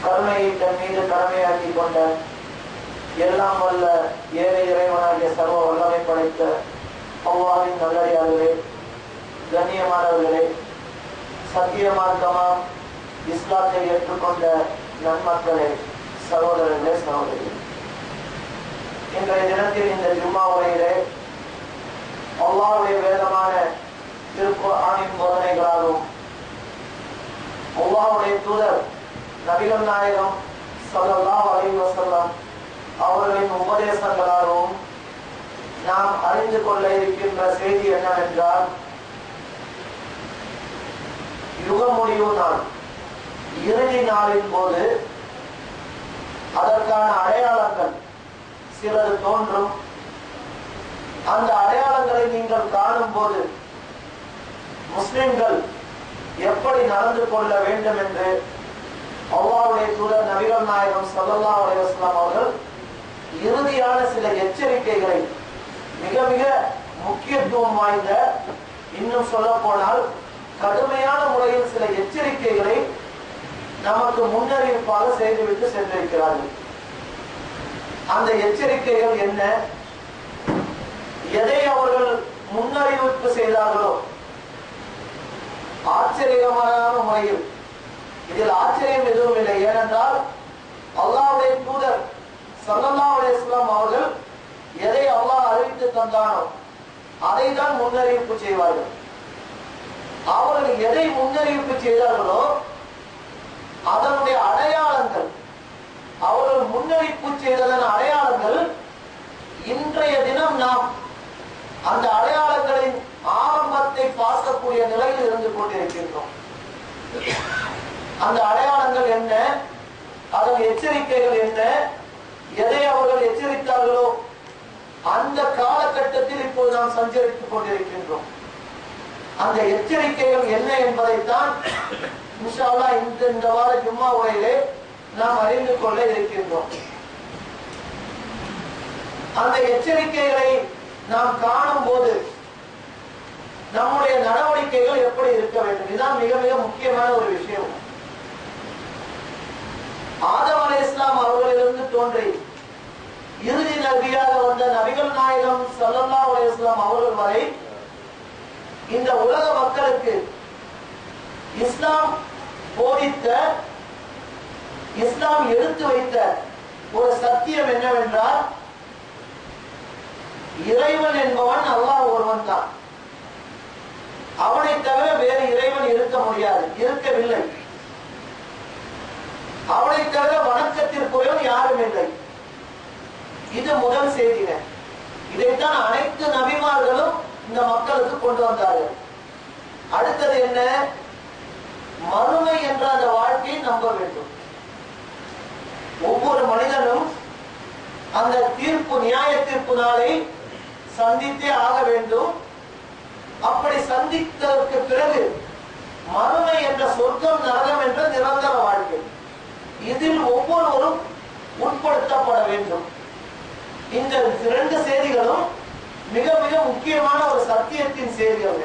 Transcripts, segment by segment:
கருணையை தன் மீது கடமையாக்கி கொண்ட எல்லாம் வல்ல ஏழை இறைவனாகிய சர்வ வல்லமை படைத்த அல்லாஹ்வின் நல்லடியார்களே, கண்ணியமானவர்களே, சத்திய மார்க்கமாம் இஸ்லாத்தை ஏற்றுக்கொண்ட நன்மக்களே, சகோதரர்களே, சகோதரிகளே, இன்றைய தினத்தில் இந்த ஜும்மா உரையிலே அல்லாஹ்வுடைய வேதமான திருக்குர்ஆனின் போதனைகளாலும் அல்லாஹ்வுடைய தூதர் நபிகள் நாயகம் ஸல்லல்லாஹு அலைஹி வஸல்லம் அவர்களின் உபதேசங்களாலும் நாம் அறிந்து கொள்ள இருக்கின்ற செய்தி என்னவென்றால், யுக முடிவு நாள், இறுதி நாளின் போது அதற்கான அடையாளங்கள் சிலது தோன்றும். அந்த அடையாளங்களை நீங்கள் காணும் போது முஸ்லிம்கள் எப்படி நடந்து கொள்ள வேண்டும் என்று அல்லாஹ்வுடைய தூதர் நபிகள் நாயகம் ஸல்லல்லாஹு அலைஹி வஸல்லம் அவர்கள் இறுதியான சில எச்சரிக்கைகளை, மிக மிக முக்கியத்துவம் வாய்ந்த, இன்னும் சொல்ல போனால் கடுமையான முறையில் சில எச்சரிக்கைகளை நமக்கு முன்னறிவிப்பாக செய்துவிட்டு சென்றிருக்கிறார்கள். அந்த எச்சரிக்கைகள் என்ன? எதை அவர்கள் முன்னறிவிப்பு செய்தார்களோ ஆச்சரியமான முறையில், இதில் ஆச்சரியம் எதுவும் இல்லை. ஏனென்றால் அல்லாஹ்வுடைய தூதர் ஸல்லல்லாஹு அலைஹி வஸல்லம் அவர்கள் எதை அல்லாஹ் அறிவித்து தந்தானோ அதை தான் முன்னறிவிப்பு செய்வார்கள். அவர்கள் எதை முன்னறிவிப்பு செய்தார்களோ அதனுடைய அடையாளங்கள், அவர்கள் முன்னறிவிப்பு செய்ததன் அடையாளங்கள் இன்றைய தினம் நாம் அந்த அடையாளங்களின் ஆரம்பத்தை பார்க்கக்கூடிய நிலையில் இருந்து கொண்டிருக்கின்றோம். அந்த அடையாளங்கள் என்ன, அதன் எச்சரிக்கைகள் என்ன, எதை அவர்கள் எச்சரித்தார்களோ அந்த காலகட்டத்தில் இப்போது நாம் சஞ்சரித்துக் கொண்டிருக்கின்றோம். அந்த எச்சரிக்கைகள் என்ன என்பதைத்தான் இன்ஷா அல்லாஹ் இந்த வார ஜும்மா உரையிலே நாம் அறிந்து கொள்ள இருக்கின்றோம். அந்த எச்சரிக்கைகளை நாம் காணும் போது நம்முடைய நடவடிக்கைகள் எப்படி இருக்க வேண்டும், இதுதான் மிக மிக முக்கியமான ஒரு விஷயம். ஆதம் அலைஹிஸ்ஸலாம் அவர்களிலிருந்து தோன்றி இறுதி நபியாக வந்த நபிகள் நாயகம் ஸல்லல்லாஹு அலைஹி வஸல்லம் அவர்கள் வரை இந்த உலக மக்களுக்கு இஸ்லாம் போதித்த, இஸ்லாம் எடுத்து வைத்த ஒரு சத்தியம் என்னவென்றால், இறைவன் என்பவன் அல்லாஹ் ஒருவன் தான். அவனை தவிர வேறு இறைவன் இருக்க முடியாது, இருக்கவில்லை. அவனை தவிர வணக்கத்திற்குரியவன் யாரும் இல்லை. இது முதல் செய்திங்க. இதைத்தான் அனைத்து நபிமார்களும் இந்த மக்களுக்கு கொண்டு வந்தார்கள். அடுத்தது என்ன? மறுமை என்ற அந்த வாழ்க்கையை நம்ப வேண்டும். ஒவ்வொரு மனிதனும் அந்த தீர்ப்பு, நியாய தீர்ப்பு நாளை சந்தித்தே ஆக வேண்டும். அப்படி சந்தித்ததற்கு பிறகு மறுமை என்ற சொர்க்கம், நரகம் என்ற நிரந்தர வாழ்க்கை, இதில் ஒவ்வொருவரும் உட்படுத்தப்பட வேண்டும். இந்த இரண்டு செய்திகளும் மிக மிக முக்கியமான ஒரு சத்தியத்தின் செய்திகள்.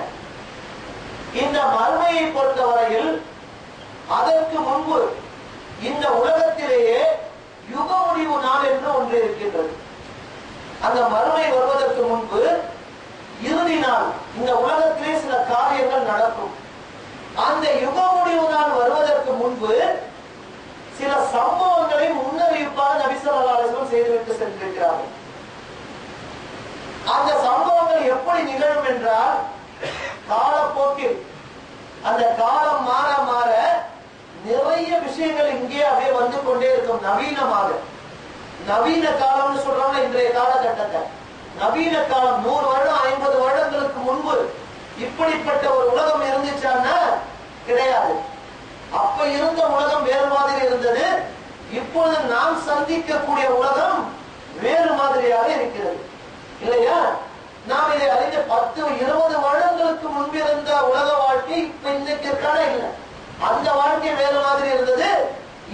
இந்த மறுமையை பொறுத்தவரையில் அதற்கு முன்பு இந்த உலகத்திலேயே யுக முடிவு நாள் என்று ஒன்று இருக்கின்றது. அந்த மறுமை வருவதற்கு முன்பு இறுதி நாள், இந்த உலகத்திலே சில காரியங்கள் நடக்கும். அந்த யுக முடிவு நாள் வருவதற்கு முன்பு சில சம்பவங்களை முன்னறிவிப்பாக நபி ஸல்லல்லாஹு அலைஹி வஸல்லம் செய்துவிட்டு சென்றிருக்கிறார்கள். அந்த சம்பவங்கள் எப்படி நிகழும் என்றால், காலப்போக்கில் அந்த காலம் மாற மாற நிறைய விஷயங்கள் இங்கே அப்படியே வந்து கொண்டே இருக்கும். நவீனமாக, நவீன காலம்னு சொல்றாங்க இன்றைய காலகட்டத்தை. நவீன காலம் 100 வருடம் 50 வருடங்களுக்கு முன்பு இப்படிப்பட்ட ஒரு உலகம் இருந்துச்சான்னா கிடையாது. அப்ப இருந்த உலகம் வேறு மாதிரி இருந்தது. இப்பொழுது நாம் சந்திக்கக்கூடிய உலகம் வேறு மாதிரியாக இருக்கிறது, இல்லையா? நாம் இதை அறிந்த 10-20 வருடங்களுக்கு முன்பு இருந்த உலக வாழ்க்கை இப்ப இன்னைக்கு இருக்கான இல்லை. அந்த வாழ்க்கை வேறு மாதிரி இருந்தது,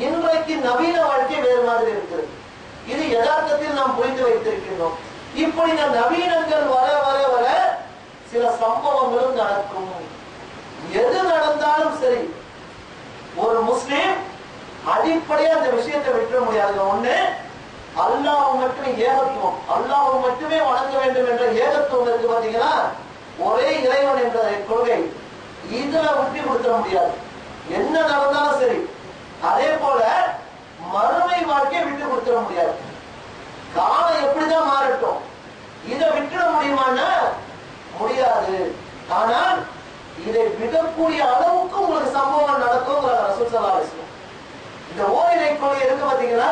இன்றைக்கு நவீன வாழ்க்கை வேறு மாதிரி இருக்கிறது. இது யதார்த்தத்தில் நாம் புரிந்து வைத்திருக்கின்றோம். இப்படி இந்த நவீனங்கள் வர வர வர சில சம்பவங்களும் நடக்கும். எது நடந்தாலும் சரி, ஒரு முஸ்லிம் அடிப்படையா அந்த விஷயத்தை விட்டுற முடியாது. ஒண்ணு, அல்லாஹ் மட்டுமே ஏகத்துவம், அல்லாஹ் மட்டுமே வணங்க வேண்டும் என்ற ஏகத்துவம் இருக்கு பாத்தீங்கன்னா, ஒரே இறைவன் என்ற கொள்கை, இதுல விட்டு கொடுத்துட முடியாது. என்ன நடந்தாலும் சரி. அதே போல மறுமை வாழ்க்கையை விட்டு கொடுத்துட முடியாது. காலம் எப்படிதான் மாறட்டும், இதை விட்டுட முடியுமான்னா முடியாது. ஆனால் இதை விடக்கூடிய அளவுக்கு உங்களுக்கு சம்பவம் நடக்கும். ரசூல் ஸல்லல்லாஹு அலைஹி வஸல்லம் இந்த ஓரிரை கொள்கை இருக்கு பாத்தீங்கன்னா,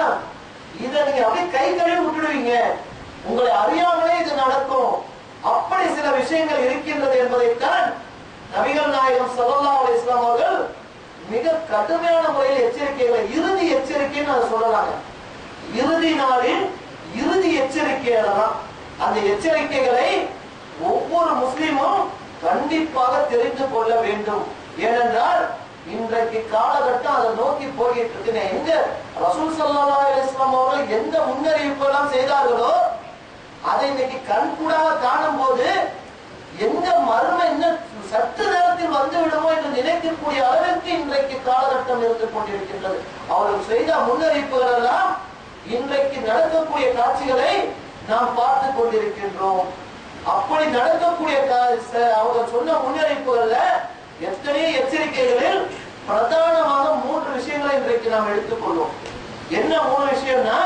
இதை நீங்க அப்படியே கை கழுவி விட்டுடுவீங்க, உங்களை அறியாமலே இது நடக்கும். அப்படி சில விஷயங்கள் இருக்கின்றது என்பதைத்தான் நபிகள் நாயகம் ஸல்லல்லாஹு அலைஹி வஸல்லம் அவர்கள் மிக கடுமையான முறையில் எச்சரிக்கைகளை, இறுதி எச்சரிக்கைன்னு அதை சொல்லலாங்க. இறுதி நாளின் இறுதி எச்சரிக்கையெல்லாம் அந்த எச்சரிக்கைகளை ஒவ்வொரு முஸ்லிமும் கண்டிப்பாக தெரிந்து கொள்ள வேண்டும். ஏனென்றால் இன்றைக்கு காலகட்டம் அதை நோக்கி போகிட்டு இருக்கு. எங்க ரசூல் ஸல்லல்லாஹு அலைஹி வஸல்லம் அவர்கள் எந்த முன்னறிவிப்பு எல்லாம் செய்தார்களோ அதை இன்னைக்கு கண்கூடாக காணும் போது எந்த மர்மம் என்ன சற்று நேரத்தில் வந்து விடுமோ என்று நினைக்கக்கூடிய அளவிற்கு இன்றைக்கு காலகட்டம் இருந்து கொண்டிருக்கின்றது. அவர்கள் செய்த முன்னறிவிப்புகள் எல்லாம் இன்றைக்கு நடக்கக்கூடிய காட்சிகளை நாம் பார்த்து கொண்டிருக்கின்றோம். அப்படி நடக்கக்கூடிய அவர்கள் சொன்ன முன்னறிவிப்புகள்ல எத்தனை எச்சரிக்கைகளில் பிரதானமாக 3 விஷயங்களை இன்றைக்கு நாம் எடுத்துக்கொள்வோம். என்ன 3 விஷயம்னா,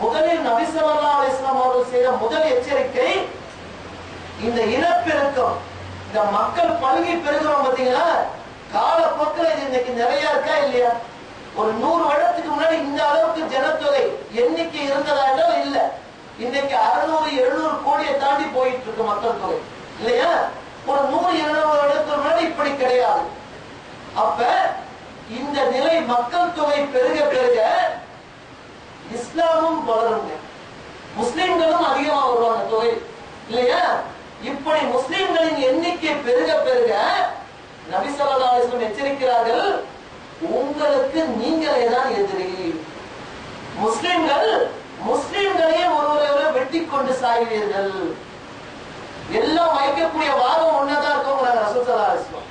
முதலில் நபி ஸல்லல்லாஹு அலைஹி வஸல்லம் அவர்கள் செய்த முதல் எச்சரிக்கை, இந்த இனப்பெருக்கம், இந்த மக்கள் பல்கி பெருகிறோம் பாத்தீங்களா, காலப்போக்கில் இது இன்னைக்கு நிறைய இருக்கா இல்லையா? ஒரு 100 வருடத்துக்கு முன்னாடி இந்த அளவுக்கு ஜனத்தொகை எண்ணிக்கை இருந்ததா என்றால் இல்ல. இன்னைக்கு 600-700 கோடியை தாண்டி போயிட்டு இருக்கு மக்கள் தொகை இல்லையா? ஒரு 100-200 வருடத்துக்கு முன்னாடி இப்படி கிடையாது. அப்ப இந்த நிலை மக்கள் தொகை பெருக பெருக இஸ்லாமும் வளருங்க, முஸ்லிம்களும் அதிகமா வருவாங்க தொகை இல்லையா? இப்படி முஸ்லிம்களின் எண்ணிக்கை பெருக பெருக நபி ஸல்லல்லாஹு அலைஹி வஸல்லம் எச்சரிக்கிறார்கள், உங்களுக்கு நீங்களே தான் எதிரி. முஸ்லிம்களையே ஒருவரை வெட்டி கொண்டு சாய்வீர்கள். எல்லாம் வைக்கக்கூடிய வாதம் ஒன்னதான் இருக்கும். ரசூல் ஸல்லல்லாஹு அலைஹி வஸல்லம்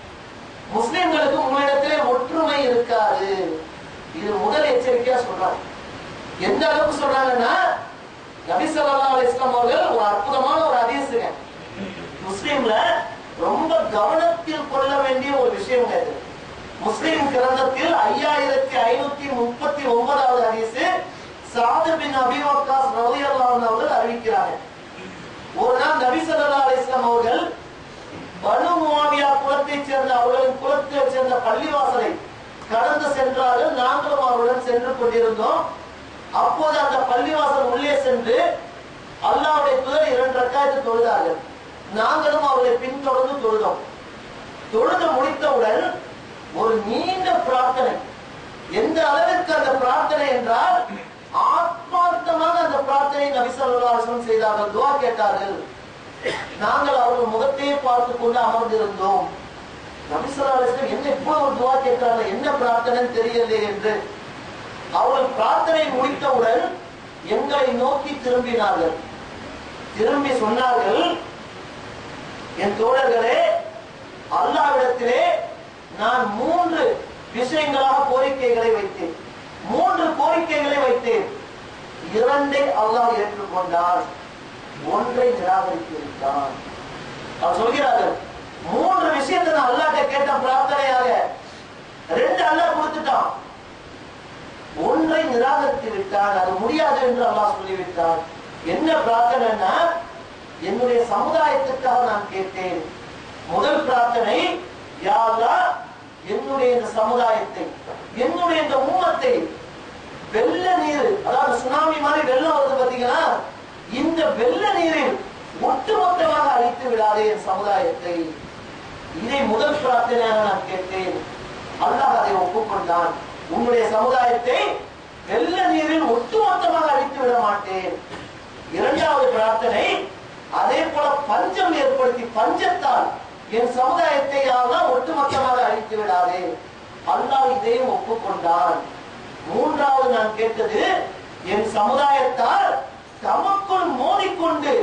முஸ்லிம்களுக்கு உங்களிடத்திலே ஒற்றுமை இருக்காது. இது முதல் எச்சரிக்கையா சொல்றாங்க. எந்த அளவுக்கு சொல்றாங்கன்னா, நபி ஸல்லல்லாஹு அலைஹி வஸல்லம் அவர்கள் ஒரு அற்புதமான ஒரு ஹதீஸ்ங்க, முஸ்லிம்ல ரொம்ப கவனத்தில் கொள்ள வேண்டிய ஒரு விஷயம் இது. முஸ்லிம் கிரந்தத்தில் 5539வது ஹதீஸ், சஅத் பின் அபீ வக்காஸ் ரலியல்லாஹு அன்ஹு அவர்கள் அறிவிக்கிறார்கள். ஒரு நாள் நபி ஸல்லல்லாஹு அலைஹி வஸல்லம் அவர்கள் பனு முஆவியா குலத்தைச் சேர்ந்த அவர்களின் குலத்தைச் சேர்ந்த பள்ளிவாசலை கடந்து சென்றார்கள். நாங்களும் அவருடன் சென்று கொண்டிருந்தோம். அப்போது அந்த பள்ளிவாசல் உள்ளே சென்று அல்லாஹ்வுடைய தூதர் 2 ரக்காத் தொழுதார்கள். நாங்களும் அவர்களை பின்தொடர்ந்து தொழுதோம். தொழுது முடித்தவுடன் ஒரு நீண்ட பிரார்த்தனை. எந்த அளவிற்கு அந்த பிரார்த்தனை என்றால், ஆத்மார்த்தமாக அந்த பிரார்த்தனை நபி ஸல்லல்லாஹு அலைஹி வஸல்லம் செய்தார்கள், துஆ கேட்டார்கள். நாங்கள் அவர்கள் முகத்தையே பார்த்து கொண்டு அமர்ந்திருந்தோம். நபி ஸல்லல்லாஹு அலைஹி வஸல்லம் என்ன இப்போ ஒரு துஆ கேட்கிறாங்க, என்ன பிரார்த்தனைன்னு தெரியலையே என்று. அவர்கள் பிரார்த்தனை முடித்தவுடன் எங்களை நோக்கி திரும்பினார்கள். திரும்பி சொன்னார்கள், என் தோழர்களே, அல்லாஹ்விடத்திலே நான் 3 விஷயங்களாக கோரிக்கைகளை வைத்தேன். 3 கோரிக்கைகளை வைத்தேன். 2 அல்லாஹ் ஏற்றுக்கொண்டார், 1 நிராகரித்து விட்டான். அவர் சொல்கிறார்கள், 3 விஷயத்தை நான் அல்லாஹ்ட்ட கேட்ட பிரார்த்தனையாக 2 அல்லாஹ் கொடுத்துட்டான், 1 நிராகரித்து விட்டான். அது முடியாது என்று அல்லாஹ் சொல்லிவிட்டான். என்ன பிரார்த்தனைன்னா, என்னுடைய சமுதாயத்துக்காக நான் கேட்டேன். முதல் பிரார்த்தனை, யா அல்லாஹ், என்னுடைய இந்த சமுதாயத்தை, என்னுடைய இந்த உம்மத்தை வெள்ள நீர், அதாவது சுனாமி மாதிரி வெள்ளம் வருது பாத்தீங்கன்னா, இந்த வெள்ள நீரில் ஒட்டுமொத்தமாக அழித்து விடாதே என் சமுதாயத்தை. இதை முதல் பிரார்த்தனையாக நான் கேட்டேன். அல்லாஹ் அதை ஒப்புக்கொண்டான். உன்னுடைய சமுதாயத்தை வெள்ள நீரில் ஒட்டுமொத்தமாக அழித்து விட மாட்டேன். 2வது பிரார்த்தனை, அதே போல பஞ்சம் ஏற்படுத்தி பஞ்சத்தால் என் சமுதாயத்தை யாரெல்லாம் ஒட்டுமொத்தமாக அழித்து விடாதே. அல்லாஹ் இதையும் ஒப்புக்கொண்டான். 3வது நான் கேட்டது, என் சமுதாயத்தால் தமக்குள் மோதிக்கொண்டு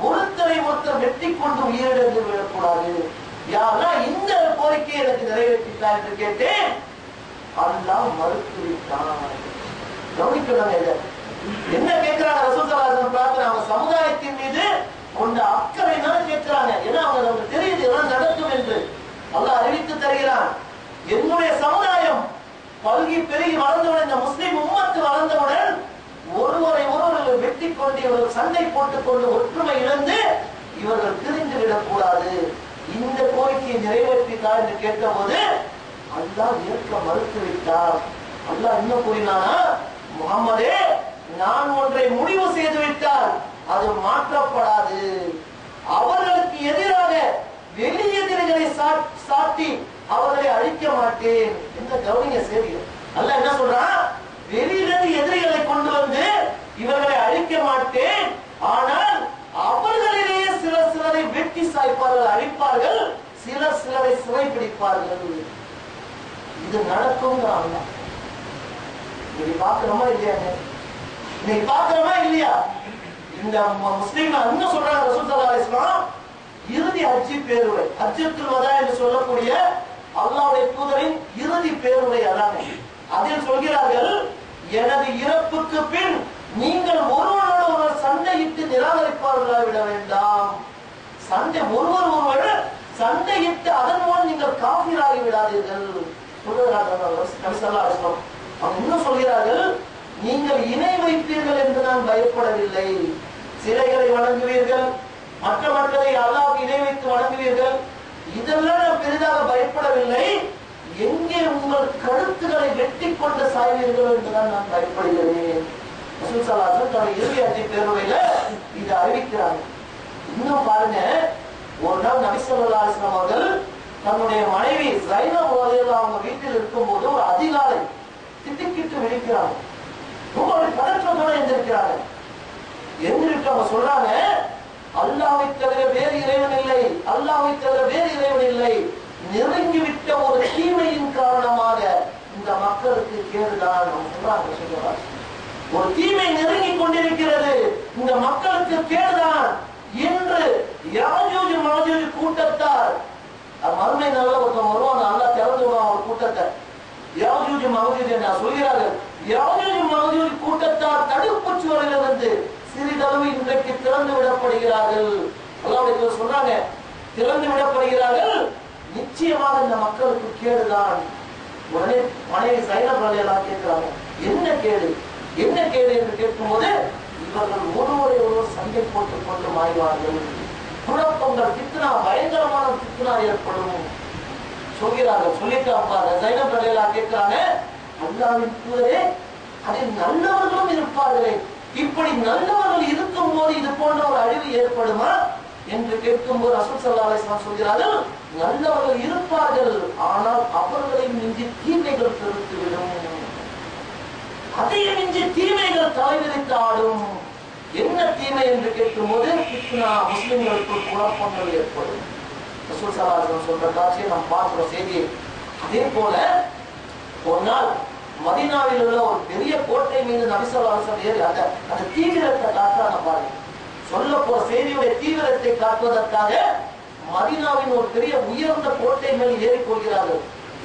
ஒருத்தரை ஒருத்தர் வெட்டி கொண்டு உயிரிழந்து விடக்கூடாது. யாரெல்லாம் இந்த கோரிக்கை எனக்கு நிறைவேற்றிட்டார் என்று கேட்டேன். அல்லாஹ் மறுத்துவிட்டான். கவனிக்கணும். இதை என்ன கேட்கிறாங்க ரசூல் ஸல்லல்லாஹு அலைஹி வஸல்லம் பிரார்த்தனை, அவங்க சமுதாயத்தின் மீது கொண்ட அக்கறை தான் கேட்கிறாங்க. ஏன்னா நமக்கு தெரியுது எல்லாம் நடக்கும் என்று அல்லாஹ் அறிவித்து தருகிறான். என்னுடைய சமுதாயம் பல்கி பெருகி வளர்ந்தவுடன், இந்த முஸ்லிம் உம்மத்து வளர்ந்தவுடன் ஒருவரை ஒருவர்கள் வெட்டி கொண்டு இவர்கள் சண்டை போட்டுக் கொண்டு ஒற்றுமை இழந்து இவர்கள் பிரிந்து விடக்கூடாது, இந்த கோரிக்கையை நிறைவேற்றினார் என்று கேட்டபோது அல்லாஹ் ஏற்க மறுத்துவிட்டார். அல்லாஹ் இன்னும் கூறினானா, முகம்மதே நான் ஒன்றை முடிவு செய்து விட்டால் அது மாற்றப்படாது. அவர்களுக்கு எதிராக வெளி எதிரிகளை சாட்டி அவர்களை அழிக்க மாட்டேன். இந்த கவனிங்க சரி. அல்லாஹ் என்ன சொல்றான், வெளியிலிருந்து எதிரிகளை கொண்டு வந்து இவர்களை அழிக்க மாட்டேன், ஆனால் அவர்களிலேயே சிலரை வெட்டி சாய்ப்பார்கள், அழிப்பார்கள், சிலரை சிறை பிடிப்பார்கள். இது நடக்கும். இன்னைக்கு பாக்குறோமா இல்லையாங்க? இன்னைக்கு பாக்குறோமா இல்லையா? இந்த முஸ்லீம் இன்னும் சொல்றாங்க ரசூல் ஸல்லல்லாஹு அலைஹி வஸல்லம் இறுதி ஹஜ்ஜி பேருரை, ஹஜ்ஜத்துல் வதா என்று சொல்லக்கூடிய அல்லாஹ்வுடைய தூதரின் இறுதி பேருரை அதானே. அதில் சொல்கிறார்கள், எனது இறப்புக்கு பின் நீங்கள் ஒருவரோடு ஒருவர் சண்டையிட்டு நிராகரிப்பார்களாக விட வேண்டாம். சண்டை ஒருவர் சண்டையிட்டு அதன் மூலம் நீங்கள் காஃபிராகி விடாதீர்கள். இன்னும் சொல்கிறார்கள், நீங்கள் இணை வைப்பீர்கள் என்று நான் பயப்படவில்லை. சிலைகளை வணங்குவீர்கள், மற்றவர்களை அல்லாஹ்வுக்கு இணை வைத்து வணங்குவீர்கள், இதெல்லாம் நான் பெரிதாக பயப்படவில்லை. எங்கே உங்கள் கழுத்துக்களை வெட்டி கொண்டு சாய்வீர்கள் என்றுதான் நான் பயப்படுகிறேன். ரசூல் ஸல்லல்லாஹு அலைஹி வஸல்லம் இறுதி ஹஜ்ஜி பேருரையில இதை அறிவிக்கிறாங்க. இன்னும் பாருங்க, ஒரு நாள் நபி ஸல்லல்லாஹு அலைஹி வஸல்லம் அவர்கள் தன்னுடைய மனைவி ஸைனப் ரலியல்லாஹு அவங்க வீட்டில் இருக்கும்போது ஒரு அதிகாலை திடுக்கிட்டு விழிக்கிறாங்க. ரொம்ப பதற்றத்தோடு எந்திருக்கிறாங்க. எந்திரிட்டு அவங்க சொல்றாங்க, அல்லாஹ்வை தவிர வேறு இறைவன் இல்லை, அல்லாஹ்வை தவிர வேறு இறைவன் இல்லை. நெருங்கிவிட்ட ஒரு தீமையின் காரணமாக இந்த மக்களுக்கு கேடுதான். ஒரு தீமை நெருங்கி கொண்டிருக்கிறது, இந்த மக்களுக்கு கேடுதான் என்று யாஜூஜ் மாஜூஜ் கூட்டத்தார், மறுமை நல்ல ஒருத்தன் வருவாங்க, அல்லாஹ் திறந்து விடுவான் ஒரு கூட்டத்தை. யாஜூஜ் மாஜூஜ் என்ன சொல்கிறார்கள், யாஜூஜ் மாஜூஜ் கூட்டத்தார் தடுப்பு சுவரிலிருந்து சிறிதளவு இன்றைக்கு திறந்து விடப்படுகிறார்கள். அல்லாஹ் சொல்றாங்க, திறந்து விடப்படுகிறார்கள், நிச்சயமாக இந்த மக்களுக்கு கேடுதான். உடனே மனைவி ஸைனப் ரலியல்லாஹு கேட்கிறாங்க, என்ன கேடு என்ன கேடு என்று கேட்கும்போது, இவர்கள் ஒருவரை ஒருவர் சண்டை போட்டுக் கொண்டு மாய்வார்கள், குழப்பங்கள், ஃபித்னா, பயங்கரமான ஃபித்னா ஏற்படும் சொல்கிறார்கள். சொல்லிட்டாங்க. ஸைனப் ரலியல்லாஹு கேட்கிறாங்க, அல்லாஹ்வின் தூதரே, அதில் நல்லவர்களும் இருப்பார்களே, இப்படி நல்லவர்கள் இருக்கும் போது இது போன்ற ஒரு அழிவு ஏற்படுமா என்று கேட்கும்போது ரசூல் ஸல்லல்லாஹு அலைஹி வஸல்லம் சொல்கிறார்கள், நல்லவர்கள் இருப்பார்கள், ஆனால் அவர்களை மிஞ்சி தீமைகள் பெருத்துவிடும், அதையும் மிஞ்சி தீமைகள் தலைவிரித்து ஆடும். என்ன தீமை என்று கேட்கும்போது ஃபித்னா, முஸ்லிம்களுக்குள் குழப்பங்கள் ஏற்படும். ரசூல் ஸல்லல்லாஹு அலைஹி வஸல்லம் சொல்ற காட்சியை நாம் பார்க்கிற செய்தி. அதே போல ஒரு நாள் மதீனாவில் உள்ள ஒரு பெரிய கோட்டை மீது நபி ஸல்லல்லாஹு அலைஹி வஸல்லம் ஏறி அந்த தீவிரத்தை காட்டுறாங்க பாருங்க. சொல்ல போற செய்தியுடைய தீவிரத்தை காட்டுவதற்காக மதீனாவின் ஒரு பெரிய உயர்ந்த கோட்டை மேல் ஏறிக்கொள்கிறார்கள்.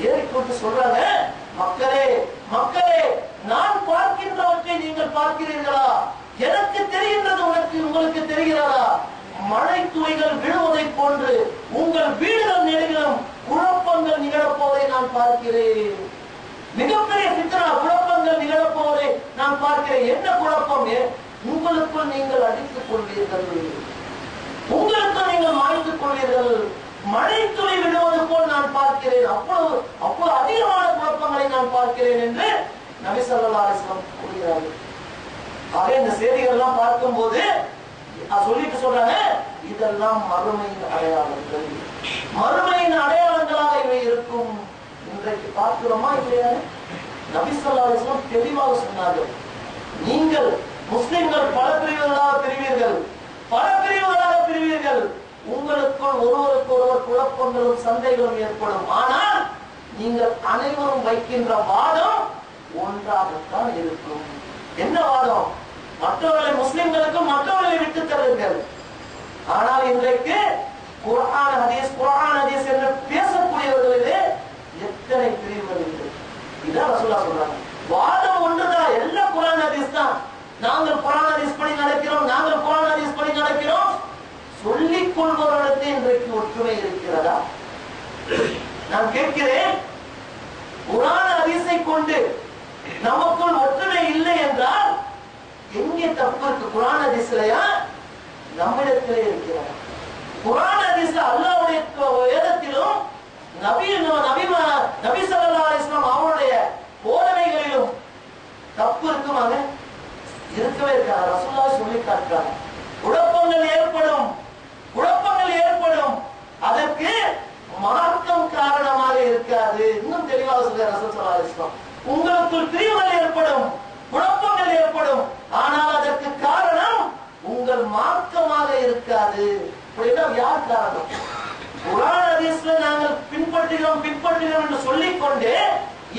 ஏறிக்கொண்டு சொல்றாங்க, மக்களே மக்களே, நான் பார்க்கின்றவற்றை நீங்கள் பார்க்கிறீர்களா? எனக்கு தெரிகின்றது உங்களுக்கு தெரிகிறதா? மழை துளிகள் விழுவதை போன்று உங்கள் வீடுகள் நெருங்கிலும் குழப்பங்கள் நிகழப்போவதை நான் பார்க்கிறேன். மிகப்பெரிய ஃபித்னா, குழப்பங்கள் நிகழப்போவதை நான் பார்க்கிறேன். என்ன குழப்பம்? உங்களுக்குள் நீங்கள் அடித்துக் கொள்வீர்கள், உங்களுக்குள் நீங்கள் மாய்த்துக் கொள்வீர்கள், மழை துளி விடுவது போல் நான் பார்க்கிறேன், அவ்வளவு அதிகமான குழப்பங்களை நான் பார்க்கிறேன் என்று நபி ஸல்லல்லாஹு அலைஹி வஸல்லம் கூறுகிறார்கள். ஆக இந்த செய்திகள் எல்லாம் பார்க்கும் போது சொல்லிட்டு சொல்றாங்க, இதெல்லாம் மறுமையின் அடையாளங்கள், மறுமையின் அடையாளங்களாக இவை இருக்கும். இன்றைக்கு பார்க்கிறோமா இல்லையா? நபி ஸல்லல்லாஹு அலைஹி வஸல்லம் தெளிவாக சொன்னார்கள், நீங்கள் முஸ்லிம்கள் பல பிரிவுகளாக பிரிவீர்கள், பல பிரிவுகளாக பிரிவீர்கள், உங்களுக்குள் ஒருவருக்கு ஒருவர் குழப்பங்களும் சண்டைகளும் ஏற்படும், ஆனால் நீங்கள் அனைவரும் வைக்கின்ற வாதம் ஒன்றாகத்தான் இருக்கும். என்ன வாதம்? மற்றவர்களை, முஸ்லிம்களுக்கும் மற்றவர்களை விட்டு தருங்கள். ஆனால் இன்றைக்கு குர்ஆன் ஹதீஸ் என்று பேசக்கூடியவர்களிலே எத்தனை பிரிவுகள் இல்லை, இதான் ரசூலுல்லாஹ் சொல்றாங்க. வாதம் ஒன்றுதான், எல்லாம் குர்ஆன் ஹதீஸ் தான். நாங்கள் குர்ஆன் ஹதீஸ் படி நடக்கிறோம், நாங்கள் குர்ஆன் ஹதீஸ் படி நடக்கிறோம். சொல்லிக் கொள்பவரிடத்தில் இன்றைக்கு ஒற்றுமை இருக்கிறதா? நான் கேட்கிறேன், குர்ஆன் ஹதீஸை கொண்டு நமக்குள் ஒற்றுமை இல்லை என்றால் எங்கே தப்பு இருக்கு? குர்ஆன் ஹதீஸ்லயா நம்மிடத்திலே இருக்கிறதா? குர்ஆன் ஹதீஸ்ல அல்லாஹ்வுடைய வேதத்திலும் நபி ஸல்லல்லாஹு அலைஹி வஸல்லம் அவருடைய போதனைகளிலும் தப்பு இருக்குமாங்க? இருக்கவே இருக்காது. ரசூலுல்லாஹ் சொல்லி காட்டுறாங்க. குழப்பங்கள் ஏற்படும். அதற்கு மார்க்கம் காரணமாக இருக்காது. இன்னும் தெளிவாக சொல்ற ரசூல் ஸல்லல்லாஹு அலைஹி வஸல்லம், உங்களுக்குள் பிரிவுகள் ஏற்படும், குழப்பங்கள் ஏற்படும், ஆனால் அதற்கு காரணம் உங்கள் மார்க்கமாக இருக்காது. யார் காரணம்? குர்ஆன் ஹதீஸ்ல நாங்கள் பின்பற்றுகிறோம் என்று சொல்லிக்கொண்டே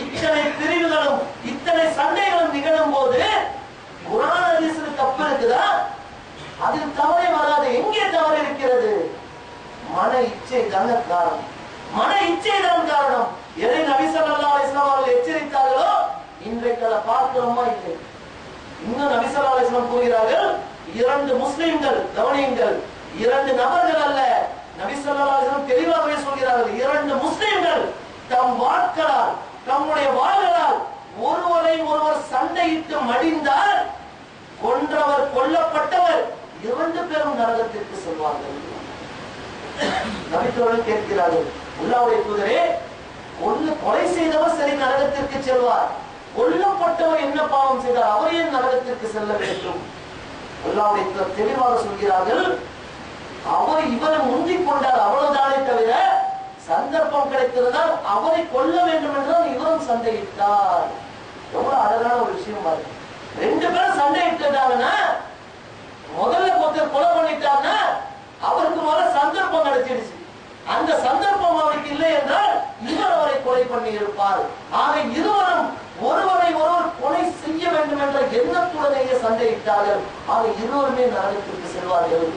இத்தனை பிரிவுகளும் இத்தனை சண்டைகளும் நிகழும் போது குர்ஆன் ஹதீஸ்ல தப்பு இருக்குதா? அதில் தவறே வராது. எங்கே தவறு இருக்கிறது? மன இச்சை தான் காரணம். மன இச்சை தான் காரணம். எதை நபி ஸல்லல்லாஹு அலைஹி வஸல்லம் அவர்கள் எச்சரித்தார்களோ இன்றைக்கு அதை பார்க்கிறோமா இல்லை? இன்னும் நபி ஸல்லல்லாஹு அலைஹி வஸல்லம் கூறுகிறார்கள், 2 முஸ்லிம்கள், கவனியுங்கள், 2 நபர்கள் அல்ல, நபி ஸல்லல்லாஹு அலைஹி வஸல்லம் தெளிவாகவே சொல்கிறார்கள், 2 முஸ்லிம்கள் தம் வாட்களால் தம்முடைய வாள்களால் ஒருவரை ஒருவர் சண்டையிட்டு மடிந்தால் கொன்றவர் கொல்லப்பட்டவர் 2 பேரும் நரகத்திற்கு செல்வார்கள். நபித்தோழர்கள் கேட்கிறார்கள், அல்லாஹ்வுடைய தூதரே, கொலை செய்தவர் சரி நரகத்திற்கு செல்வார், கொல்லப்பட்டவர் என்ன பாவம் செய்தார், அவரே நரகத்திற்கு செல்ல வேண்டும்? அல்லாஹ்வுடைய தூதர் தெளிவாக சொல்கிறார்கள், அவர் இவரை முந்திக் கொண்டார் அவ்வளவுதானே தவிர சந்தர்ப்பம் கிடைத்திருந்தால் அவரை கொல்ல வேண்டும் என்றால் இவரும் சண்டையிட்டார். எவ்வளவு அழகான ஒரு விஷயம் பாருங்க. 2 பேரும் சண்டையிட்டாங்கன்னா முதல்ல ஒருத்தர் கொலை பண்ணிட்டாங்கன்னா அவருக்கு முதல்ல சந்தர்ப்பம் கிடைச்சிடுச்சு. அந்த சந்தர்ப்பம் அவருக்கு இல்லை என்றால் இவர் அவரை கொலை பண்ணி இருப்பார். ஆக இருவரும் ஒருவரை ஒருவர் கொலை செய்ய வேண்டும் என்ற எண்ணத்துடனேயே சண்டையிட்டார்கள். ஆக இருவருமே நரகத்திற்கு செல்வார்கள்.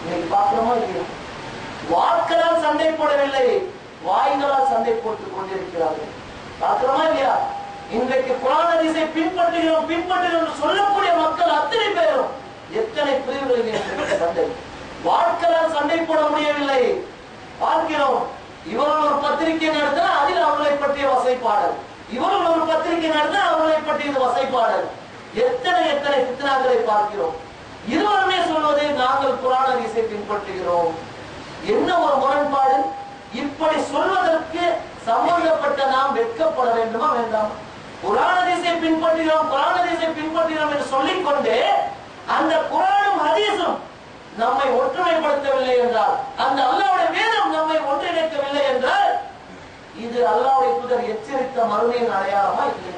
இன்னைக்கு பார்க்கிறோமா இல்லையா? வாட்களால் சண்டை போடவில்லை, வாய்களால் சண்டை போட்டுக் கொண்டிருக்கிறார்கள். பார்க்கிறோமா இல்லையா? இன்றைக்கு குர்ஆன் ஹதீஸை பின்பற்றுகிறோம் சொல்லக்கூடிய மக்கள் அத்தனை பேரும் எத்தனை பிரிவுகளில் சண்டை, வாட்களால் சண்டை போட முடியவில்லை. பார்க்கிறோம், இவர்கள் ஒரு பத்திரிகை நடத்தினா அதில் அவர்களை பற்றிய வசைப்பாடல், இவர்கள் ஒரு பத்திரிகை நடத்தினா அவர்களை பற்றிய வசைப்பாடல், எத்தனை ஃபித்னாக்களை பார்க்கிறோம். இருவருமே சொல்வதை நாங்கள் குர்ஆன் ஹதீஸை பின்பற்றுகிறோம். என்ன ஒரு முரண்பாடு! இப்படி சொல்வதற்கு சம்பந்தப்பட்ட நாம் வெட்கப்பட வேண்டுமா வேண்டாம்? குர்ஆன் ஹதீஸை பின்பற்றுகிறோம் என்று சொல்லிக்கொண்டே அந்த குர்ஆனும் ஹதீஸும் நம்மை ஒற்றுமைப்படுத்தவில்லை என்றால், அந்த அல்லாஹ்வுடைய வேதம் நம்மை ஒன்றிணைக்கவில்லை என்றால், இது அல்லாஹ்வுடைய தூதர் எச்சரித்த மறுமையின் அடையாளமா இல்லை?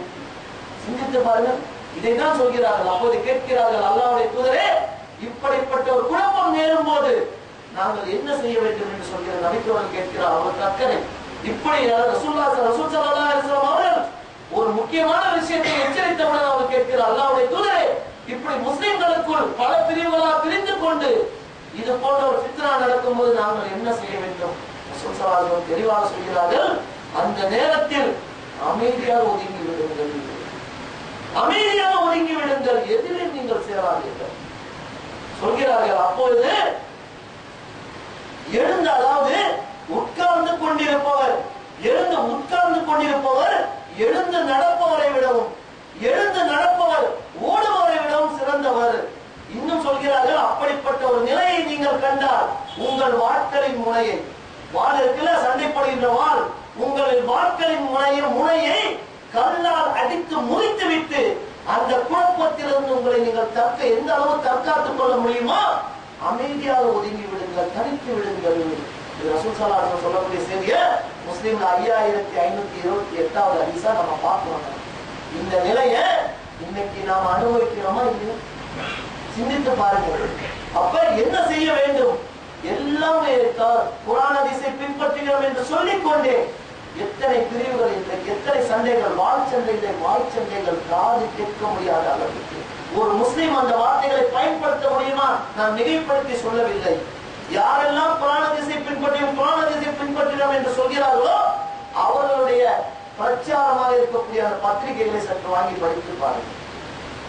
சிந்தித்து பாருங்கள். இதைதான் சொல்கிறார்கள். அப்போது கேட்கிறார்கள், அல்லாஹ்வுடைய தூதரே, இப்படிப்பட்ட ஒரு குழப்பம் நேரும் போது நாங்கள் என்ன செய்ய வேண்டும் என்று சொல்கிற நபித்தோழர் கேட்கிறார். அவருக்கு அக்கறை. இப்படி ரசூல் ஸல்லல்லாஹு அலைஹி வஸல்லம் அவர்கள் ஒரு முக்கியமான விஷயத்தை எச்சரித்தவுடன் அவர் கேட்கிறார், அல்லாஹ்வுடைய தூதரே, இப்படி முஸ்லிம்களுக்குள் பல பிரிவுகளாக பிரிந்து கொண்டு இது போன்ற ஒரு ஃபித்னா நடக்கும் போது நாங்கள் என்ன செய்ய வேண்டும்? ரசூல் ஸல்லல்லாஹு அலைஹி வஸல்லம் தெளிவாக சொல்கிறார்கள், அந்த நேரத்தில் அமைதியாக ஒதுங்கி விடுங்கள், எதிரில் நீங்கள் சேராதீர்கள் சொல்கிறார்கள். அப்பொழுது அதாவது உட்கார்ந்து கொண்டிருப்பவர் எழுந்து நடப்பவரை விடவும் ஓடுபவரை விடவும் சிறந்தவர். இன்னும் சொல்கிறார்கள், அப்படிப்பட்ட ஒரு நிலையை நீங்கள் கண்டால் உங்கள் வாட்களின் முனையை, வாள் இருக்குல்ல, சண்டைப்படுகின்ற வாள், உங்களின் வாட்களின் முனையை கல்லால் அடித்து முறித்து விட்டு அந்த குழப்பத்திலிருந்து உங்களை நீங்கள் எந்த அளவு தற்காத்துக் கொள்ள முடியுமோ அமைதியாக ஒதுங்கி விடுங்கள், தனித்து விடுங்கள். ரசூல் ஸல்லல்லாஹு அலைஹி வஸல்லம் சொல்லக்கூடிய செய்திய முஸ்லிம்ல 5528வது ஹதீஸா நம்ம பார்க்கிறோம். இந்த நிலையை இன்னைக்கு நாம் அனுபவிக்கிறோமா இல்லையா? சிந்தித்து பாருங்கள். அப்ப என்ன செய்ய வேண்டும்? எல்லாமே குர்ஆன் ஹதீஸை பின்பற்றுகிறோம் என்று சொல்லிக்கொண்டே எத்தனை பிரிவுகள், எத்தனை சண்டைகள், வாய் சண்டைகள் காது கேட்க முடியாத அளவுக்கு. ஒரு முஸ்லிம் அந்த வார்த்தைகளை பயன்படுத்த முடியுமா? நான் மிகைப்படுத்தி சொல்லவில்லை. யாரெல்லாம் குர்ஆன் ஹதீஸை பின்பற்றுகிறோம் என்று சொல்கிறார்களோ அவர்களுடைய பிரச்சாரமாக இருக்கக்கூடிய அந்த பத்திரிகைகளை சற்று வாங்கி படித்து பாருங்கள்.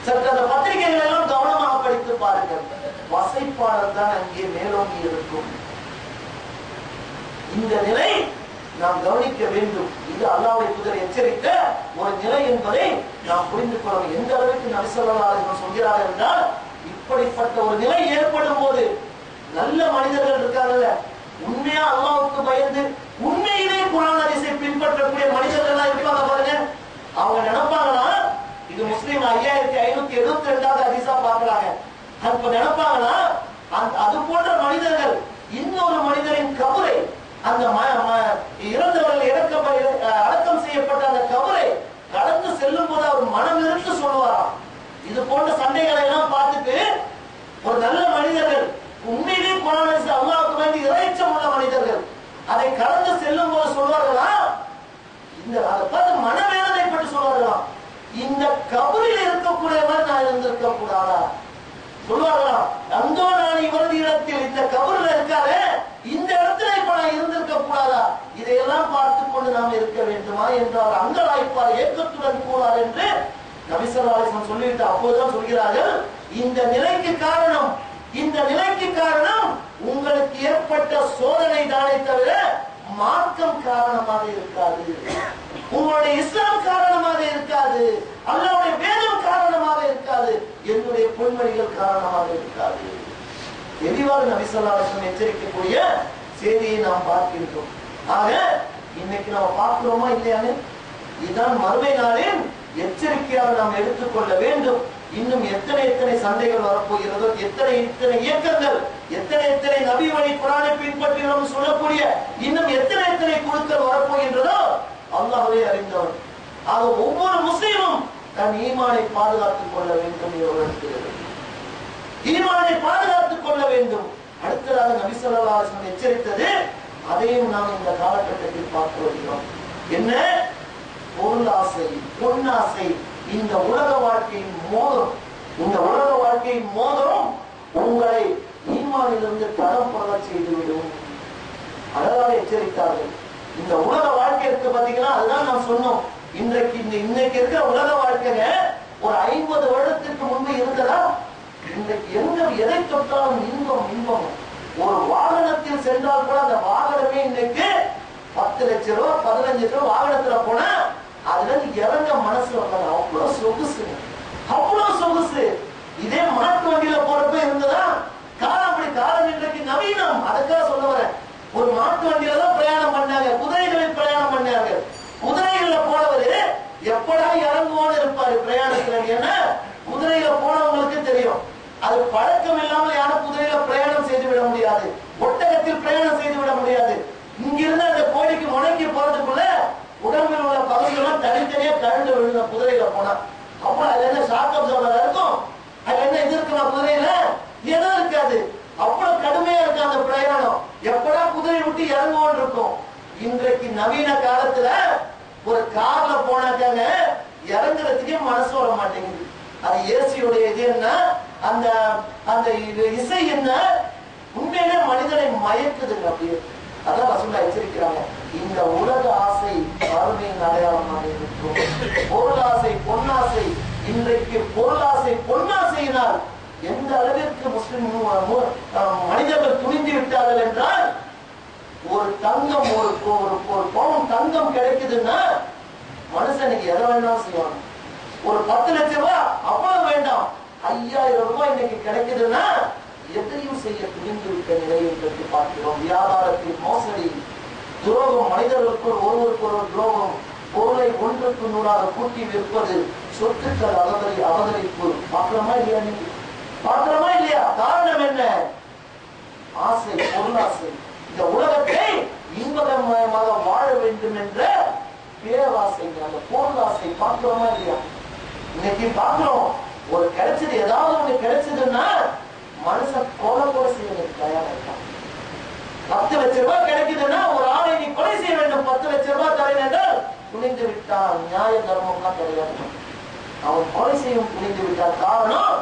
சற்று அந்த பத்திரிகைகளை எல்லாம் கவனமாக படித்து பாருங்கள். வசைப்பாளர் தான் அங்கே மேலோங்கி இருக்கும். இந்த நிலை நாம் கவனிக்க வேண்டும். இது அல்லாஹ்வுடைய தூதர் எச்சரித்த ஒரு நிலை என்பதை நாம் புரிந்து கொள்ளணும். எந்த அளவுக்கு நபி ஸல்லல்லாஹு அலைஹி வஸல்லம் சொல்கிறார்கள் என்றால், இப்படிப்பட்ட ஒரு நிலை ஏற்படும் போது நல்ல மனிதர்கள் இருக்காங்கல்ல, உண்மையா அல்லாஹ்வுக்கு பயந்து உண்மையிலே குர்ஆன் ஹதீஸை பின்பற்றக்கூடிய மனிதர்கள் இருப்பாங்க பாருங்க. அவங்க நினைப்பாங்கன்னா இது முஸ்லிம் 5572வது ஹதீஸா பார்க்கறாங்க. அப்ப நினைப்பாங்கன்னா அது போன்ற மனிதர்கள் இன்னொரு மனிதரின் கபரை, அந்த இறந்தவர்கள் அடக்கம் செய்யப்பட்ட அந்த கபரை கடந்து செல்லும் போது அவர் மனம் இருந்து சொல்லுவாராம். இது போன்ற சண்டைகளை எல்லாம் பார்த்துட்டு ஒரு நல்ல மனிதர்கள், உண்மையிலே குர்ஆன் ஹதீஸ் அல்லாஹ்வுக்கு வேண்டி இறைச்சம் உள்ள மனிதர்கள் அதை கடந்து செல்லும் போது சொல்வார்களா, இந்த அதை பார்த்து மனவேதனைப்பட்டு சொல்வார்களாம், இந்த கபரில் இருக்கக்கூடியவர் நான் இருந்திருக்க கூடாதா சொல்வார்களாம். அந்தோ நான் இவரது இடத்தில் இந்த கபரில் இருக்காரு, இந்த இடத்துல இப்ப நான் இருந்திருக்க கூடாதா, இதையெல்லாம் பார்த்து கொண்டு நாம் இருக்க வேண்டுமா என்றார். அங்கலாய்ப்பார், ஏக்கத்துடன் கூறார் என்று நபி ஸல்லல்லாஹு அலைஹி வஸல்லம் சொல்லிவிட்டு அப்போதுதான் சொல்கிறார்கள், இந்த நிலைக்கு காரணம் உங்களுக்கு ஏற்பட்ட சோதனை தானே தவிர மார்க்கம் காரணமாக இருக்காது, உங்களுடைய இஸ்லாம் காரணமாக இருக்காது, அல்லாஹ்வுடைய வேதம் காரணமாக இருக்காது, என்னுடைய பொன்மொழிகள் காரணமாக இருக்காது. தெளிவாக நபி ஸல்லல்லாஹு அலைஹி வஸல்லம் எச்சரிக்கக்கூடிய செய்தியை நாம் பார்க்கின்றோம். ஆக இன்னைக்கு நாம் பார்க்கிறோமா இல்லையானே, இதுதான் மறுமை நாளின் எச்சரிக்கையாக நாம் எடுத்துக்கொள்ள வேண்டும். இன்னும் எத்தனை சண்டைகள் வரப்போகிறதோ, எத்தனை இயக்கங்கள், எத்தனை நபி வழி குர்ஆனை பின்பற்றுகிறோம் சொல்லக்கூடிய இன்னும் எத்தனை குழுக்கள் வரப்போகின்றதோ அல்லாஹ்வே அறிந்தவர். ஆக ஒவ்வொரு முஸ்லிமும் தன் ஈமானை பாதுகாத்துக் கொள்ள வேண்டும். ஈமானை பாதுகாத்துக் கொள்ள வேண்டும். அடுத்ததாக நபி ஸல்லல்லாஹு அலைஹி வஸல்லம் எச்சரித்தது, அதையும் நாம் இந்த காலகட்டத்தில் பார்த்து வருகிறோம். என்ன? பொருளாசை, பொன்னாசை, இந்த உலக வாழ்க்கையின் மோதம். இந்த உலக வாழ்க்கையின் மோதம் உங்களை ஈமானிலிருந்து தடம் புரள செய்துவிடும். அழகாக எச்சரித்தார்கள். இந்த உலக வாழ்க்கை இருக்கு பாத்தீங்கன்னா, அதுதான் நாம் சொன்னோம். இன்னைக்கு இருக்கிற உலக வாழ்க்கைங்க ஒரு 50 வருடத்திற்கு முன்பு இருந்ததா? இன்றைக்கு எதை தொட்டாலும் இன்பம். ஒரு வாகனத்தில் சென்றால் கூட அந்த வாகனமே இன்னைக்கு 10 லட்சம் ரூபாய் 15 லட்சம் ரூபாய் வாகனத்துல போனா அதுல இறங்க மனசு வந்தாங்க. அவ்வளவு சொகுசு. இதே மாட்டு வண்டியில போறப்ப இருந்ததா? காலம் இன்றைக்கு நவீனம். அதுக்காக சொல்ல வரேன். ஒரு மாட்டு வண்டியில தான் பிரயாணம் பண்ணாங்க, குதிரைகளில் பிரயாணம் பண்ணாங்க. குதிரைகள்ல போனவரு எப்படா இறங்குவோன்னு இருப்பாரு பிரயாணத்துல. ஏன்னா குதிரையில போனவங்களுக்கு தெரியும், அது பழக்கம் இல்லாமல் யாரும் குதிரையில பிரயாணம் செய்து விட முடியாது, ஒட்டகத்தில் பிரயாணம் செய்து விட முடியாது. இங்கிருந்து அந்த கோடிக்கு முனைக்கு போறதுக்குள்ள உடம்பில் உள்ள பகுதிகள்லாம் தனித்தனியா கரண்டு விழுந்த குதிரையில போனா. அப்ப அதுல என்ன ஷாக் அப்சர்வர் இருக்கும், அதுல என்ன இது இருக்குமா குதிரையில? எதுவும் இருக்காது. அவ்வளவு கடுமையா இருக்கு அந்த பிரயாணம். எப்படா குதிரை விட்டு இறங்குவோன்னு இருக்கும். இன்றைக்கு நவீன காலத்துல ஒரு கார்ல போனாக்காங்க இறங்குறதுக்கே மனசு வர மாட்டேங்குது. அது ஏசியுடைய இது என்ன, அந்த அந்த இசை என்ன, உண்மையிலே மனிதனை மயக்குதுங்க அப்படியே. அதான் ரசூலுல்லாஹ் எச்சரிக்கிறாங்க, இந்த உலக ஆசை மறுமையின் அடையாளமாக இருக்கும். பொருளாசை, பொன்னாசை. இன்றைக்கு பொருளாசை, பொன்னாசையினால் எந்த அளவிற்கு முஸ்லிம் மனிதர்கள் துணிந்து விட்டார்கள் என்றால், ஒரு தங்கம், ஒரு பவுன் தங்கம் கிடைக்குதுன்னா மனுஷனுக்கு எதை வேணாலும் செய்வாங்க. ஒரு 10 லட்சம் ரூபாய் அவ்வளவு வேண்டாம், 5000 ரூபாய் இன்னைக்கு கிடைக்குதுன்னா எதையும் செய்ய துணிந்து விட்ட நிலையை பற்றி பார்க்கிறோம். வியாபாரத்தில் மோசடி, துரோகம், மனிதர்களுக்குள் ஒருவருக்கொருவர் துரோகம், பொருளை ஒன்றுக்கு நூறாக கூட்டி விற்பது, சொத்துக்கள் அபகரிப்பு. பார்க்கிறோமா இல்லையா? காரணம் என்ன? ஆசை, பொருளாசை. இந்த உலகத்தை இன்பகமயமாக வாழ வேண்டும் என்ற பேராசை, அந்த பொருளாசை. பார்க்கிறோமா இல்லையா? இன்னைக்கு பார்க்கிறோம், ஒரு கிடைச்சது, ஏதாவது ஒண்ணு கிடைச்சதுன்னா மனுஷன் கொலை செய்வதற்கு தயாரா இருக்கான். 10 லட்சம் ரூபாய் கிடைக்குதுன்னா ஒரு ஆளை நீ கொலை செய்ய வேண்டும், 10 லட்சம் ரூபாய் தரேன் என்றால் துணிந்து விட்டான். நியாய தர்மம்லாம் கிடையாது, அவன் கொலை செய்யும் துணிந்து விட்டான். காரணம்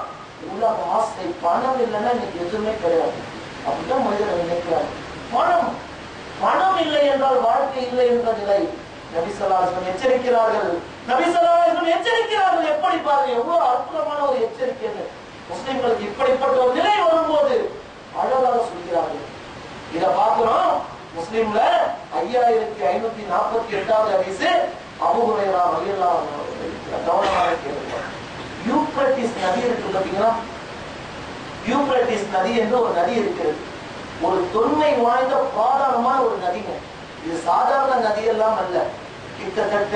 உலக ஆசை. பணம் இல்லைன்னா இன்னைக்கு எதுவுமே கிடையாது. அப்படிதான் மனிதர்கள் நினைக்கிறார். பணம் இல்லை என்றால் வாழ்க்கை இல்லை என்ற நிலை. நபி ஸல்லல்லாஹு அலைஹி வஸல்லம் எச்சரிக்கிறார்கள். நபி ஸல்லல்லாஹு அலைஹி வஸல்லம் எச்சரிக்கிறார்கள். எப்படி பாருங்க, எவ்வளவு அற்புதமான ஒரு எச்சரிக்கை. முஸ்லிம்களுக்கு இப்படிப்பட்ட ஒரு நிலை வரும்போது அழகாக சொல்கிறார்கள். இத பார்க்கிறோம் முஸ்லிம்ல 5548வது ஹதீஸ். அபூ ஹுரைரா ரலியல்லாஹு அன்ஹு கவனமாக கேளுங்க. யூப்ரட்டிஸ் நதி இருக்கு பாத்தீங்களா? யூப்ரட்டிஸ் நதி என்று ஒரு நதி இருக்கிறது. ஒரு தொன்மை வாய்ந்த பாதாளமான ஒரு நதிங்க. இது சாதாரண நதி எல்லாம் அல்ல. கிட்டத்தட்ட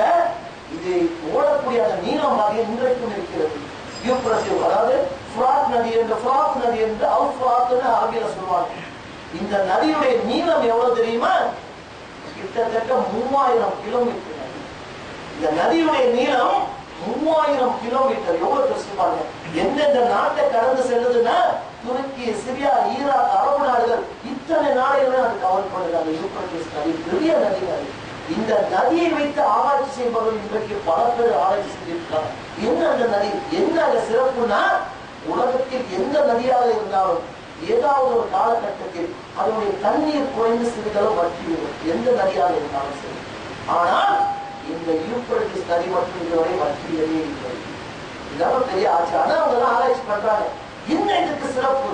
இது ஓடக்கூடிய அந்த நீளம் நதி இன்றைக்கும் இருக்கிறது. யூப்ரட்டிஸ், அதாவது ஃப்ராத் நதி என்று, ஃப்ராத் நதி என்று அவுஃப்ராத்னு அரபியில சொல்வாங்க. இந்த நதியுடைய நீளம் எவ்வளவு தெரியுமா? கிட்டத்தட்ட 3000 கிலோமீட்டர். இந்த நதியுடைய நீளம் 3000 கிலோமீட்டர். எவ்வளவு பெருசு பாருங்க. எந்தெந்த நாட்டை கடந்து செல்லுதுன்னா துருக்கி, சிரியா, ஈராக், அரபு நாடுகள், இத்தனை நாடுகளை அது கவர் பண்ணுது. அந்த யூப்ரட்டிஸ் நதி பெரிய நதி. இந்த நதியை வைத்து ஆராய்ச்சி செய்பவர்கள் இன்றைக்கு பல பேர் ஆராய்ச்சி செஞ்சிருக்காங்க. என்ன அந்த நதி, என்ன அந்த சிறப்புனா, உலகத்தில் எந்த நதியாக இருந்தாலும் ஏதாவது ஒரு காலகட்டத்தில் அதனுடைய தண்ணீர் குறைந்து சிறிதளவு வற்றிவிடும். எந்த நதியாக இருந்தாலும் சரி. ஆனால் இந்த யூப்ரட்டிஸ் நதி மட்டும் இதுவரை வற்றியதே இல்லை. இதெல்லாம் பெரிய ஆட்சி. ஆனா அவங்க எல்லாம் ஆராய்ச்சி பண்றாங்க. என்ன இதுக்கு சிறப்பு?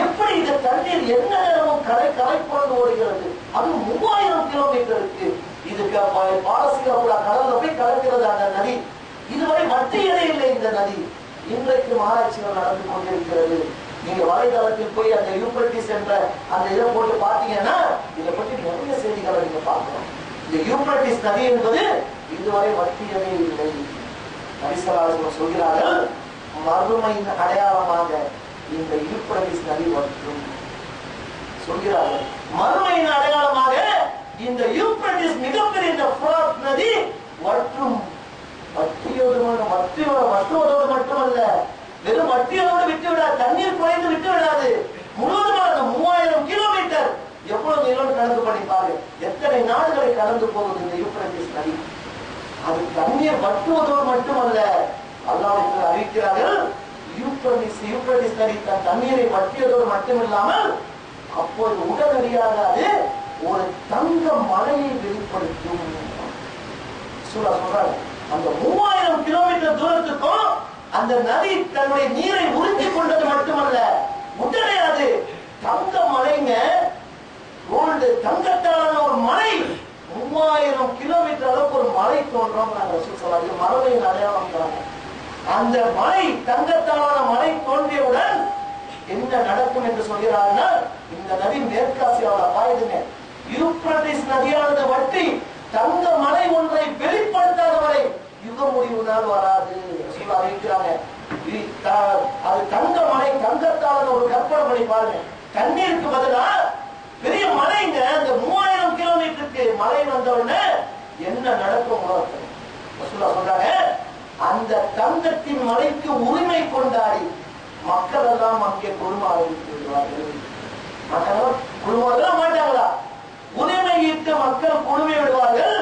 எப்படி இந்த தண்ணீர் என்ன நேரமும் கரைப்புரண்டு ஓடுகிறது? அது 3000 கிலோமீட்டருக்கு. இதுக்கு பாரசீகப்புலா கடல்ல போய் கலக்கிறது அந்த நதி. இதுவரை வற்றியதே இல்லை இந்த நதி. இன்றைக்கும் ஆராய்ச்சிகள் நடந்து கொண்டிருக்கிறது. நீங்க வலைதளத்தில் போய் அந்த யூப்ரட்டிஸ் என்ற அந்த இதை போட்டு பார்த்தீங்கன்னா இதை பற்றி நிறைய செய்திகளை நீங்க பார்க்கலாம். இந்த யூப்ரட்டிஸ் நதி என்பது இதுவரை வற்றியதே இல்லை. நபி ஸல்லல்லாஹு அலைஹி வஸல்லம் சொல்கிறார்கள், மறுமையின் அடையாளமாக இந்த யூப்ரட்டிஸ் நதி வற்றும் சொல்கிறார்கள். மறுமையின் அடையாளமாக இந்த யூப்ரட்டிஸ் மிகப்பெரிய இந்த ஃப்ராத் நதி வற்றும். வற்றுவதோடு மட்டுமல்ல, வெறும் வட்டியோடு விட்டு விடாது, தண்ணீர் குறைந்து விட்டு விடாது. முழுவதுமாக 3000 கிலோமீட்டர் எவ்வளவு நீளம் கணக்கு பண்ணிப்பாரு. எத்தனை நாடுகளை கடந்து போகுது இந்த யூப்ரட்டிஸ் நதி. அது தண்ணீர் வற்றுவதோடு மட்டுமல்ல, அல்லாஹ் அறிவிக்கிறார்கள், யூப்ரட்டிஸ் நதி தன் தண்ணீரை வற்றியதோடு மட்டுமில்லாமல் அப்போது உடனடியாக அது ஒரு தங்க மலையை வெளிப்படுத்தும் சொல்றாங்க. அந்த 3000 கிலோமீட்டர் தூரத்துக்கும் அந்த நதி தன்னுடைய நீரை உறிஞ்சி கொண்டது மட்டுமல்ல, உடனே அது தங்க மலைங்க, கோல்டு தங்கத்தாலான ஒரு மலை. 3000 கிலோமீட்டர் அளவுக்கு ஒரு மலை தோன்றும். மரபையின் அடையாளம் தாங்க. அந்த மலை தங்கத்தாலான மலை தோன்றியவுடன் என்ன நடக்கும் என்று சொல்கிறார்கள். இந்த நதி மேற்காசியாவில் பாயுதுங்க. யூப்ரட்டிஸ் நதியானது வட்டி தங்க மலை ஒன்றை வெளிப்படுத்தாத வரை யுக முடிவு நாள் வராது அறிவிக்கிறாங்க. அது தங்க மலை, தங்கத்தால ஒரு கற்பனை பண்ணி பாருங்க. தண்ணீருக்கு பதிலா பெரிய மலைங்க. அந்த 3000 கிலோமீட்டருக்கு மலை வந்த உடனே என்ன நடக்கும் சொல்றாங்க. அந்த தங்கத்தின் மலைக்கு உரிமை கொண்டாடி மக்கள் எல்லாம் அங்கே குழும ஆரம்பித்து விடுவார்கள். குழுமெல்லாம் மாட்டாங்களா? உரிமையிட்டு மக்கள் குழுமி விடுவார்கள்.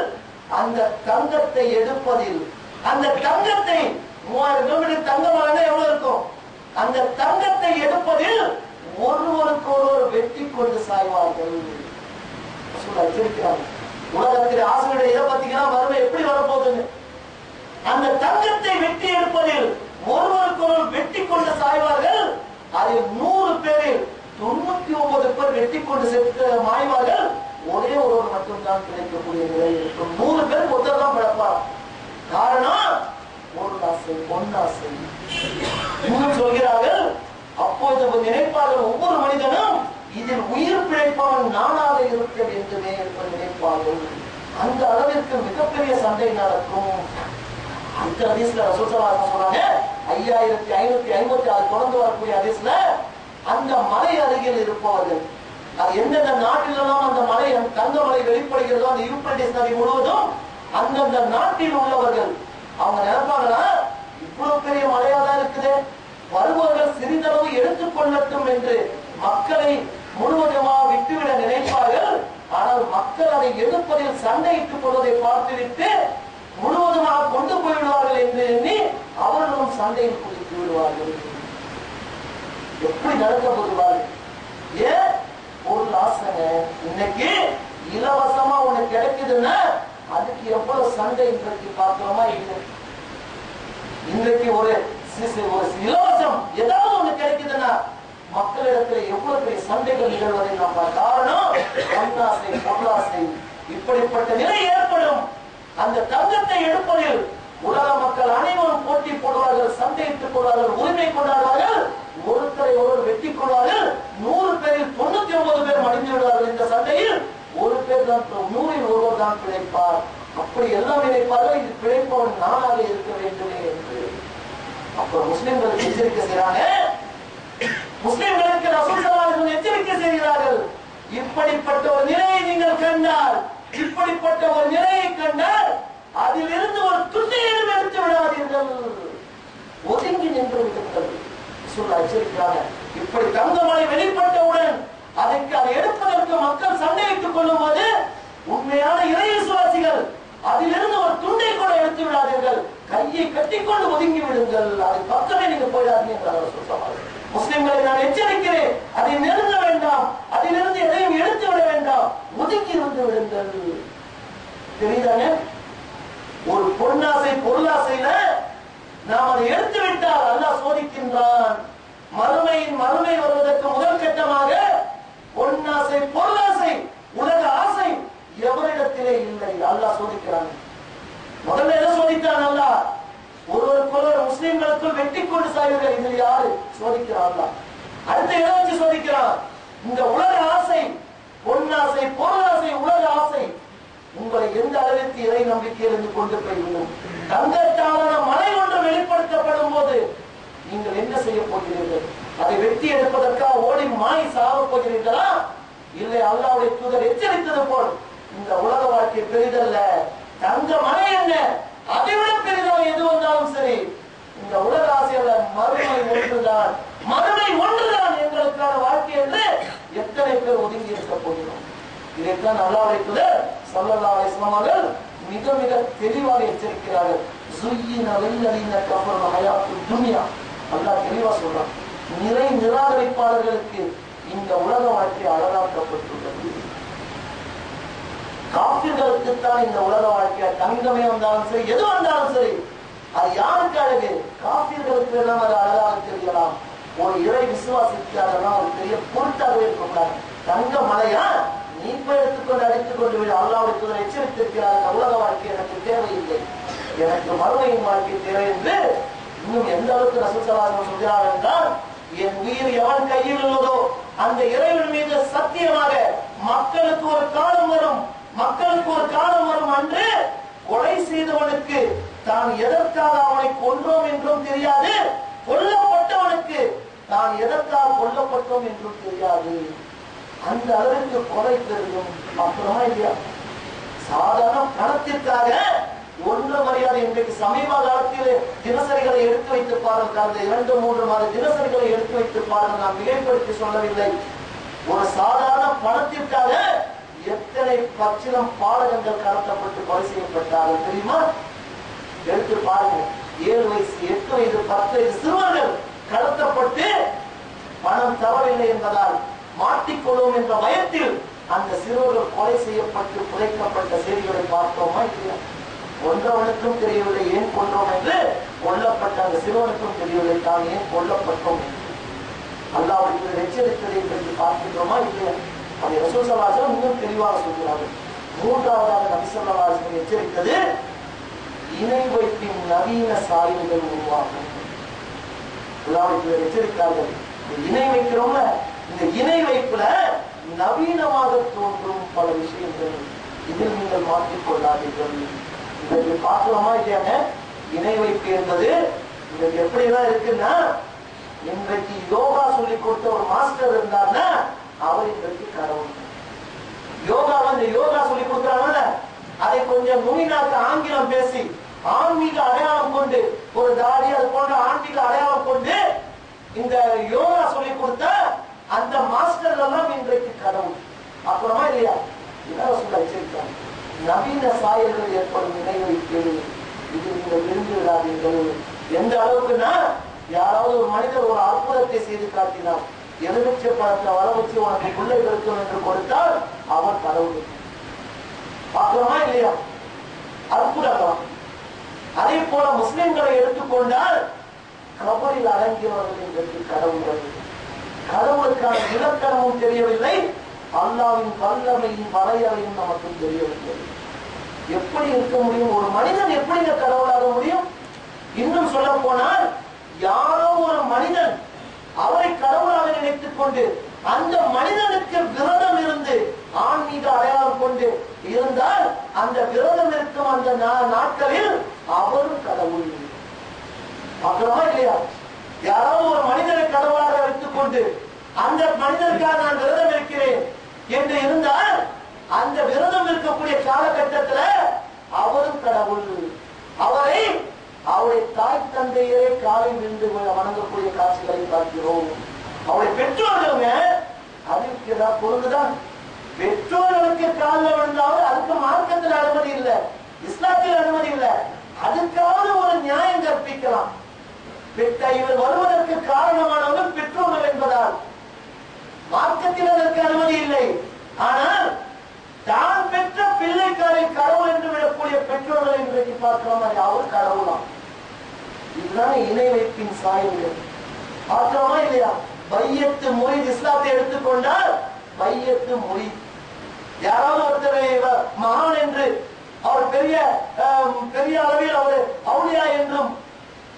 அந்த தங்கத்தை எடுப்பதில், அந்த தங்கத்தை 3000 கிலோமீட்டர் தங்க மலை எவ்வளவு இருக்கும்? அந்த தங்கத்தை எடுப்பதில் ஒருவருக்கு ஒருவர் வெட்டி கொண்டு சாய்வார்கள். உலகத்தில் ஆசிரியர் இதை பார்த்தீங்கன்னா மறுமை எப்படி வரப்போகுதுன்னு. அந்த தங்கத்தை வெட்டி எடுப்பதில் ஒருவருக்கு ஒருவர் வெட்டி கொண்டு சாய்வார்கள். அதில் 100 பேரில் 99 பேர் வெட்டி கொண்டு செத்து மாய்வார்கள். ஒரே ஒருவர் மட்டும்தான் கிடைக்கக்கூடிய நிலை இருக்கும். 100 பேர் ஒருத்தர் தான் பிறப்பார். காரணம் பொருளாசை, பொன்னாசை. இன்னும் சொல்கிறார்கள், அப்போது நினைப்பார்கள் ஒவ்வொரு மனிதனும் இதில் உயிர் பிழைப்பவன் நானாக இருக்க வேண்டுமே என்று நினைப்பார்கள். அந்த அளவிற்கு மிகப்பெரிய சண்டை நடக்கும். அந்த ஹதீஸ்ல ரசூல் ஸல்லல்லாஹு அலைஹி வஸல்லம் சொன்னாங்க, 5556 தொடர்ந்து வரக்கூடிய ஹதீஸ்ல அந்த மலை அருகில் இருப்பவர்கள், அது எந்தெந்த நாட்டிலெல்லாம் அந்த மலை தங்க மலை வெளிப்படுகிறதோ அந்த யூப்ரட்டிஸ் நதி முழுவதும் அந்தந்த நாட்டில் உள்ளவர்கள் அவங்க நினைப்பாங்களா, இவ்வளவு பெரிய மலையாதான் இருக்குது, வருபவர்கள் சிறிதளவு எடுத்துக் கொள்ளட்டும் என்று மக்களை முழுவதுமாக விட்டுவிட நினைப்பார்கள். ஆனால் மக்கள் அதை எடுப்பதில் சண்டையிட்டுக் கொள்வதை பார்த்துவிட்டு முழுவதுமாக கொண்டு போய்விடுவார்கள் என்று எண்ணி அவர்களும் சண்டையில் குதித்து விடுவார்கள். எப்படி நடக்க போடுவார்கள்? ஏன்? பொருள் ஆசைங்க. இன்னைக்கு இலவசமா உனக்கு கிடைக்குதுன்னா அதுக்கு எவ்வளவு சண்டை இன்றைக்கு பார்க்கிறோமா இல்லை? இன்றைக்கு ஒரு இலவசம் ஏதாவது ஒண்ணு கிடைக்குதுன்னா மக்களிடத்துல எவ்வளவு பெரிய சண்டைகள் நிகழ்வதை நம்ம காரணம் பொன்னாசை, பொருளாசை. இப்படிப்பட்ட நிலை ஏற்படும். அந்த தங்கத்தை எடுப்பதில் உலக மக்கள் அனைவரும் போட்டி போடுவார்கள், சண்டையிட்டுக் கொள்வார்கள், உரிமை கொண்டாடுவார்கள். ஒருத்தரை ஒருவர் வெட்டி கொள்வார்கள். 100 பேரில் 99 பேர் மடிந்து விடுவார்கள். இந்த சண்டையில் ஒரு பேர் தான், 100இல் ஒருவர் தான் பிழைப்பார். அப்படி எல்லாம் நினைப்பார்கள், இது பிழைப்பவன் நானாக இருக்க வேண்டுமே என்று. அப்ப முஸ்லிம்களுக்கு எச்சரிக்கை செய்யறாங்க. முஸ்லிம்களுக்கு ரசூல் ஸல்லல்லாஹு அலைஹி வஸல்லம் எச்சரிக்கை செய்கிறார்கள். இப்படிப்பட்ட ஒரு நிலையை நீங்கள் கண்டால், இப்படிப்பட்ட ஒரு நிலையை கண்டால் அதிலிருந்து ஒரு துண்டையும் எடுத்து விடாதீர்கள், ஒதுங்கி நின்று விடுங்கள். ரசூல் எச்சரிக்கிறாங்க. இப்படி தங்கமலை வெளிப்பட்டவுடன் அதை எடுப்பதற்கு மக்கள் சண்டையிட்டுக் கொள்ளும் போது உண்மையான இறை விசுவாசிகள் அதிலிருந்து ஒரு துண்டை கூட எடுத்து விடாதீர்கள், கையை கட்டிக்கொண்டு ஒதுங்கி விடுங்கள், அதை பக்கமே நீங்க போயிடாதீங்க. முஸ்லிம்களை நான் எச்சரிக்கிறேன், அதை நெருங்க வேண்டாம், அதிலிருந்து எதையும் எடுத்து விட வேண்டாம், ஒதுங்கி இருந்து விடுங்கள். தெரியுதானே? ஒரு பொன்னாசை பொருளாசையில நாம் அதை எடுத்து விட்டால் அல்லாஹ் சோதிக்கின்றான். மறுமை வருவதற்கு முதல் கட்டமாக பொன்னாசை பொருளாசை உலக ஆசை எவரிடத்திலே இல்லை, அல்லாஹ் சோதிக்கிறான். முதல்ல எதை சோதித்தான் அல்லாஹ்? ஒருவருக்கொருவர் முஸ்லிம்களுக்குள் வெட்டி கொண்டு சாய்வர்கள். இதில் யாரு சோதிக்கிறான்? அடுத்து எதை வச்சு சோதிக்கிறான்? இந்த உலக ஆசை, பொன்னாசை பொருளாசை உலக ஆசை உங்களை எந்த அளவிற்கு இறை நம்பிக்கையிலிருந்து கொண்டு போய்விடும். தங்கத்தாலான மலை ஒன்று வெளிப்படுத்தப்படும் போது நீங்கள் என்ன செய்ய போகிறீர்கள்? அதை வெட்டி எடுப்பதற்காக ஓடி மாய் சாக போகிறீர்களா? இல்லை, அல்லாஹ்வுடைய தூதர் எச்சரித்தது போல் இந்த உலக வாழ்க்கை பெரிதல்ல, தங்க மலை என்ன அதைவிட பெரிதாக எது வந்தாலும் சரி, இந்த உலக ஆசையில மறுமை ஒன்றுதான், மறுமை ஒன்றுதான் எங்களுக்கான வாழ்க்கை என்று எத்தனை பேர் ஒதுங்கி இருக்க போகிறோம்? இதைத்தான் அல்லாஹ்வுடைய தூதர் ஸல்லல்லாஹு அலைஹி வஸல்லம் அவர்கள் மிக மிக தெளிவாக எச்சரிக்கிறார்கள். ஸுய்யின லில்லதீன கஃபரு ஹயாத்துத் துன்யா. அல்லாஹ் தெளிவா சொல்றான், நிராகரிப்பாளர்களுக்கு இந்த உலக வாழ்க்கை அழகாக்கப்பட்டுள்ளது. காபிர்களுக்கு தான் இந்த உலக வாழ்க்கை, தங்கமே வந்தாலும் சரி எது வந்தாலும் சரி அது யாருக்கு அழகு? காபிர்களுக்கு எல்லாம் அது அழகாக தெரியலாம். ஒரு இறை விசுவாசிக்கு அதெல்லாம் ஒரு பெரிய பொருட்டாகவே இருக்கக்கூடாது. தங்க மலையா நீ போய் எடுத்துக்கொண்டு அடித்துக் கொண்டு விட. அல்லாஹ்வுடைய தூதர் எச்சரித்திருக்கிறார், இந்த உலக வாழ்க்கை எனக்கு தேவையில்லை, எனக்கு மறுமையின் வாழ்க்கை தேவை என்று. இன்னும் எந்த அளவுக்கு ரசூல் ஸல்லல்லாஹு அலைஹி வஸல்லம் சொல்கிறார் என்றால், என் உயிர் எவன் கையில் உள்ளதோ அந்த இறைவன் மீது சத்தியமாக மக்களுக்கு ஒரு காலம் வரும், மக்களுக்கு ஒரு காலம் வரும் அன்று கொலை செய்தவனுக்கு தான் எதற்காக அவனை கொன்றோம் என்றும் தெரியாது, கொல்லப்பட்டவனுக்கு தான் எதற்காக கொல்லப்பட்டோம் என்றும் தெரியாது. அந்த அளவிற்கு கொலை பெருகும். அப்புறமா இல்லையா, சாதாரண பணத்திற்காக ஒன்று மரியாதை. இன்றைக்கு சமீப காலத்தில் தினசரிகளை எடுத்து வைத்து பாருங்கள், கடந்த 2-3 மாத தினசரிகளை எடுத்து வைத்து பாருங்கள். நான் மிகைப்படுத்தி சொல்லவில்லை. ஒரு சாதாரண பணத்திற்காக எத்தனை பச்சிலம் பாடகங்கள் கடத்தப்பட்டு கொலை செய்யப்பட்டார்கள் தெரியுமா? எடுத்து பாருங்க. 7 வயசு 8 வயது 10 வயது சிறுவர்கள் கடத்தப்பட்டு பணம் தவறில்லை என்பதால் மாட்டிக்கொள்வோம் என்ற பயத்தில் அந்த சிறுவர்கள் கொலை செய்யப்பட்டு புதைக்கப்பட்ட செய்திகளை பார்த்தோமா இல்லையா? கொன்றவனுக்கும் தெரியவில்லை ஏன் கொன்றோம் என்று, கொல்லப்பட்ட அந்த சிறுவனுக்கும் தெரியவில்லை தான் ஏன் கொல்லப்பட்டோம் என்று. அல்லாஹ்வுடைய எச்சரித்ததை பற்றி பார்க்கின்றோமா இல்லையா? அதை ரசூல் ஸல்லல்லாஹு அலைஹி வஸல்லம் இன்னும் தெளிவாக சொல்கிறார்கள். மூன்றாவதாக நபி ஸல்லல்லாஹு அலைஹி வஸல்லம் எச்சரித்தது, இணை வைப்பின் நவீன சாயல்கள் உருவாகும். அல்லாஹ்வுடைய எச்சரிக்கிறார்கள், இணை வைக்கிறோம்ல, இந்த இணை வைப்புல நவீனமாக தோன்றும் பல விஷயங்கள், இதில் நீங்கள் மாற்றிக்கொள்ளாதீர்கள். இதற்கு பார்க்கலாமா இல்லையாங்க? இணை வைப்பு என்பது இன்றைக்கு எப்படிதான் இருக்குன்னா, இன்றைக்கு யோகா சொல்லி கொடுத்த ஒரு மாஸ்டர் இருந்தார்னா அவர் இன்றைக்கு கடவுள். யோகா சொல்லி கொடுக்குறாங்க, அதை கொஞ்சம் நுனிநாக்கு ஆங்கிலம் பேசி ஆன்மீக அடையாளம் கொண்டு, ஒரு தாடி அது போன்ற ஆன்மீக அடையாளம் கொண்டு இந்த யோகா சொல்லி கொடுத்த அந்த மாஸ்டர் எல்லாம் இன்றைக்கு கடவுள். அப்புறமா இல்லையா, சொல்ல நவீன சாயல்கள் ஏற்படும் நினைவைக்கு இது நீங்கள் விரும்பி விடாதீர்கள். எந்த அளவுக்குன்னா, யாராவது ஒரு மனிதர் ஒரு அற்புதத்தை செய்து காட்டினார், எலுமிச்ச பழத்தை வர வச்சு உனக்கு பிள்ளை இருக்கும் என்று கொடுத்தால் அவர் கடவுள். பார்க்கலாமா இல்லையா? அற்புதம். அதே போல முஸ்லிம்களை எடுத்துக்கொண்டால் கபரில் அடங்கியவர்கள் என்பதற்கு கடவுள்கள். கடவுளுக்கான இலக்கணமும் தெரியவில்லை, அல்லாஹ்வின் வல்லமையின் வரையறையும் நமக்கு தெரியவில்லை. எப்படி இருக்க முடியும்? ஒரு மனிதன் எப்படி கடவுளாக முடியும்? இன்னும் சொல்ல போனால் யாரோ ஒரு மனிதன் அவரை கடவுளாக நினைத்துக் கொண்டு அந்த மனிதனுக்கு விரதம் இருந்து ஆன்மீக அடையாளம் கொண்டு இருந்தால் அந்த விரதம் இருக்கும் அந்த நாட்களில் அவரும் கடவுள். பார்க்கிறோமா இல்லையா? யாராவது ஒரு மனிதனை கடவுளாக வைத்துக் கொண்டு அந்த மனிதனுக்காக நான் விரதம் இருக்கிறேன் என்று இருந்தால் அந்த விரதம் இருக்கக்கூடிய காலகட்டத்தில் அவரும் கடவுள். அவரை அவருடைய தாய் தந்தையரே காலை விழுந்து வணங்கக்கூடிய காட்சிகளை பார்க்கிறோம். அவருடைய பெற்றோர்களுங்க அதுக்கு ஏதாவது பொருள்தான். பெற்றோர்களுக்கு காலில் விழுந்தாவது அதுக்கு மார்க்கத்தில் அனுமதி இல்லை, இஸ்லாத்தில் அனுமதி இல்லை. அதுக்காவது ஒரு நியாயம் கற்பிக்கலாம். இவர் வருவதற்கு காரணமானவர்கள் பெற்றோர்கள் என்பதால் மார்க்கத்தில் அதற்கு அனுமதி இல்லை. ஆனால் தான் பெற்ற பிள்ளைக்காரை கடவுள் என்று விடக்கூடிய பெற்றோர்களை இன்றைக்கு பார்க்கிறோம். அவர் கடவுளாம். இதுதான் இணை வைப்பின் சாயல்கள். பார்க்கிறோமா இல்லையா? பையத்து மொழி இஸ்லாத்தை எடுத்துக்கொண்டால் பையத்து மொழி யாராவது ஒருத்தர் மகான் என்று அவர் பெரிய பெரிய அளவில் அவர் அவுலியா என்றும்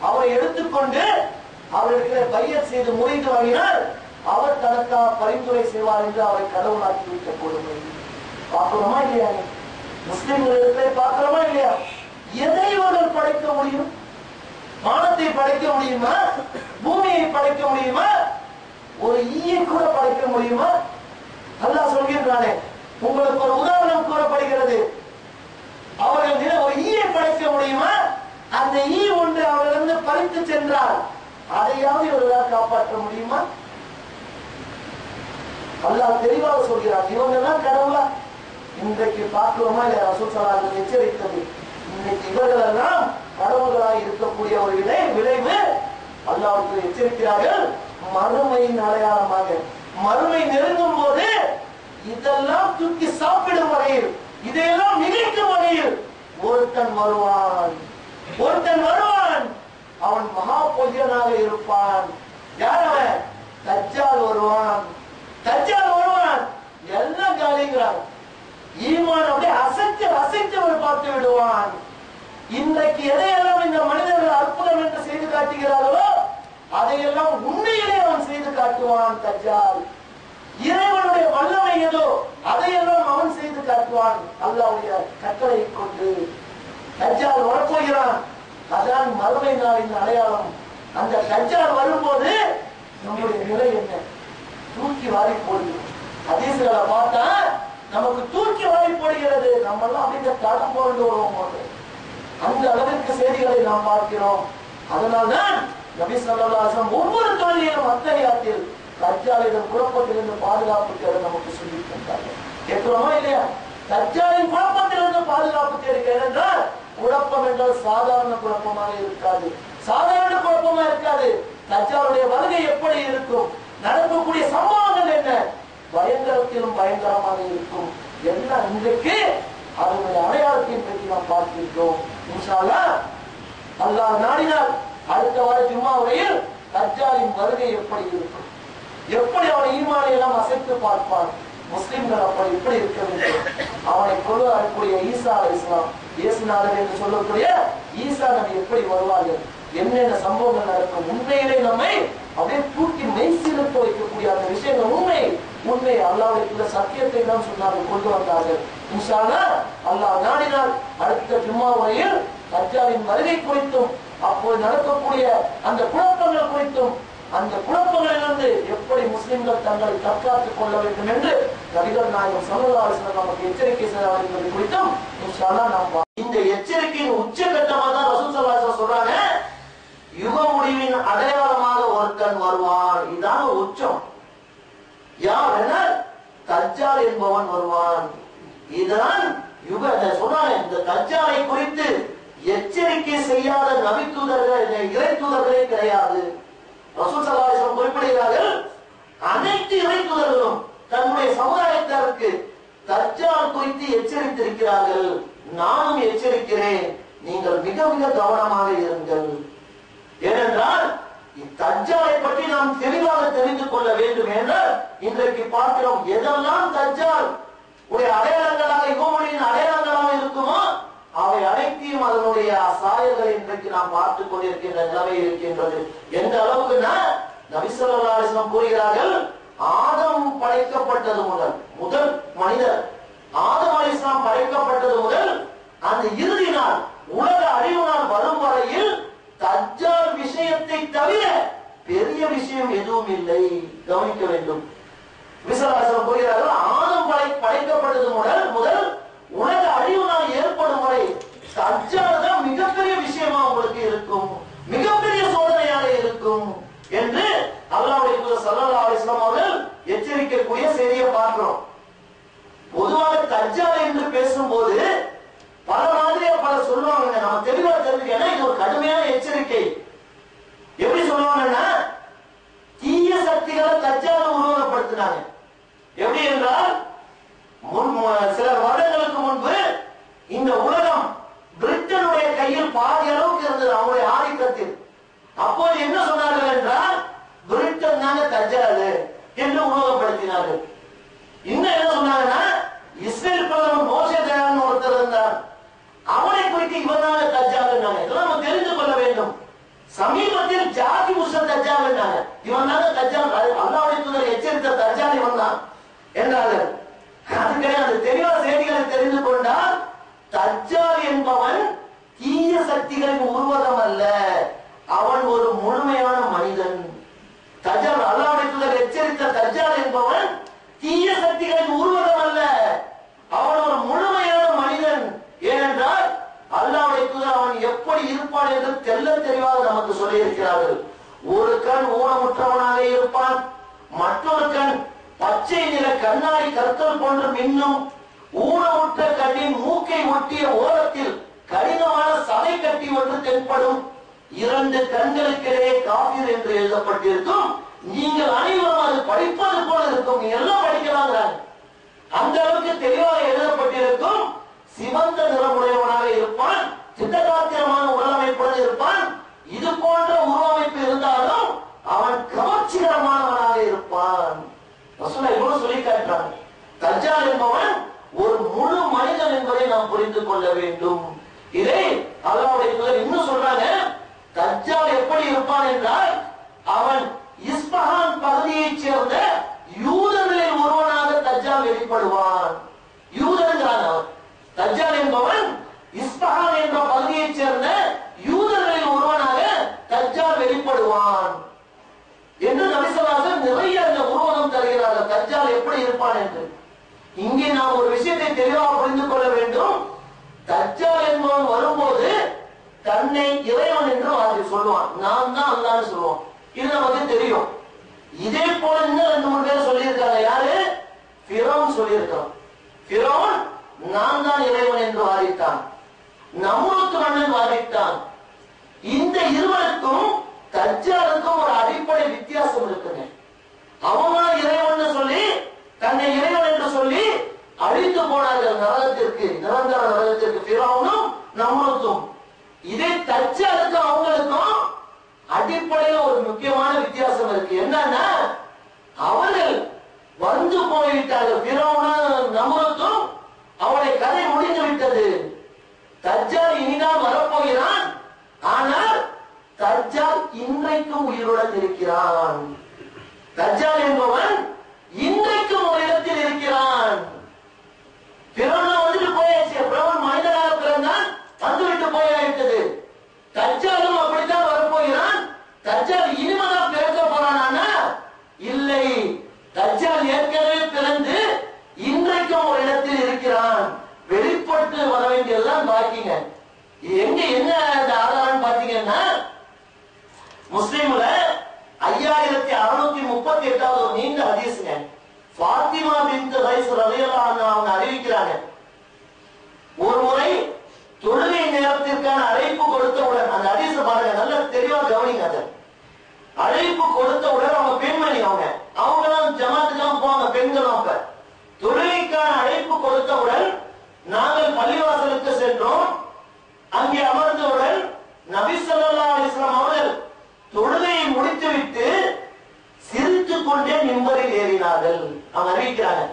அவரை எடுத்துக்கொண்டு அவர்களுக்கு பையத் செய்து முறைந்து வாங்கினால் அவர் தனக்காக பரிந்துரை செய்வார் என்று அவரை கடவுளாக்கி வைக்க கொடுமை. பார்க்கிறோமா இல்லையா? முஸ்லிம்களிடத்திலே பார்க்கிறோமா இல்லையா? எதை இவர்கள் படைக்க முடியும்? வானத்தை படைக்க முடியுமா? பூமியை படைக்க முடியுமா? ஒரு ஈயை கூட படைக்க முடியுமா? அல்லாஹ் சொல்கின்றானே, உங்களுக்கு ஒரு உதாரணம் கூறப்படுகிறது. அவர்கள் ஒரு ஈயை படைக்க முடியுமா? அந்த ஈ ஒன்று அவர்களிருந்து பறித்து சென்றால் அதையாவது இவர்களால் காப்பாற்ற முடியுமா? அல்லாஹ் தெளிவாக சொல்கிறார். இவங்க எல்லாம் கடவுளா? இன்றைக்கு பார்க்கிறோமா இல்லையா? ரசூல் ஸல்லல்லாஹு அலைஹி வஸல்லம் எச்சரித்தது. இன்னைக்கு இவர்கள் எல்லாம் கடவுள்களாய் இருக்கக்கூடிய ஒரு விளைவு அல்லாஹ்வுக்கு எச்சரிக்கிறார்கள். மறுமையின் அடையாளமாக மறுமை நெருங்கும் போது இதெல்லாம் தூக்கி சாப்பிடும் வகையில், இதையெல்லாம் நிகழ்க்கும் வகையில் ஒருத்தன் வருவான். அவன் மகா பொய்யனாக இருப்பான். யார் அவன்? தஜ்ஜால் வருவான். எல்லாம் காலிங்கிறான். ஈமான் அப்படியே அசைத்தவர் பார்த்து விடுவான். இன்றைக்கு எதையெல்லாம் இந்த மனிதர்கள் அற்புதம் என்று செய்து காட்டுகிறார்களோ அதையெல்லாம் உண்மையிலே அவன் செய்து காட்டுவான். தஜ்ஜால் இறைவனுடைய வல்லமை ஏதோ அதையெல்லாம் அவன் செய்து காட்டுவான். அல்லாஹ்வுடைய கட்டளை கொண்டு தஜ்ஜால் வரப்போகிறான். அதான் மறுமை நாளின் அடையாளம். அந்த தஜ்ஜால் வரும்போது நம்முடைய நிலை என்ன? தூக்கி வாரி போடுகிறோம். ஹதீஸ்களை பார்த்தா நமக்கு தூக்கி வாரி போடுகிறது. நம்ம எல்லாம் அப்படியே தடம் போட்டு வருவோம். அந்த அளவிற்கு செய்திகளை நாம் பார்க்கிறோம். அதனால்தான் நபி ஸல்லல்லாஹு அலைஹி வஸல்லம் ஒவ்வொரு தொழிலும் அத்தகையாத்தில் தஜ்ஜாலின் குழப்பத்திலிருந்து பாதுகாப்பு தேட நமக்கு சொல்லி தந்தார்கள். கேட்கிறோமா இல்லையா? தஜ்ஜாலின் குழப்பத்திலிருந்து பாதுகாப்பு தேடி என்றால் குழப்பம் என்றால் சாதாரண குழப்பமாக இருக்காது. தஜ்ஜாலுடைய வருகை எப்படி இருக்கும்? நடக்கக்கூடிய சம்பவங்கள் என்ன? பயங்கரத்திலும் பயங்கரமாக இருக்கும். எல்லாம் இன்றைக்கு அதனுடைய அடையாளத்தின் பற்றி நாம் பார்க்கின்றோம். இன்ஷா அல்லாஹ் அல்லாஹ் நாடினால் அடுத்த வார ஜும்மா உரையில் தஜ்ஜாலின் வருகை எப்படி இருக்கும், எப்படி அவனை ஈமானை எல்லாம் அசைத்து பார்ப்பான், முஸ்லிம்கள் அப்படி எப்படி இருக்க வேண்டும், அவனை கொண்டு வரக்கூடிய ஈசா அலைஹிஸ்ஸலாம் இயேசுநாதர் என்று சொல்லக்கூடிய ஈசா நபி எப்படி வருவார்கள், என்னென்ன சம்பவங்கள் நடக்கும், உண்மையிலே நம்மை அப்படியே தூக்கி மெய்சிலிருக்க வைக்கக்கூடிய அந்த விஷயங்கள் உண்மை அல்லாஹ்வுடைய சத்தியத்தை தான் சொன்னார்கள், கொண்டு வந்தார்கள். இன்ஷா அல்லாஹ் அல்லாஹ் நாடினால் அடுத்த ஜும்மா உரையில் தஜ்ஜாலின் வருகை குறித்தும் அப்போது நடக்கக்கூடிய அந்த குழப்பங்கள் குறித்தும் அந்த குழப்பங்களிலிருந்து எப்படி முஸ்லிம்கள் தங்களை தற்காத்துக் கொள்ள வேண்டும் என்று நபிகள் நாயகம் ஸல்லல்லாஹு அலைஹி வஸல்லம் நமக்கு எச்சரிக்கை செய்தார்கள் என்பது குறித்தும் இன்ஷா அல்லாஹ் நாம் இந்த எச்சரிக்கையின் உச்சகட்டமாக தான் ரசூல் ஸல்லல்லாஹு அலைஹி வஸல்லம் சொல்றாங்க, யுக முடிவின் அடையாளமாக ஒருத்தன் வருவான். இதான் உச்சம். யார் என? தஜ்ஜால் என்பவன் வருவான். இதுதான் யுக சொன்னாங்க. இந்த தஜ்ஜாலை குறித்து எச்சரிக்கை செய்யாத நபி தூதர்கள் இறை தூதர்களே கிடையாது. ரசூல் ஸல்லல்லாஹு அலைஹி வஸல்லம் குறிப்பிடுகிறார்கள், அனைத்து இறை தூதர்களும் தன்னுடைய சமுதாயத்தாருக்கு தஜ்ஜால் குறித்து எச்சரித்திருக்கிறார்கள். நானும் எச்சரிக்கிறேன், நீங்கள் மிக மிக கவனமாக இருங்கள். ஏனென்றால் தஜ்ஜாலை பற்றி நாம் தெளிவாக தெரிந்து கொள்ள வேண்டும் என்றால் இன்றைக்கு பார்க்கிறோம் எதெல்லாம் தஜ்ஜால் உடைய அடையாளங்களாக யுகமொழியின் அடையாளங்களாக இருக்குமோ அவை அனைத்தையும் அதனுடைய சாயல்களை இன்றைக்கு நாம் பார்த்துக் கொண்டிருக்கின்ற நிலைமை இருக்கின்றது. எந்த அளவுக்குன்னா நபி ஸல்லல்லாஹு அலைஹி வஸல்லம் கூறுகிறார்கள், ஆதம் படைக்கப்பட்டது முதல் மனிதர் ஆதம் அலைஹிஸ்ஸலாம் படைக்கப்பட்டது முதல் அந்த இறுதி நாள் உலக அழிவு நாள் வரும் வரையில் தஜ்ஜால் விஷயத்தை தவிர பெரிய விஷயம் எதுவும் இல்லை. கவனிக்க வேண்டும். விசவாசம் கூறுகிறார்கள், ஆதம் படைக்கப்பட்டது முதல் உலக அழிவு நாள் ஏற்படும் வரை தஜ்ஜால் தான் மிகப்பெரிய விஷயமா உங்களுக்கு இருக்கும், மிகப்பெரிய சோதனையாக இருக்கும் என்று அல்லாஹ்வுடைய தூதர் ஸல்லல்லாஹு அலைஹி வஸல்லம் அவர்கள் எச்சரிக்கக்கூடிய செய்தியை பார்க்கிறோம். பொதுவாக தஜ்ஜால் என்று பேசும்போது பல மாதிரியா பல சொல்லுவாங்க. நம்ம தெளிவா தெரிஞ்சுக்கணும், இது ஒரு கடுமையான எச்சரிக்கை. எப்படி சொல்லுவாங்கன்னா, தீய சக்திகளை தஜ்ஜாலை உருவகப்படுத்தினாங்க. எப்படி என்றால் சில வருடங்களுக்கு முன்பு இந்த உலகம் பிரிட்டனுடைய கையில் பாதி அளவுக்கு இருந்தது அவங்களுடைய ஆதிக்கத்தில். அப்போது என்ன சொன்னார்கள் என்றால், பிரிட்டன் தாங்க தஜ்ஜால் என்று உருவகப்படுத்தினார்கள். இன்னும் என்ன சொன்னாங்கன்னா, இஸ்ரேல் பிரதமர் மோசே தயான் ஒருத்தர் இருந்தார், அவனை குறித்து இவன் தாங்க தஜ்ஜால். இதெல்லாம் நம்ம தெரிந்து கொள்ள வேண்டும். சமீபத்தில் ஜாதி முஸ்லிம் தஜ்ஜால் இவன் தாங்க தஜ்ஜால், அல்லாஹ்வுடைய தூதர் எச்சரித்த தஜ்ஜால் இவன் தான் என்றார்கள். அது கிடையாது. தெளிவான செய்திகளை தெரிந்து கொண்டால் தஜ்ஜால் என்பவன் தீய சக்திகளின் உருவகம் அல்ல, அவன் ஒரு முழுமையான மனிதன். தஜ்ஜால் அல்லாஹ்வுடைய தூதர் எச்சரித்த தஜ்ஜால் என்பவன் தீய சக்திகளின் உருவகம் அல்ல, அவன் ஒரு முழுமையான மனிதன். ஏனென்றால் அல்லாஹ்வுடைய தூதர் அவன் எப்படி இருப்பான் என்று தெள்ள தெளிவாக நமக்கு சொல்லி இருக்கிறார்கள். ஒரு கண் ஊனமுற்றவனாக இருப்பான், மற்றொரு கண் பச்சை நிற கண்ணாடி கற்கள் போன்று மின்னும், ஊனமுற்ற கண்ணின் மூக்கை ஒட்டிய ஓரத்தில் கடினமான சதை கட்டி ஒன்று தென்படும், இரண்டு கண்களுக்கிடையே காஃபிர் என்று எழுதப்பட்டிருக்கும், நீங்கள் அனைவரும் அது படிப்பது போல இருக்கும், நீங்க எல்லாம் படிக்கலாம். அந்த அளவுக்கு தெளிவாக எழுதப்பட்டிருக்கும். சிவந்த நிறமுடையவனாக இருப்பான், திட்டகாத்திரமான உடலமைப்புடன் இருப்பான். இது போன்ற உருவமைப்பு இருந்தாலும் அவன் கவர்ச்சிகரமானவனாக இருப்பான். ரசூலுல்லாஹ் இவ்வளவு சொல்லி காட்டுறாங்க. தஜ்ஜால் என்பவன் ஒரு முழு மனிதன் என்பதை நாம் புரிந்து கொள்ள வேண்டும். இதை அல்லாஹ்வுடைய தூதர் இன்னும் சொல்றாங்க, தஜ்ஜால் எப்படி இருப்பான் என்றால் அவன் இஸ்பஹான் பகுதியைச் சேர்ந்த யூதர்களில் ஒருவனாக தஜ்ஜால் வெளிப்படுவான். யூதர்களான தஜ்ஜால் என்பவன் இஸ்பஹான் என்ற பகுதியைச் சேர்ந்த யூதர்களில் ஒருவனாக தஜ்ஜால் வெளிப்படுவான் என்று நபி ஸல்லல்லாஹு அலைஹி வஸல்லம் நிறைய அந்த உருவகம் தருகிறார்கள் தஜ்ஜால் எப்படி இருப்பான் என்று. இங்கே நாம் ஒரு விஷயத்தை தெளிவாக புரிந்து கொள்ள வேண்டும். தஜ்ஜால் என்பவன் வரும்போது தன்னை இறைவன் என்று வாதி சொல்லுவான், நான் தான் அல்லாஹ்னு சொல்லுவான். இது நமக்கு தெரியும். இதே போல இன்னும் 2-3 பேர் சொல்லியிருக்காங்க. யாரு? ஃபிரௌன் சொல்லியிருக்கான். ஃபிரௌன் நான் தான் இறைவன் என்று வாதித்தான். நம்ரூத் மன்னன் வாதித்தான். இந்த இருவருக்கும் தஜ்ஜாலுக்கும் ஒரு அடிப்படை வித்தியாசம் இருக்குங்க. அவன் இறைவன் சொல்லி தன்னை இறைவன் என்று சொல்லி அழித்து போனார்கள் நரகத்திற்கு, நிரந்தர நரகத்திற்கு, ஃபிரௌனும் நம்ரூத்தும். இதே தஜ்ஜாலுக்கும் அவங்களுக்கும் அடிப்படையில் ஒரு முக்கியமான வித்தியாசம் இருக்கு. என்னன்னா, அவர்கள் வந்து போய்விட்டார்கள். ஃபிரௌனும் நம்ரூத்தும் அவருடைய கதை முடிந்து விட்டது. தஜ்ஜால் இனிதான் வரப்போகிறான். ஆனால் தஜ்ஜால் இன்றைக்கும் உயிருடன் இருக்கிறான். தஜ்ஜால் என்பவன் இன்றைக்கும் ஒரு இடத்தில் இருக்கிறான். ஃபிரௌன் வந்துட்டு போயாச்சு. ஃபிரௌன் மனிதனாக பிறந்தான், வந்துவிட்டு போயாயிட்டது. தஜ்ஜாலும் அப்படித்தான் வரப்போகிறான். தஜ்ஜால் இனிமேதான் பிறக்க போறானா? இல்லை, தஜ்ஜால் ஏற்கனவே பிறந்து இன்றைக்கும் ஒரு இடத்தில் இருக்கிறான். வெளிப்பட்டு வர வேண்டியதுதான் பாக்கிங்க. எங்க என்ன ஆதாரம் பாத்தீங்கன்னா, முஸ்லிம்ல 5638 ஒரு நீண்ட ஹதீஸ்ங்க. ஃபாத்திமா பின்த் கைஸ் ரலியல்லாஹு அன்ஹா அவங்க அறிவிக்கிறாங்க, ஒரு முறை தொழுகை நேரத்திற்கான அழைப்பு கொடுத்தவுடன், அந்த ஹதீஸ பாருங்க, நல்ல தெளிவா கவனிங்க. அதை அழைப்பு கொடுத்தவுடன் அவங்க பெண்மணி, அவங்களாம் ஜமாத்துக்கெல்லாம் போவாங்க, பெண்களும். அப்ப தொழுகைக்கான அழைப்பு கொடுத்தவுடன் நாங்கள் பள்ளிவாசலுக்கு ஏறினார்கள். அவங்க அறிவிக்கிறாங்க,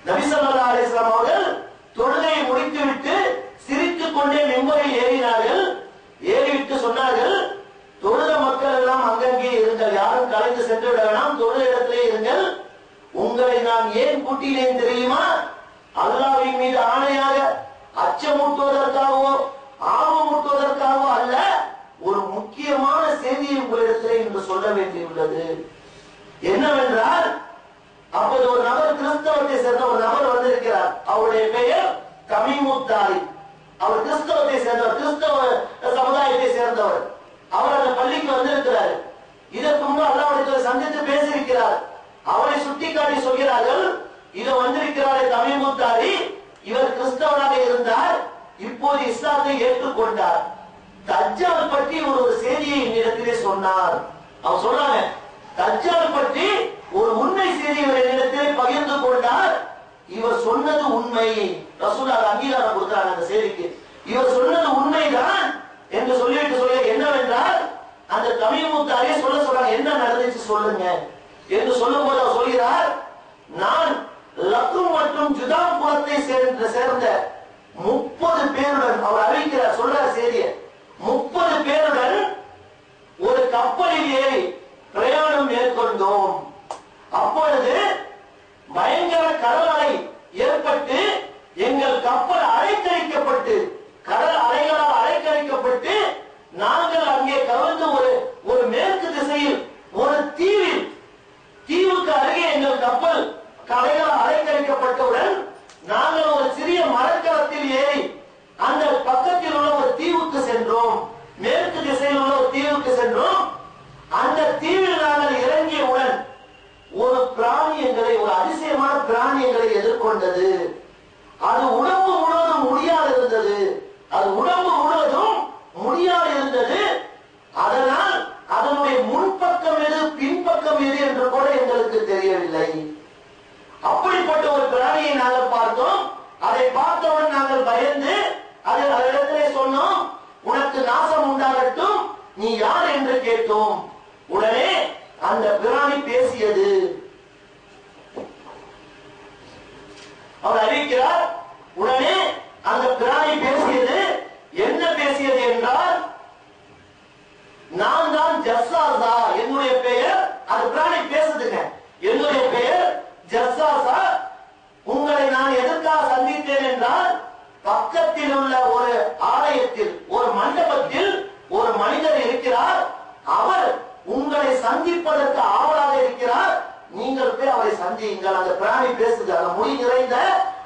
நபி ஸல்லல்லாஹு அலைஹி வஸல்லம் அவர்கள் தொழுகையை முடித்துவிட்டு சிரித்துக் கொண்டே மிம்பரில் ஏறினார்கள். ஏறிவிட்டு சொன்னார்கள், தொழுத மக்கள் எல்லாம் அங்கங்கே இருங்கள், யாரும் கலைந்து சென்று விட வேண்டாம், தொழுத இடத்திலே இருங்கள். உங்களை நான் ஏன் கூட்டினேன் தெரியுமா? அல்லாஹ்வின் மீது ஆணையாக அச்சமூட்டுவதற்காகவோ ஆர்வமூட்டுவதற்காகவோ அல்ல, ஒரு முக்கியமான செய்தியை உங்களிடத்திலே இன்று சொல்ல வேண்டியுள்ளது. என்னவென்றால், அப்போது ஒரு நபர், கிறிஸ்தவத்தை சேர்ந்த ஒரு நபர் வந்திருக்கிறார். அவருடைய பெயர் தமீமுத்தாரி. அவர் கிறிஸ்தவத்தை சேர்ந்தவர், கிறிஸ்தவ சமுதாயத்தை சேர்ந்தவர். அவர் அந்த பள்ளிக்கு வந்திருக்கிறார். இதற்கு முன்பு அல்லாஹ்வை சந்தித்து பேசியிருக்கிறார். அவரை சுட்டிக்காட்டி சொல்கிறார்கள், இது வந்திருக்கிறாரே தமீமுத்தாரி, இவர் கிறிஸ்தவராக இருந்தார், இப்போது இஸ்லாத்தை ஏற்றுக்கொண்டார். தஜ்ஜால் பற்றி ஒரு செய்தியை என்னிடத்திலே சொன்னார். அவர் சொல்றாங்க, தஜ்ஜால் பற்றி ஒரு உண்மை செய்தி இவர் என்னிடத்திலே பகிர்ந்து கொண்டார். இவர் சொன்னது உண்மை. ரசூலுல்லாஹ் அங்கீகாரம் கொடுக்கிறாங்க அந்த செய்திக்கு. இவர் சொன்னது உண்மைதான் என்று சொல்லிட்டு சொல்ல என்னவென்றால், அந்த தமீமுத்தாரி சொல்றாங்க, என்ன நடந்துச்சு சொல்லுங்க என்று சொல்லும் போது அவர் சொல்கிறார், நான் லக்கும் மற்றும் ஜுதாம் குலத்தை சேர்ந்த 30 பேருடன், அவர் அறிவிக்கிறார், சொல்றார் செய்தியை, 30 பேருடன் ஒரு கப்பலில் ஏறி பிரயாணம் மேற்கொண்டோம். அப்பொழுது பயங்கர கடல் அலை ஏற்பட்டு எங்கள் கப்பல் அலைக்கழிக்கப்பட்டு, கடல் அலைகளால் அலைக்கழிக்கப்பட்டு நாங்கள் அங்கே கவிழ்ந்து ஒரு மேற்கு திசையில் ஒரு தீவுக்கு அருகே எங்கள் கப்பல் கலைகளால் அலைக்கழிக்கப்பட்டவுடன் நாங்கள் ஒரு சிறிய மரக்கலத்தில் ஏறி அந்த பக்கத்தில் உள்ள ஒரு தீவுக்கு சென்றோம். மேற்கு திசையில் உள்ள ஒரு தீவுக்கு சென்றோம். அந்த தீவில் நாங்கள் இறங்கியவுடன் ஒரு பிராணி எங்களை, ஒரு அதிசயமான பிராணி எங்களை எதிர்கொண்டது. அது உடம்பு முழுவதும் முடியாது இருந்தது. அது உடம்பு முழுவதும் முடியாது இருந்தது. அதனால் அதனுடைய முன்பக்கம் எது பின்பக்கம் எது என்று கூட எங்களுக்கு தெரியவில்லை. அப்படிப்பட்ட ஒரு பிராணியை நாங்கள் பார்த்தோம். அதை பார்த்தவுடன் நாங்கள் பயந்து அதனிடத்திலே சொன்னோம், உனக்கு நாசம் உண்டாகட்டும், நீ யார் என்று கேட்டோம். உடனே அந்த பிராணி பேசியது. அவர் அறிவிக்கிறார், உடனே அந்த பிராணி பேசியது. என்ன பேசியது என்றால், நான் தான் ஜஸ்ஸாசா, என்னுடைய பெயர், அந்த பிராணி பேசுதுங்க, என்னுடைய பெயர் ஜஸ்ஸாசா. உங்களை நான் எதற்காக சந்தித்தேன் என்றால், பக்கத்தில் உள்ள ஒரு ஆலயத்தில், ஒரு மண்டபத்தில் ஒரு மனிதர் இருக்கிறார். அவர் உங்களை சந்திப்பதற்கு ஆவலாக இருக்கிறார். நீங்கள் போய் அவரை சந்தியுங்கள். அந்த பிராணி பேசுது. அந்த மொழி நிறைந்த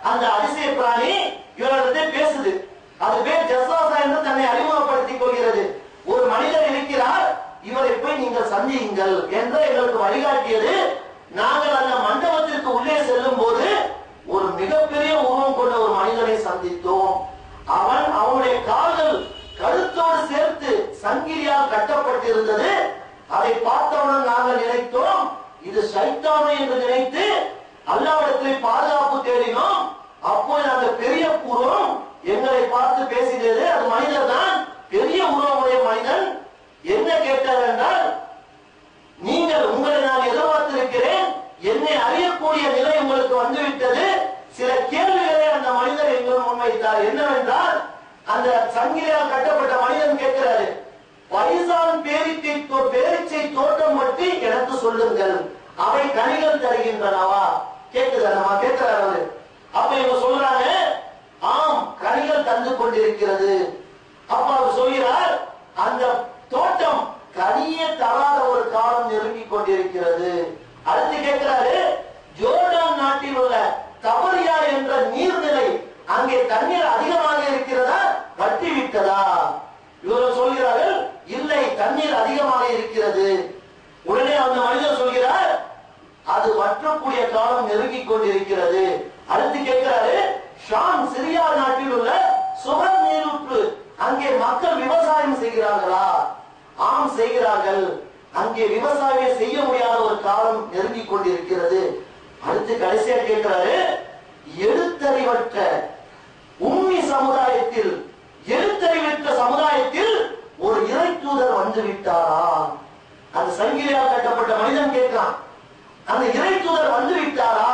அந்த அதிசய பிராணி இவரிடத்தை பேசுது. அது பேர் ஜஸ்ஸாசா என்று தன்னை அறிமுகப்படுத்திக் கொள்கிறது. ஒரு மனிதர் இருக்கிறார், இவரை போய் நீங்கள் சந்தியுங்கள் என்று எங்களுக்கு வழிகாட்டியது. நாங்கள் அந்த மண்டபத்திற்கு உள்ளே செல்லும் போது ஒரு மிகப்பெரிய உருவம் கொண்ட ஒரு மனிதனை சந்தித்தோம். அவனுடைய கால்கள் கழுத்தோடு சேர்த்து சங்கிலியால் கட்டப்பட்டிருந்தது. அதை பார்த்தவுடன் நாங்கள் நினைத்தோம், இது சைத்தானே என்று நினைத்து அல்லாஹ்விடத்திலே பாதுகாப்பு தேடினோம். அப்போது அந்த பெரிய உருவம் எங்களை பார்த்து பேசியது. அது மனிதர் தான், பெரிய உருவமுடைய மனிதன். என்ன கேட்டார் என்றால், உங்களை நான் எதிர்பார்த்திருக்கிறேன், என்னை அறியக்கூடிய நிலை உங்களுக்கு வந்துவிட்டது. சில கேள்விகளை அந்த மனிதர் எங்கள் முன்வைத்தார். என்னவென்றால், அந்த சங்கிலியால் கட்டப்பட்ட மனிதன் கேட்கிறாரு, பைசான் பேரிச்சை தோட்டம் பற்றி எனக்கு சொல்லுங்கள், அவை கனிகள் தருகின்றனவா? கேட்குதா? கேட்கிறாரு. அப்ப இவங்க சொல்றாங்க, ஆம், கனிகள் தந்து கொண்டிருக்கிறது. அப்ப அவர் சொல்கிறார், அந்த தோட்டம் கனியே தராத ஒரு காலம் நெருங்கிக் கொண்டிருக்கிறது. அடுத்து கேட்கிறாரு, ஜோர்டான் நாட்டில் உள்ள தபரியா என்ற நீர்நிலை, அங்கே தண்ணீர் அதிகமாக இருக்கிறதா, வற்றி விட்டதா? இவர்கள் சொல்கிறார்கள், இல்லை, தண்ணீர் அதிகமாக இருக்கிறது. உடனே அந்த மனிதர் சொல்கிறார், அது வற்றக்கூடிய காலம் நெருங்கிக் கொண்டிருக்கிறது. அடுத்து கேட்கிறாரு, ஷாம் சிரியா நாட்டில் உள்ள சுகர் நீரூற்று, அங்கே மக்கள் விவசாயம் செய்கிறார்களா? ஆம், செய்கிறார்கள். அங்கே விவசாயம் செய்ய முடியாத ஒரு காலம் நெருங்கிக் கொண்டிருக்கிறது. அடுத்து கடைசியா கேட்கிறாரு, எழுத்தறிவற்ற உம்மி சமுதாயத்தில், எழுத்தறிவற்ற சமுதாயத்தில் ஒரு இறை தூதர் வந்து விட்டாரா? அந்த சங்கிலியால் கட்டப்பட்ட மனிதன் கேட்கிறான். அந்த இறை தூதர் வந்து விட்டாரா?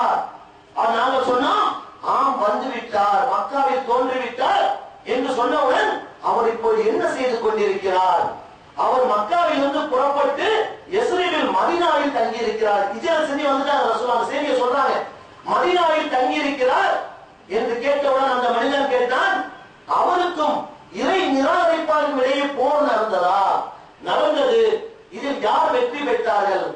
நாங்க சொன்னோம், ஆம் வந்து விட்டார், மக்காவில் தோன்றிவிட்டார் என்று சொன்னவுடன் அவர் இப்போது என்ன செய்து கொண்டிருக்கிறார்? அவர் மக்காவில் இருந்து புறப்பட்டு யஸ்ரிபில் மதீனாவில் தங்கி இருக்கிறார். ஹிஜ்ரத் செஞ்சு வந்துட்டாங்க. ரசூலுல்லாஹ் செய்தியை சொல்றாங்க, மதீனாவில் தங்கி இருக்கிறார் என்று கேட்டவுடன் அந்த மனிதன் கேட்டான், அவருக்கும் இறை நிராகரிப்பாளர்கள் இடையே போர் நடந்ததா? நடந்தது. இதில் யார் வெற்றி பெற்றார்கள்?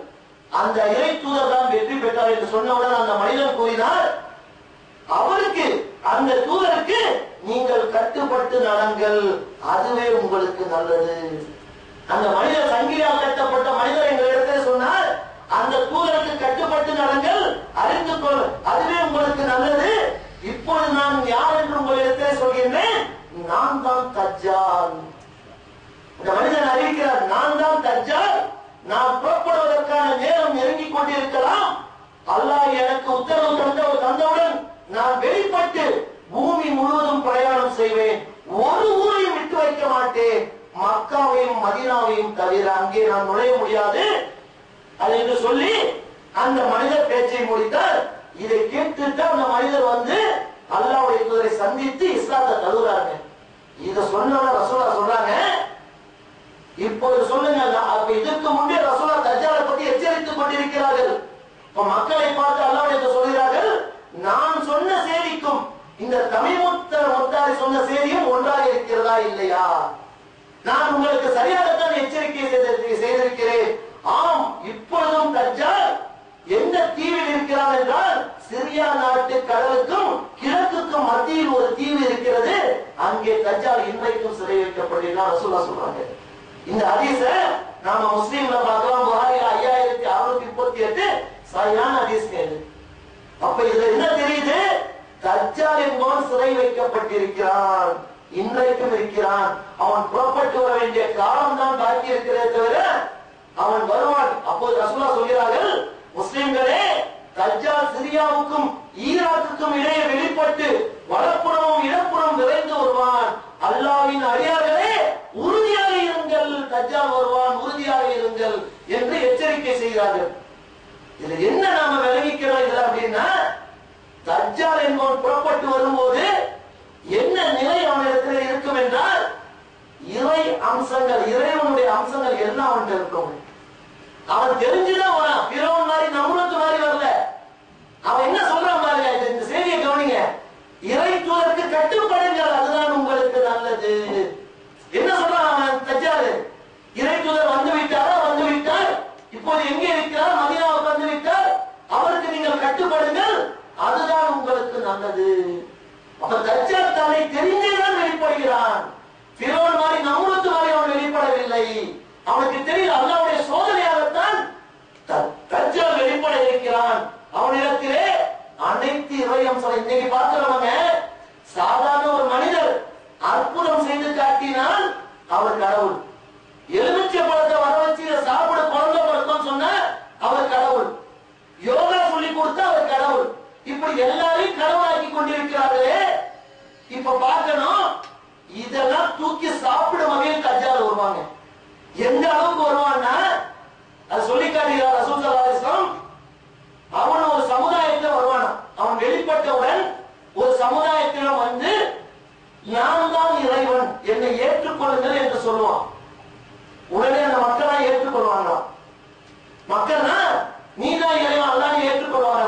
அந்த இறை தூதர் தான் வெற்றி பெற்றார் என்று சொன்னவுடன் அந்த மனிதன் கூறினார், அவருக்கு, அந்த தூதருக்கு நீங்கள் கட்டுப்பட்டு நடங்கள், அதுவே உங்களுக்கு நல்லது. அந்த மனிதர் சங்கிலியால் கட்டப்பட்ட மனிதர் எங்களிடத்தில் சொன்னார், அந்த தூதருக்கு கட்டுப்பட்டு நடங்கள், அறிந்து கொள், அதுவே உங்களுக்கு நல்லது. இப்போது நான் யார் என்று உங்களிடத்தில் சொல்கின்றேன், நான் தான் தஜ்ஜால். இந்த மனிதன் அறிவிக்கிறார், நான் தான் தஜ்ஜால், நான் புறப்படுவதற்கான நேரம் நெருங்கிக் கொண்டிருக்கலாம், அல்லாஹ் எனக்கு உத்தரவு தந்தவுடன் நான் வெளிப்பட்டு பூமி முழுவதும் பிரயாணம் செய்வேன், ஒரு ஊரையும் விட்டு வைக்க மாட்டேன், மக்காவையும் மதீனாவையும் தவிர அங்கே நான் நுழைய முடியாது அது என்று சொல்லி அந்த மனிதர் பேச்சை முடித்தார். இதை கேட்டுட்டு அந்த மனிதர் வந்து அல்லாஹ்வுடைய தூதரை சந்தித்து இஸ்லாத்தை தழுவுறாங்க. இத சொன்னவன ரசூலுல்லாஹ் சொல்றாங்க, இப்போது சொல்லுங்க, அப்ப இதற்கு முன்னே ரசூலுல்லாஹ் தஜ்ஜாலை பத்தி எச்சரித்துக் கொண்டிருக்கிறார்கள். இப்ப மக்களை பார்த்து அல்லாஹ்வுடைய சொல்கிறார்கள், நான் சொன்ன செய்திக்கும் இந்த முத்தாரி சொன்ன செய்தியும் ஒன்றாக இருக்கிறதா இல்லையா? நான் உங்களுக்கு சரியாகத்தான் எச்சரிக்கை செய்திருக்கிறேன். ஆம், இப்பொழுதும் தஜ்ஜால் எந்த தீவில் இருக்கிறான் என்றால், சிரியா நாட்டு கடலுக்கும் கிழக்குக்கும் மத்தியில் ஒரு தீவு இருக்கிறது, அங்கே தஜ்ஜால் இன்றைக்கும் சிறை வைக்கப்படுகிறார் ரசூலுல்லாஹ் சொல்றாங்க. இந்த ஹதீஸ நாம முஸ்லிம்ல பார்க்கலாம், புகாரில 5638 சரியான ஹதீஸ் கேது. அப்ப இதுல என்ன தெரியுது? தஜ்ஜால் என்பவன் சிறை வைக்கப்பட்டிருக்கிறான், இன்றைக்கும் இருக்கிறான். அவன் புறப்பட்டு வர வேண்டிய காலம் தான் பாக்கி இருக்கிறதே தவிர அவன் வருவான். அப்போது ரசூலுல்லாஹ் சொல்கிறார்கள், முஸ்லிம்களே, தஜ்ஜால் சிரியாவுக்கும் ஈராக்குக்கும் இடையே வெளிப்பட்டு வலப்புறமும் இடப்புறம் விரைந்து வருவான். அல்லாஹ்வின் அடியார்களே, உறுதியாக இருங்கள், தஜ்ஜால் வருவான், உறுதியாக இருங்கள் என்று எச்சரிக்கை செய்கிறார்கள். இதுல என்ன நாம விளங்கிக்கிறோம் இதுல அப்படின்னா, தஜ்ஜால் என்பவன் புறப்பட்டு வரும்போது என்ன நிலை அவனிடத்தில் இருக்கும் என்றால், இறை அம்சங்கள், இறைவனுடைய அம்சங்கள் எல்லாம் அவன் இருக்கும். அவன் தெரிஞ்சுதான் வரான், பிறவன் மாதிரி நம்ரத்து மாதிரி வரல. அவன் என்ன சொல்றான் பாருங்க, இந்த செய்தியை கவனிங்க, இறை தூதருக்கு கட்டுப்படுங்கள், அதுதான் உங்களுக்கு நல்லது. என்ன சொல்றான் அவன் தஜ்ஜால்? இறை தூதர் வந்து விட்டாரா? வந்து விட்டார். இப்போது எங்கே இருக்கிறார்? மதீனாவுக்கு வந்து விட்டார். அவருக்கு நீங்கள் கட்டுப்படுங்கள், அதுதான் உங்களுக்கு நல்லது. அப்ப தஜ்ஜால் தன்னை தெரிந்தேதான் வெளிப்படுகிறான். பிறவன் மாதிரி நம்ரத்து மாதிரி அவன் வெளிப்படவில்லை. அவனுக்கு தெரியல, அல்லாஹ்வுடைய சோதனையாகத்தான் தஜ்ஜால் வெளிப்பட இருக்கிறான். அவனிடத்திலே அனைத்து இறை அம்சம். இன்னைக்கு பார்க்கிறவங்க, சாதாரண ஒரு மனிதர் அற்புதம் செய்து காட்டினால் அவர் கடவுள். எலுமிச்சை பழத்தை வர வச்சு சாப்பிட குழந்தை பழக்கம் சொன்ன அவர் கடவுள். யோகா சொல்லி கொடுத்தா அவர் கடவுள். இப்படி எல்லாரையும் கடவுளாக்கி கொண்டிருக்கிறார்களே. இப்ப பார்க்கணும், இதெல்லாம் தூக்கி சாப்பிடும் வகையில் தஜ்ஜால் வருவாங்க. எந்த அளவுக்கு வருவான்னா, அது சொல்லி காட்டுகிறார் ரசூல் ஸல்லல்லாஹு அலைஹி வஸல்லம். அவன் ஒரு சமுதாயத்தில் வருவான். அவன் வெளிப்பட்டவுடன் ஒரு சமுதாயத்திடம் வந்து, நான் தான் இறைவன், என்னை ஏற்றுக்கொள்ளுங்கள் என்று சொல்லுவான். உடனே அந்த மக்களா ஏற்றுக்கொள்வாங்க. மக்கள்னா நீ தான் இறைவன், அல்லாஹ் ஏற்றுக்கொள்வாங்க.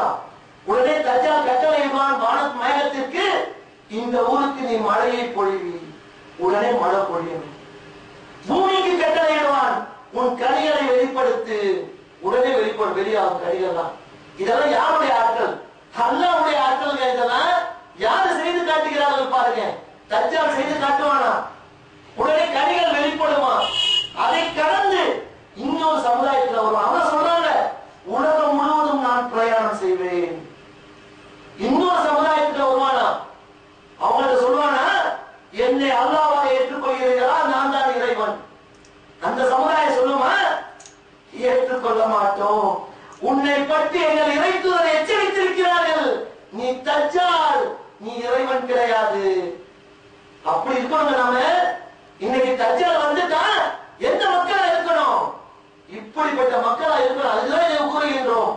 உடனே தஜ்ஜால் கட்டளையிடுவான் வானத் மேகத்திற்கு, இந்த ஊருக்கு நீ மழையை பொழிவி. உடனே மழை பொழியும். பூமிக்கு கட்டளையிடுவான், உன் கனிகளை வெளிப்படுத்து. உடனே வெளியாகும் கனிகள் தான். இதெல்லாம் யாருடைய ஆட்கள்? அல்லாஹ்வுடைய ஆட்கள். இதெல்லாம் யாரு செய்து காட்டுகிறார்கள் பாருங்க. தஜ்ஜால் செய்து காட்டுவானா, உடனே கனிகள் வெளிப்படுமா. அதை கடந்து இன்னொரு சமுதாயத்தில் வருவான். அவன் சொல்றாங்க, உலகம் முழுவதும் நான் பிரயாணம் செய்வேன். இன்னொரு சமுதாயத்தில் வருவானா, அவங்கள்ட்ட சொல்லுவானா, என்னை அல்லாஹ்வாக ஏற்றுக்கொள்கிறீர்களா? நான் தான் இறைவன். அந்த சமுதாயம் சொல்லுமா, ஏற்றுக்கொள்ள மாட்டோம். உன்னை பற்றி எங்கள் இறை தூதர் எச்சரித்திருக்கிறார்கள், நீ தஜ்ஜால், நீ இறைவன் கிடையாது. அப்படி இருக்கணும். நாம இன்னைக்கு தஜ்ஜால் வந்துட்டா எந்த மக்களா இருக்கணும்? இப்படிப்பட்ட மக்களா இருக்கணும். அதுதான் கூறுகின்றோம்.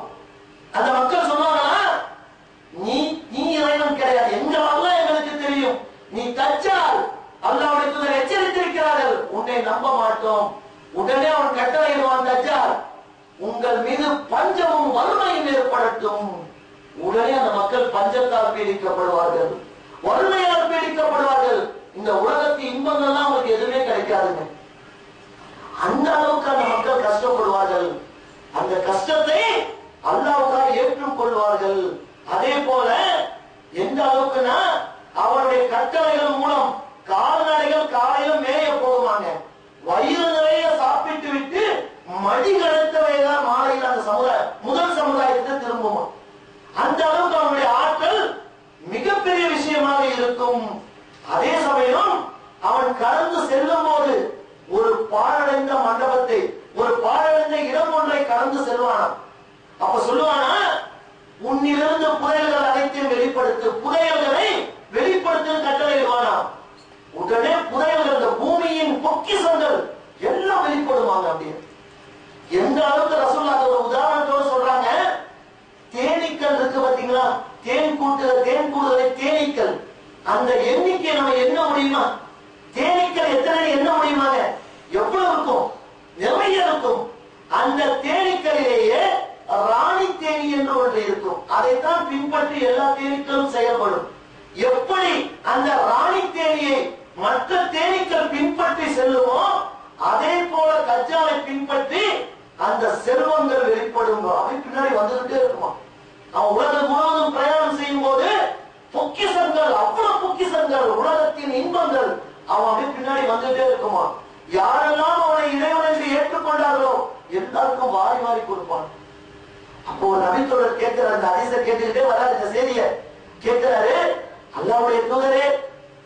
உங்கள் மீது பஞ்சமும் வறுமையும் ஏற்படட்டும். உடனே அந்த மக்கள் பஞ்சத்தால் பீடிக்கப்படுவார்கள், வறுமையால் பீடிக்கப்படுவார்கள். இந்த உலகத்தின் இன்பங்கள்லாம் அவங்களுக்கு எதுவுமே கிடைக்காதுங்க. அந்த அளவுக்கு அந்த மக்கள் கஷ்டப்படுவார்கள். அந்த கஷ்டத்தை அல்லாஹ்வுக்காக ஏற்றுக்கொள்வார்கள். அதே போல எந்த அளவுக்குன்னா அவருடைய கட்டளைகள் மூலம் கால்நடைகள் காலையில மேய போடுவாங்க, வயிறு நிறைய சாப்பிட்டு விட்டு மடி கழுத்தவைதான் மாலையில் அந்த முதல் சமுதாயத்தை திரும்பும். அந்த அளவுக்கு அவனுடைய ஆற்றல் மிகப்பெரிய விஷயமாக இருக்கும். அதே சமயம் அவன் கடந்து செல்லும் போது ஒரு பாழடைந்த மண்டபத்தை, ஒரு பாழடைந்த இடம் ஒன்றை கடந்து செல்வானா. அப்ப சொல்லுவானா, உன்னிலிருந்து புதையல்கள் அனைத்தையும் வெளிப்படுத்து, புதையல்களை வெளிப்படுத்த கட்டளையிடுவானா. உடனே புதையல்கள், இந்த பூமியின் பொக்கிஷங்கள் எல்லாம் வெளிப்படுவாங்க. அப்படின்னு எந்த அளவுக்கு ரசூலுல்லாஹ் ஒரு உதாரணத்தோடு சொல்றாங்க. தேனீக்கள் இருக்கு பாத்தீங்களா, தேன் கூடுதலை தேனீக்கள், அந்த எண்ணிக்கை நம்ம எண்ண முடியுமா? தேனீக்கள் எத்தனை எண்ண முடியுமாங்க? எவ்வளவு இருக்கும்? நிறைய இருக்கும். அந்த தேனீக்களிலேயே ராணி தேனி என்று ஒன்று இருக்கும். அதைத்தான் பின்பற்றி எல்லா தேனீக்களும் செயல்படும். எப்படி அந்த ராணி தேனியை மற்ற தேனீக்கள் பின்பற்றி செல்லுமோ, அதே போல தஜ்ஜாலை பின்பற்றி அந்த செல்வங்கள் வெளிப்படும். அவை பின்னாடி வந்துகிட்டே இருக்குமா. அவன் உலகம் முழுவதும் பிரயாணம் செய்யும் போது பொக்கிஷங்கள், அவ்வளவு பொக்கிஷங்கள், உலகத்தின் இன்பங்கள் அவன் அப்படி பின்னாடி வந்துட்டே இருக்குமா. யாரெல்லாம் அவனை இறைவன் என்று ஏற்றுக்கொண்டார்களோ எல்லாருக்கும் வாரி வாரி கொடுப்பான். அப்போ ஒரு நபித்தோழர் கேட்கிறார், அந்த ஹதீஸை கேட்டுக்கிட்டே வராது, இந்த செய்தியை கேட்கிறாரு. அல்லாஹ்வுடைய தூதரே,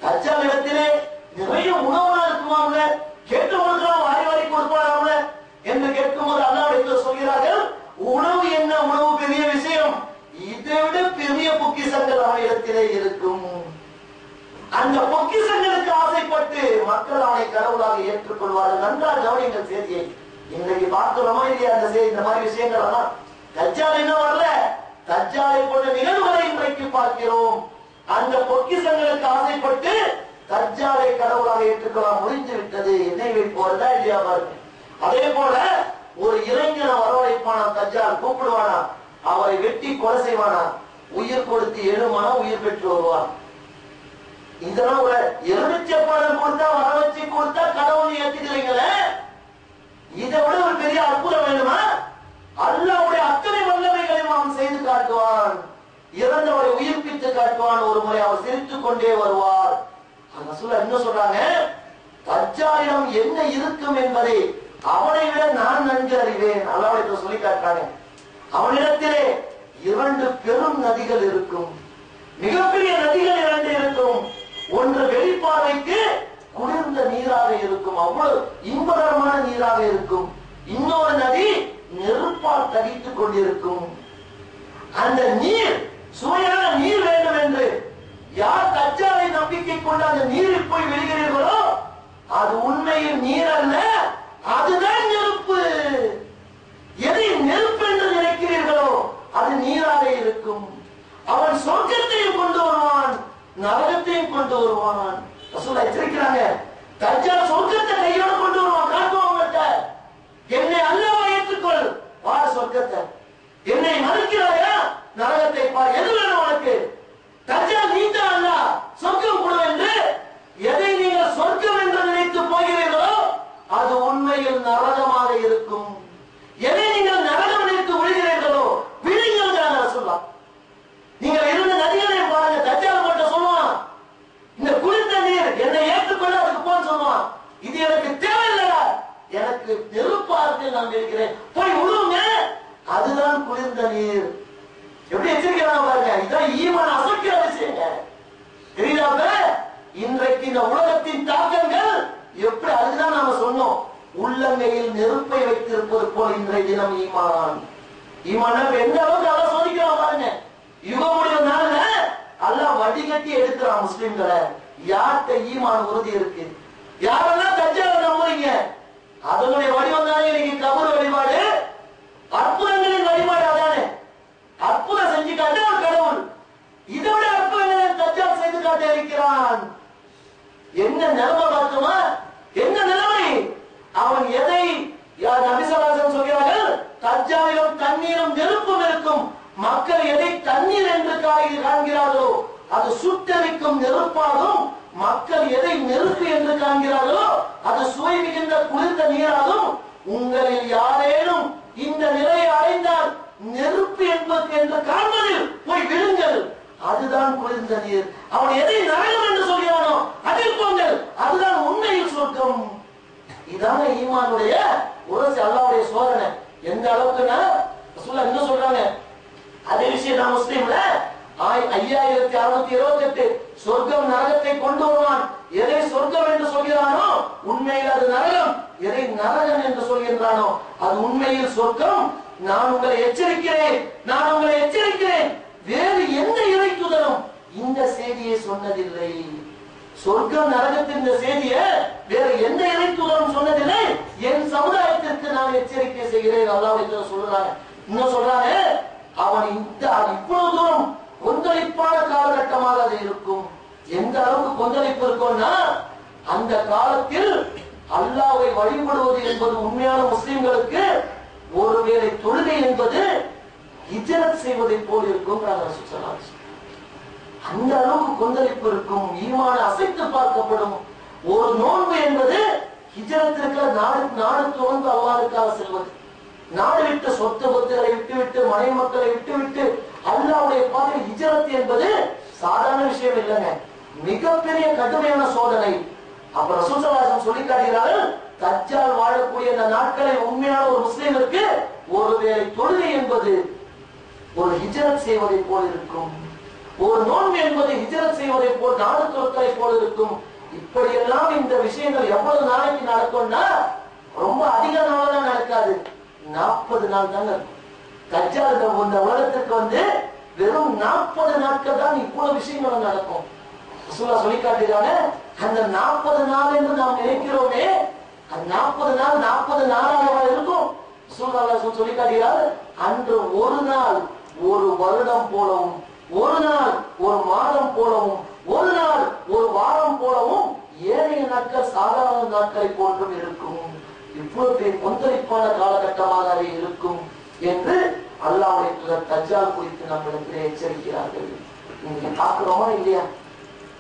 தஜ்ஜால் இடத்திலே நிறைய உணவுலாம் இருக்குமாம்ல, கேட்டவங்களுக்கெல்லாம் வாரி வாரி கொடுப்பாராம்ல என்று கேட்கும்போது அல்லாஹ்வுடைய தூதர் சொல்கிறார்கள், உணவு என்ன, உணவு பெரிய விஷயம், இதை விட பெரிய பொக்கிஷங்கள் அவனிடத்திலே இருக்கும். அந்த பொக்கிஷங்களுக்கு ஆசைப்பட்டு மக்கள் அவனை கடவுளாக ஏற்றுக்கொள்வார்கள். நன்றாக கவனிங்கள் செய்தியை. இன்றைக்கு பார்க்கிறோமா இல்லையா அந்த செய்தி, இந்த மாதிரி விஷயங்கள் எல்லாம். தஜ்ஜால் என்ன வரல, தஜ்ஜாலை போன்ற நிகழ்வுகளை இன்றைக்கு பார்க்கிறோம். அந்த பொக்கிஷங்களுக்கு ஆசைப்பட்டு தஜ்ஜாலை கடவுளாக ஏற்றுக்கொள்ள முடிந்து விட்டது. எண்ணெய் வைப்போர்தான் இல்லையா பாருங்க. அதே போல ஒரு இளைஞனை வரவழைப்பானா தஜ்ஜால், கூப்பிடுவானா, அவரை வெட்டி கொலை செய்வானா, உயிர் கொடுத்து எழுமானா உயிர் பெற்று வருவான். இதெல்லாம் ஒரு எலுமிச்சப்பழம் கொடுத்தா, வர வச்சு கொடுத்தா கடவுள் ஏற்றுக்கிறீங்களே, இதை விட ஒரு பெரிய அற்புதம் வேணுமா? அல்லாஹ்வுடைய அத்தனை வல்லமைகளையும் அவன் செய்து காட்டுவான். இறந்தவரை உயிர்ப்பித்து காட்டுவான். ஒரு முறை அவர் சிரித்துக் கொண்டே வருவார். ரசூலுல்லாஹ் என்ன சொல்றாங்க, தஜ்ஜாலிடம் என்ன இருக்கும் என்பதை அவனை விட நான் நன்கு அறிவேன். அல்லாஹ் சொல்லி காட்டுறாங்க. அவனிடத்திலே 2 பெரும் நதிகள் இருக்கும், மிகப்பெரிய நதிகள் 2 இருக்கும். ஒன்று வெளிப்பார்வைக்கு குளிர்ந்த நீராக இருக்கும், அவ்வளவு இன்பகரமான நீராக இருக்கும். இன்னொரு நதி நெருப்பால் தகித்துக் கொண்டிருக்கும். அந்த நீர் சுவையான நீர் வேண்டும் என்று யார் தஜ்ஜாலை நம்பிக்கை கொண்டு அந்த நீரில் போய் விழுகிறீர்களோ, அது உண்மையில் நீர் அல்ல, அதுதான் நெருப்பு. எதை நெருப்பு என்று நினைக்கிறீர்களோ அது நீராக இருக்கும். அவன் சொர்க்கத்தையும் கொண்டு வருவான், நரகத்தையும் கொண்டு வருவான். ரசூலுல்லாஹ் எச்சரிக்கிறாங்க, தஜ்ஜால் சொர்க்கத்தை கையோடு கொண்டு வருவான், காட்டுவாங்க. என்னை அல்லாஹ்வை ஏற்றுக்கொள், வா சொர்க்கத்தை. என்னை மறுக்கிறாயா, நரகத்தை பார். எது வேணும் உனக்கு? தஜ்ஜால் நீதான் அல்லாஹ், சொர்க்கம் கொடு என்று எதை நீங்கள் சொர்க்கம் என்று நினைத்து போகிறீர்களோ அது உண்மையில் நரகமாக இருக்கும். எதை நீங்கள் நரகம் நினைத்து விழுகிறீர்களோ விழுங்கள் தான் ரசூலுல்லாஹ். நீங்கள் 2 நதிகளை பாருங்க. தஜ்ஜால் மட்டும் சொல்லுவான், இந்த குளிர்ந்த நீர் என்னை ஏற்றுக்கொள்ள அதுக்கு போன்னு சொல்லுவான். இது எனக்கு தேவையில்லையா, எனக்கு நெருப்பார்த்து நான் இருக்கிறேன், போய் விழுங்க, அதுதான் குளிர்ந்த நீர். எப்படி எச்சரிக்கிறாங்க பாருங்க. இதான் ஈமான் அசைக்கிற விஷயங்க. தெரியாத இன்றைக்கு இந்த உலகத்தின் தாக்கங்கள் எப்படி, அதுதான் நாம சொன்னோம், உள்ளங்கையில் நெருப்பை வைத்திருப்பது போல இன்றைய தினம் ஈமான். ஈமான் எந்த அளவுக்கு அல்லாஹ் சோதிக்கிறான் பாருங்க. யுக முடிவு நாள்ல அல்லாஹ் வடிகட்டி எடுக்கிறான் முஸ்லிம்களை. யார்கிட்ட ஈமான் உறுதி இருக்கு, யாரெல்லாம் தஜ்ஜாலை நம்புறீங்க, அதனுடைய வடிவம் தானே இன்னைக்கு கபர் வழிபாடு, அற்புதங்களின் வழிபாடு. அதானே அற்புதம் செஞ்சு காட்ட ஒரு கடவுள், இதோட அற்புதங்களை தஜ்ஜால் செய்து காட்ட இருக்கிறான். என்ன நிலைமை பார்த்தோமா, என்ன நிலைமை? அவன் எதை நபி ஸல்லல்லாஹு அலைஹி வஸல்லம் சொல்கிறார்கள், தஜ்ஜாலிலும் தண்ணீரும் நெருப்பும் இருக்கும். மக்கள் எதை தண்ணீர் என்று காண்கிறார்களோ அது சுட்டரிக்கும் நெருப்பாகும். மக்கள் எதை நெருப்பு என்று காண்கிறார்களோ அது சுவை மிகுந்த குளிர்ந்த நீராகும். உங்களில் யாரேனும் இந்த நிலையை அடைந்தால் நெருப்பு என்பது என்று காண்பதில் போய் விடுங்கள், அதுதான் குளிர்ந்த நீர். அவன் எதை நரகம் என்று சொல்கிறானோ அதில் போங்கள், அதுதான் உண்மையில் சொர்க்கம். இதான ஈமானுடைய உரசி, அல்லாஹ்வுடைய சோதனை. எந்த அளவுக்குன்னா ரசூலுல்லாஹ் என்ன சொல்றாங்க, அதே விஷயம் நான் முஸ்லிம்ல 5628 சொர்க்கம் நரகத்தை கொண்டு வருவான். எதை சொர்க்கம் என்று சொல்கிறானோ உண்மையில் அது நரகம், எதை நரகம் என்று சொல்கின்றானோ அது உண்மையில் சொர்க்கம். நான் உங்களை எச்சரிக்கிறேன், நான் உங்களை எச்சரிக்கிறேன். வேறு எந்த இறை தூதரும் இந்த செய்தியை சொன்னதில்லை. சொர்க்கம் நரகத்தின் இந்த செய்தியை வேற எந்த இறை தூதரும் சொன்னதில்லை. என் சமுதாயத்திற்கு நான் எச்சரிக்கை செய்கிறேன் அல்லாஹ் சொல்றாங்க. இன்னும் சொல்றாங்க, அவன் இவ்வளவு தூரம் கொந்தளிப்பான காலகட்டமாக அது இருக்கும். எந்த அளவுக்கு கொந்தளிப்பு இருக்கும்னா, அந்த காலத்தில் அல்லாஹ்வை வழிபடுவது என்பது உண்மையான முஸ்லிம்களுக்கு ஒருவேளை தொழுகை என்பது ஹிஜ்ரத் செய்வதை போல் இருக்கும். அந்த அளவுக்கு கொந்தளிப்பு இருக்கும். ஈமான அசைத்து பார்க்கப்படும். ஒரு நோன்பு என்பது ஹிஜ்ரத்திற்கு நாடு துறந்து அல்லாஹ்வுக்காக செல்வது. நாடு விட்டு சொத்து பத்துகளை விட்டுவிட்டு மனை மக்களை விட்டுவிட்டு அல்லாஹ்வுடைய பாதையில் ஹிஜ்ரத் என்பது சாதாரண விஷயம் இல்லைங்க, மிகப்பெரிய கடுமையான சோதனை. அப்ப ரசூல் ஸல்லல்லாஹு அலைஹி வஸல்லம் சொல்லி காட்டுகிறார்கள், தஜ்ஜால் வாழக்கூடிய இந்த நாட்களை உண்மையான ஒரு முஸ்லிமுக்கு ஒருவேளை தொழுகை என்பது ஒரு ஹிஜ்ரத் செய்வதை போல் இருக்கும். ஒரு நோன்பு என்பது ஹிஜ்ரத் செய்வதை போல், நாடு துறத்தலை போல் இருக்கும். இப்படியெல்லாம் இந்த விஷயங்கள் எவ்வளவு நாளைக்கு நடக்கும்னா, ரொம்ப அதிக நாளெல்லாம் நடக்காது, 40 நாள் தான் இருக்கும். தஜ்ஜால் இந்த உலகத்திற்கு வந்து வெறும் 40 நாட்கள் தான் இவ்வளவு விஷயங்களும் நடக்கும். ரசூலுல்லாஹ் சொல்லி காட்டுகிறாங்க, அந்த 40 நாள் என்று நாம் நினைக்கிறோமே, அந்த 40 நாள் 40 நாளாக இருக்கும். ரசூலுல்லாஹ் சொல்லி காட்டுகிறார், அன்று ஒரு நாள் ஒரு வருடம் போலவும், ஒரு நாள் ஒரு மாதம் போலவும், ஒரு நாள் ஒரு வாரம் போலவும், ஏனைய நாட்கள் சாதாரண நாட்களை போன்றும் இருக்கும். இவ்வளவு கொந்தளிப்பான காலகட்டமாக அது இருக்கும் என்று அல்லாஹ்வுடைய தூதர் தஜ்ஜால் குறித்து நம்மிடத்திலே எச்சரிக்கிறார்கள். நீங்க பார்க்கிறோமா இல்லையா?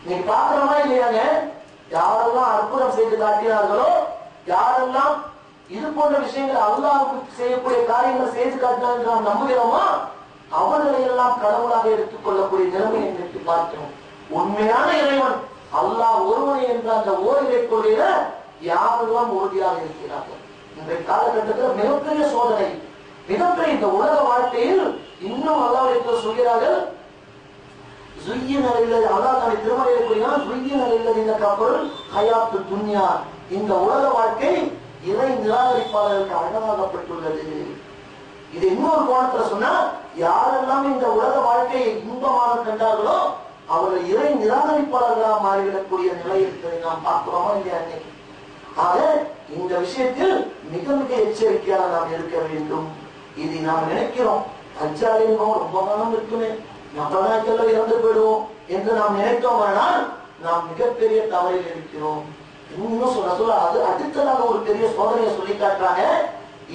நீங்க பார்க்கிறோமா இல்லையாங்க? யாரெல்லாம் அற்புதம் செய்து காட்டினார்களோ, யாரெல்லாம் இது போன்ற விஷயங்கள் அல்லாஹ்வுக்கு செய்யக்கூடிய காரியங்கள் செய்து காட்டினார்கள் நாம் நம்புகிறோமா, அவர்களை எல்லாம் கடவுளாக எடுத்துக் கொள்ளக்கூடிய நிலைமை என்று பார்க்கிறோம். உண்மையான இறைவன் அல்லாஹ் ஒருவனை என்ற அந்த ஓரிரை கொள்கையில யாரெல்லாம் உறுதியாக இருக்கிறார்கள். இன்றைய காலகட்டத்தில் மிகப்பெரிய சோதனை, மிகப்பெரிய இந்த உலக வாழ்க்கையில் இன்னும் அல்லாஹ் சொல்கிறார்கள், இந்த உலக வாழ்க்கை இறை நிராகரிப்பாளர்களுக்கு அழகாகப்பட்டுள்ளது. இது இன்னொரு கோணத்துல சொன்னா, யாரெல்லாம் இந்த உலக வாழ்க்கையை இன்பமாக கண்டார்களோ அவர்கள் இறை நிராகரிப்பாளர்களாக மாறிவிடக்கூடிய நிலை இருக்கிறதை நாம் பார்க்கிறோமா இல்லையா? ஆக இந்த விஷயத்தில் மிக மிக எச்சரிக்கையாக நாம் இருக்க வேண்டும். இது நாம் நினைக்கிறோம், தஜ்ஜாலின் ரொம்ப காலம் இருக்குமே, நம்மளாக்கல்ல இறந்து போயிடுவோம் என்று நாம் நினைத்தோம். ஆனால் நாம் மிகப்பெரிய தவறில் இருக்கிறோம். இன்னும் சொல்ல அது அடுத்ததாக ஒரு பெரிய சோதனையை சொல்லி காட்டுறாங்க.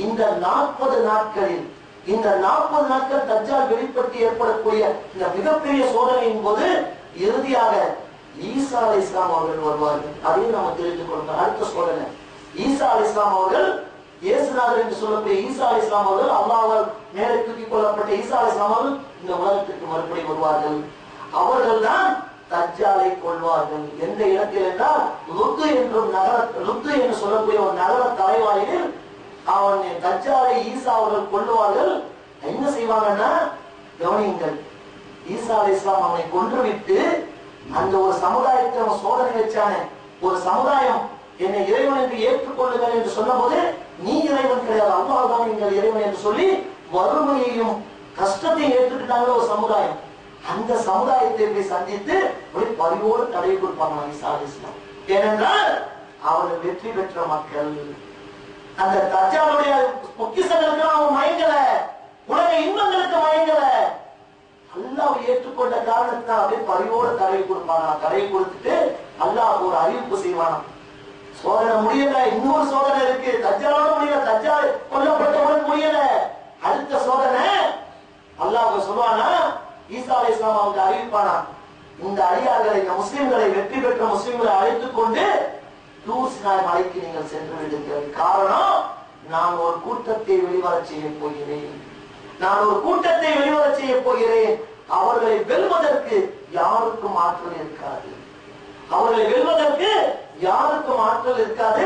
இந்த 40 நாட்களில், இந்த 40 நாட்கள் தஜ்ஜால் வெளிப்பட்டு ஏற்படக்கூடிய இந்த மிகப்பெரிய சோதனையின் போது இறுதியாக ஈசா அலைஹிஸ்ஸலாம் அவர்கள் வருவார்கள். அதையும் நாம தெரிந்து கொள்ளணும். அடுத்த சோதனை, ஈசா அலைஹிஸ்ஸலாம் அவர்கள், இயேசுநாதர் என்று சொல்லக்கூடிய ஈசா அலைஹிஸ்ஸலாம் அவர்கள், அல்லாஹ்வால் மேலே தூக்கிக் கொள்ளப்பட்ட ஈசா அலைஹிஸ்ஸலாம் அவர்கள் இந்த உலகத்திற்கு மறுபடி வருவார்கள். அவர்கள் தான் தஜ்ஜாலை கொள்வார்கள். எந்த இடத்தில் என்றால் லுத்து என்றும் லுத்து என்று சொல்லக்கூடிய ஒரு நகர தலைவாயிலில் அவன் தஜ்ஜாலை ஈசா அவர்கள் கொள்ளுவார்கள். என்ன செய்வாங்கன்னா, கவனியுங்கள், ஈசா அலைஹிஸ்ஸலாம் அவனை கொன்றுவிட்டு அந்த ஒரு சமுதாயத்தை அவன் சோதனை வச்சானே, ஒரு சமுதாயம் என்னை இறைவன் என்று ஏற்றுக்கொள்ளுங்கள் என்று சொன்ன போது, நீ இறைவன் கிடையாது, அல்லாஹ் தான் எங்கள் இறைவன் என்று சொல்லி வறுமையையும் கஷ்டத்தையும் ஏற்றுக்கிட்டாங்க ஒரு சமுதாயம். அந்த சமுதாயத்தை போய் சந்தித்து ஒரு பரிவோடு தடை கொடுப்பாங்க ஈசா அலைஹிஸ்ஸலாம். ஏனென்றால் அவர்கள் வெற்றி பெற்ற மக்கள். அந்த தஜ்ஜாலுடைய பொக்கிஷங்களுக்கு அவன் மயங்கல, உலக இன்பங்களுக்கு மயங்கல, அல்லாஹ் ஏற்றுக்கொண்ட காரணத்தினால் அப்படியே பரிவோடு தடை கொடுப்பாங்க. தடை கொடுத்துட்டு அல்லாஹ் ஒரு அறிவிப்பு செய்வானா, சோதனை முடியல, இன்னொரு சோதனை இருக்கு, தஜ்ஜாலோட முடியல, தஜ்ஜால் கொல்லப்பட்டவுடன் முடியல, அலைஹிஸ்ஸலாம் அவங்க அறிவிப்பானா, இந்த அடியார்களை, இந்த முஸ்லிம்களை, வெற்றி பெற்ற முஸ்லிம்களை அழைத்துக் கொண்டு தூர் சினாய் மலைக்கு நீங்கள் சென்று விடுங்கள். காரணம், நான் ஒரு கூட்டத்தை வெளிவர செய்ய போகிறேன். நான் ஒரு கூட்டத்தை வெளிவர செய்ய போகிறேன். அவர்களை வெல்வதற்கு யாருக்கும் ஆற்றல் இருக்காது. அவர்களை வெல்வதற்கு யாருக்கும் ஆற்றல் இருக்காது.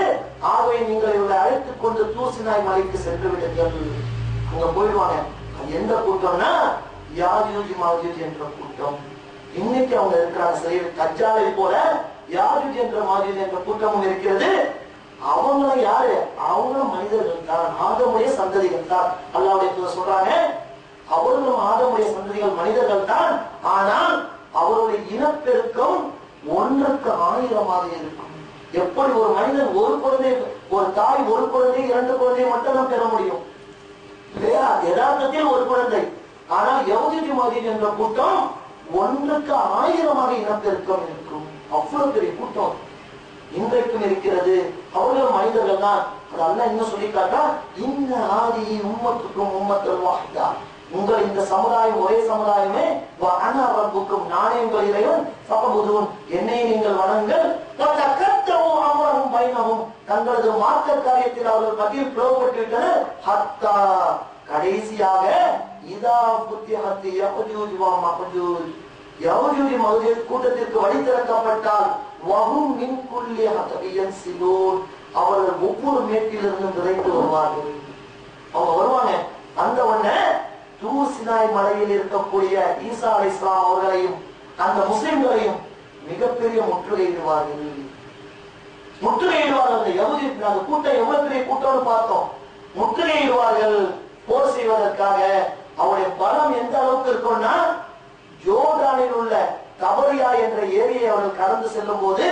ஆகவே நீங்கள் இவர்களை அழைத்துக் கொண்டு தூர் சினாய் மலைக்கு சென்று விடுங்கள். அங்க போயிடுவாங்க. எந்த கூட்டம்னா யாஜூஜ் மாஜூஜ் என்ற கூட்டம். இன்னைக்கு அவங்க இருக்கிறாங்க. சரி, தஜ்ஜாலை போல யாஜூஜ் என்ற மாஜூஜ் என்ற கூட்டமும் இருக்கிறது. அவங்களும் யாரு? அவங்களும் மனிதர்கள் தான், ஆதமுடைய சந்ததிகள் தான். அல்லாஹ்வுடைய தூதர் சொல்றாங்க, அவர்களும் ஆதமுடைய சந்ததிகள், மனிதர்கள் தான். ஆனால் அவருடைய இனப்பெருக்கம் 1க்கு 1000 இருக்கும். எப்படி ஒரு மனிதன் ஒரு குழந்தை, ஒரு தாய் ஒரு குழந்தை, 2 குழந்தையை மட்டும் தான் பெற முடியும் இல்லையா? யதார்த்தத்தில் ஒரு குழந்தை. ஆனால் யஹூதி மாஜூஜ் என்ற கூட்டம் 1க்கு 1000 இனப்பெருக்கம் இருக்கும். அவ்வளவு பெரிய கூட்டம் இன்றைக்கும் இருக்கிறது. அவர்களும் மனிதர்கள் தான். அது அல்லாஹ் இன்னும் சொல்லி காட்டா, இன்ன ஆதி உம்மத்துக்கும் உம்மத்துல் வாஹிதா, உங்கள் இந்த சமுதாயம் ஒரே சமுதாயமே, வ அனா ரப்புக்கும், நானே உங்கள் இறைவன், ஃபஅபுதுன், என்னை நீங்கள் வணங்குங்கள், வ தகத்தவு அம்ரஹும் பைனஹும், தங்களது மார்க்க காரியத்தில் அவர்கள் மத்தியில் பிளவுபட்டு விட்டனர், ஹத்தா, கடைசியாக, இதா புத்திஹத் யஹ்ஜூஜ் வ மஹ்ஜூஜ், யஹ்ஜூஜ் மஹ்ஜூஜ் கூட்டத்திற்கு வழி திறக்கப்பட்டால், வஹும் மின் குல்லி ஹதபியன் சிலூன், அவர்கள் ஒவ்வொரு மேட்டிலிருந்து விரைந்து வருவார்கள். அவங்க வருவாங்க. அந்த உடனே தூர் சினாய் மலையில் இருக்கக்கூடிய ஈசா அலைஹிஸ்ஸலாம் அவர்களையும் அந்த முஸ்லிம்களையும் மிகப்பெரிய முற்றுகையிடுவார்கள். முற்றுகையிடுவார்கள். அந்த யஹூதி அந்த கூட்டம் எவ்வளவு பெரிய கூட்டம்னு பார்த்தோம். முற்றுகையிடுவார்கள் போர் செய்வதற்காக. அவருடைய பலம் எந்த அளவுக்கு இருக்கும்னா, ஜோர்டானில் உள்ள தபரியா என்ற ஏரியை அவர்கள் கடந்து செல்லும் போது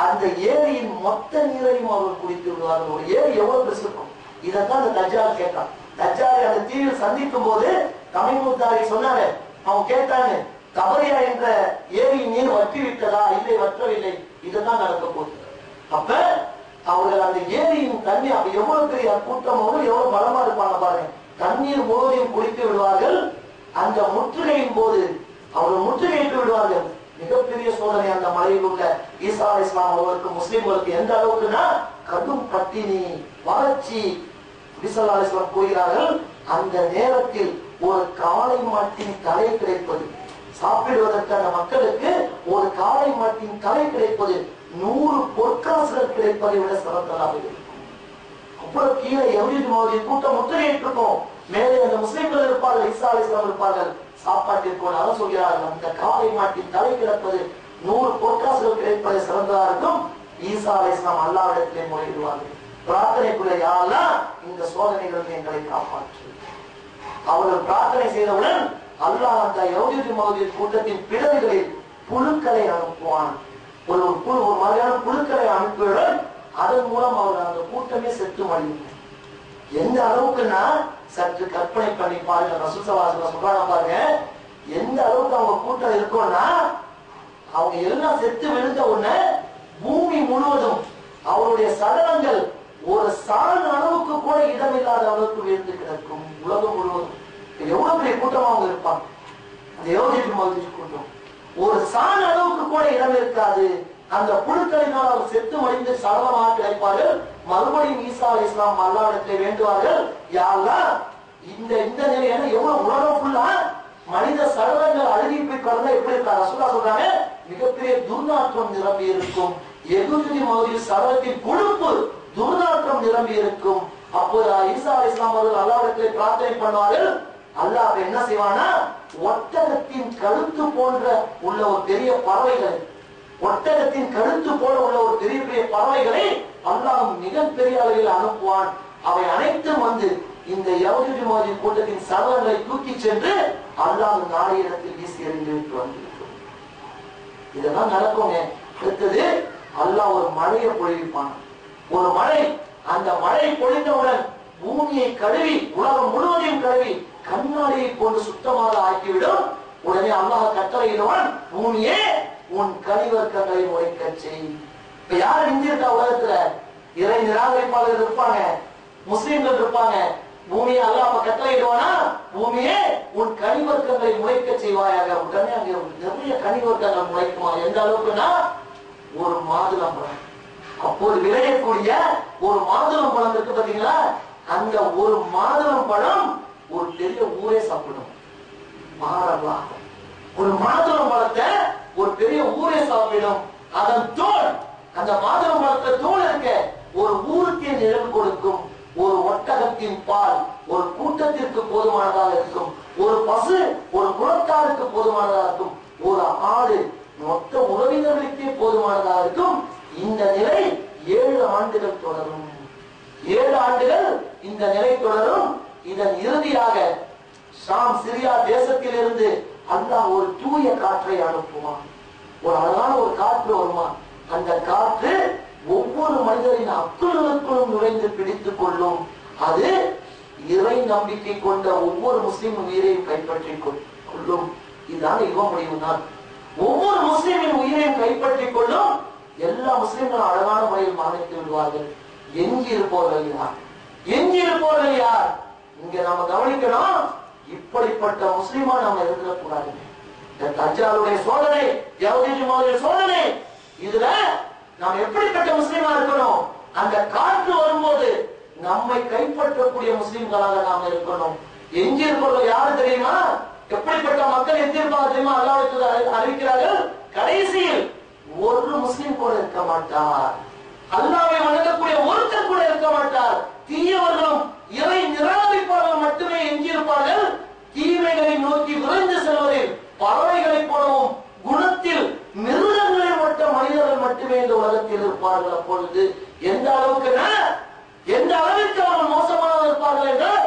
அந்த ஏரியின் மொத்த நீரையும் அவர்கள் குடித்து விடுவார்கள். ஒரு ஏரி எவ்வளவு பெருசு இருக்கும். இதைத்தான் அந்த தஜ்ஜால் கேட்டான். தஜ்ஜாலை அந்த தீவில் சந்திக்கும் போது தமிழ்முத்தாரி சொன்னாரு, அவங்க கேட்டாங்க, தபரியா என்ற ஏரியின் நீர் வற்றி விட்டதா? இல்லை, வற்றவில்லை. இதுதான் நடக்க போகுது. அப்ப அவர்கள் அந்த ஏரியின் தண்ணி, அப்ப எவ்வளவு பெரிய கூட்டம், எவ்வளவு பலமா இருப்பாங்க பாருங்க. தண்ணீர் முழுவதையும் குடித்து விடுவார்கள். அந்த முற்றுகையின் போது அவர்கள் முற்றுகையிட்டு விடுவார்கள். மிகப்பெரிய சோதனை அந்த மலையில் உள்ள ஈசா அலைஹிஸ்ஸலாம் அவர்களுக்கு, முஸ்லிம்களுக்கு எந்த அளவுக்குன்னா, கடும் பட்டினி, வறட்சி. ஈசா அலைஹிஸ்ஸலாம் கூறுகிறார்கள், அந்த நேரத்தில் ஒரு காளை மாட்டின் தலை கிடைப்பது, சாப்பிடுவதற்கு அந்த மக்களுக்கு ஒரு காளை மாட்டின் தலை கிடைப்பது 100 பொற்காசுகள் கிடைப்பதை விட சிறந்ததாக இருக்கும். அப்புறம் கீழே யஹூதி மாஜூஜ் கூட்டம் முற்றுகையிட்டிருக்கும். மேலே அந்த முஸ்லிம்கள் இருப்பார்கள், ஈசா அலைஹிஸ்ஸலாம் இருப்பார்கள். சாப்பாட்டிற்கு அதான் சொல்கிறார்கள், அந்த காளை மாட்டின் தலை கிடப்பது 100 பொற்காசுகள் கிடைப்பது சிறந்ததா இருக்கும். ஈசா அலைஹிஸ்ஸலாம் அல்லாஹ்விடத்திலே முறையிடுவார்கள். பிரார்த்தனைக்குள்ள, யா அல்லாஹ், இந்த சோதனைகள் எங்களை காப்பாற்று. அவர்கள் பிரார்த்தனை செய்தவுடன் அல்லாஹ் அந்த யஹூதி மாஜூஜ் கூட்டத்தின் பிளவுகளில் புழுக்களை அனுப்புவான். ஒரு மாதிரியான புழுக்களை அனுப்பியுடன் அதன் மூலம் அவர்கள் அந்த கூட்டமே செத்து மடியும். எந்த அளவுக்குன்னா, சற்று கற்பனை பண்ணி பாருங்க. ரசூல் ஸல்லல்லாஹு அலைஹி வஸல்லம் சொல்றாங்க பாருங்க, எந்த அளவுக்கு அவங்க கூட்டம் இருக்கும்னா, அவங்க எல்லாம் செத்து விழுந்த உடனே பூமி முழுவதும் அவருடைய சடலங்கள் ஒரு சாண் அளவுக்கு கூட இடமில்லாத அளவுக்கு விழுந்து கிடக்கும். உலகம் முழுவதும் எவ்வளவு பெரிய கூட்டமா அவங்க இருப்பாங்க. அந்த யஹூதி மாஜூஜ் கூட்டம் ஒரு சாண் அளவுக்கு கூட இடம் இருக்காது. அந்த புழுக்களினால் அவர் செத்து மடிந்து சடலமாக கிடைப்பார்கள். மறுபடியும் ஈசா அலைஹிஸ்ஸலாம் அல்லாஹ்விடத்திலே வேண்டுவார்கள், யா அல்லாஹ், இந்த நிலை எவ்வளவு உலகம் ஃபுல்லா மனித சடலங்கள் அழுகி போய் கடந்தா எப்படி இருக்கா? ரசூலுல்லாஹ் சொல்றாங்க, மிகப்பெரிய துர்நாற்றம் நிரம்பி இருக்கும். யஹூதி மாஜூஜ் சடலத்தின் கொழுப்பு துர்நாற்றம் நிரம்பி இருக்கும். அப்போது ஈசா அலைஹிஸ்ஸலாம் அவர்கள் அல்லாஹ்விடத்திலே பிரார்த்தனை பண்ணுவார்கள். அல்லாஹ் என்ன செய்வானா, ஒட்டகத்தின் கழுத்து போன்ற உள்ள ஒரு பெரிய பறவைகள், ஒட்டகத்தின் கழுத்து போல உள்ள ஒரு பெரிய பெரிய பறவைகளை அல்லாஹ் மிகப்பெரிய அளவில் அனுப்புவான். அவை அனைத்தும் வந்து இந்த யஹூதி மாஜூஜ் கூட்டத்தின் சடலங்களை தூக்கி சென்று அல்லாஹ் நாளை இடத்தில் வீசி எறிந்து விட்டு வந்திருக்கும். இதெல்லாம் நடக்குங்க. அடுத்தது அல்லாஹ் ஒரு மழையை பொழிவிப்பான். ஒரு மழை, அந்த மழை பொழிந்தவுடன் பூமியை கழுவி, உலகம் முழுவதையும் கழுவி கண்ணாடியை கொண்டு சுத்தமாக ஆக்கிவிடும். உடனே அல்லாஹ் கட்டளையிடுவான், பூமியே உன் கழிவர்க்கங்களை உடைக்க செய். இப்ப யாரு இந்தியா உலகத்துல இறை நிராகரிப்பாளர்கள் இருப்பாங்க, முஸ்லிம்கள் இருப்பாங்க. பூமியை அல்லாஹ் கட்டளையிடுவானா, பூமியே உன் கழிவர்க்கங்களை கனிவர்களை முளைக்க செய்வாயாக. உடனே அங்கே நிறைய கனிவர்க்கங்கள் முளைக்குமா. எந்த அளவுக்குன்னா ஒரு மாதுளம்பழம், அப்போது விளையக்கூடிய ஒரு மாதுளம்பழம் இருக்கு பாத்தீங்களா, அந்த ஒரு மாதுளம்பழம் ஒரு பெரிய ஊரே சாப்பிடும். மாறலாம் ஒரு மாதுளம்பழத்தை ஒரு பெரிய ஊரே சாப்பிடும். அதன் தோல், அந்த மாதுளம்பழத்தை தோல் இருக்க ஒரு ஊருக்கே நிழல் கொடுக்கும். ஒரு ஒட்டகத்தின் பால் ஒரு கூட்டத்திற்கு போதுமானதாக இருக்கும். ஒரு பசு ஒரு குலத்தாருக்கு போதுமானதாக இருக்கும். ஒரு ஆடு மொத்த உறவினர்களுக்கே போதுமானதாக இருக்கும். இந்த நிலை 7 ஆண்டுகள் தொடரும். 7 ஆண்டுகள் இந்த நிலை தொடரும். இதன் இறுதியாக ஷாம் சிரியா தேசத்தில் இருந்து அல்லாஹ் ஒரு தூய காற்றை அனுப்புவான். ஒரு அழகான ஒரு காற்று வருமா. அந்த காற்று ஒவ்வொரு மனிதரின் அக்குளுக்குள்ளும் நுழைந்து பிடித்துக் கொள்ளும். அது இறை நம்பிக்கை கொண்ட ஒவ்வொரு முஸ்லிம் உயிரையும் கைப்பற்றிக் கொள்ளும். இதுதான் யுக முடிவு நாள். ஒவ்வொரு முஸ்லிமின் உயிரையும் கைப்பற்றிக் கொள்ளும். எல்லா முஸ்லிம்களும் அழகான முறையில் மரணித்து விடுவார்கள். எஞ்சி இருப்பவர்கள் யார்? எஞ்சி இருப்பவர்கள் யார்? இங்க நாம கவனிக்கணும். இப்படிப்பட்ட முஸ்லிமா நாம இருக்கக்கூடாது. தஜ்ஜாலுடைய சோதனை, யஹூதிகளுடைய சோதனை, இதுல நாம் எப்படிப்பட்ட முஸ்லிமா இருக்கணும்? அந்த காற்று வரும்போது நம்மை கைப்பற்றக்கூடிய முஸ்லிம்களாக நாம் இருக்கணும். எஞ்சி இருப்பவர்கள் யாரு தெரியுமா? எப்படிப்பட்ட மக்கள் எதிர்ப்பாக தெரியுமா? அல்லாஹ் அறிவிக்கிறார்கள், கடைசியில் ஒரு முஸ்லிம் கூட இருக்க மாட்டார். அல்லாஹ்வை வணங்கக்கூடிய ஒருத்தர் கூட இருக்க மாட்டார். தீயவர்களும் இறை நிராகரிப்பாளர்கள் மட்டுமே எஞ்சியிருப்பார்கள். தீமைகளை நோக்கி விரைந்து செல்வதில் பறவைகளை போலவும் குணத்தில் மிருகங்களை மற்ற மனிதர்கள் மட்டுமே இந்த உலகத்தில் இருப்பார்கள். அப்பொழுது எந்த அளவுக்கு அவர்கள் மோசமாக இருப்பார்கள் என்றால்,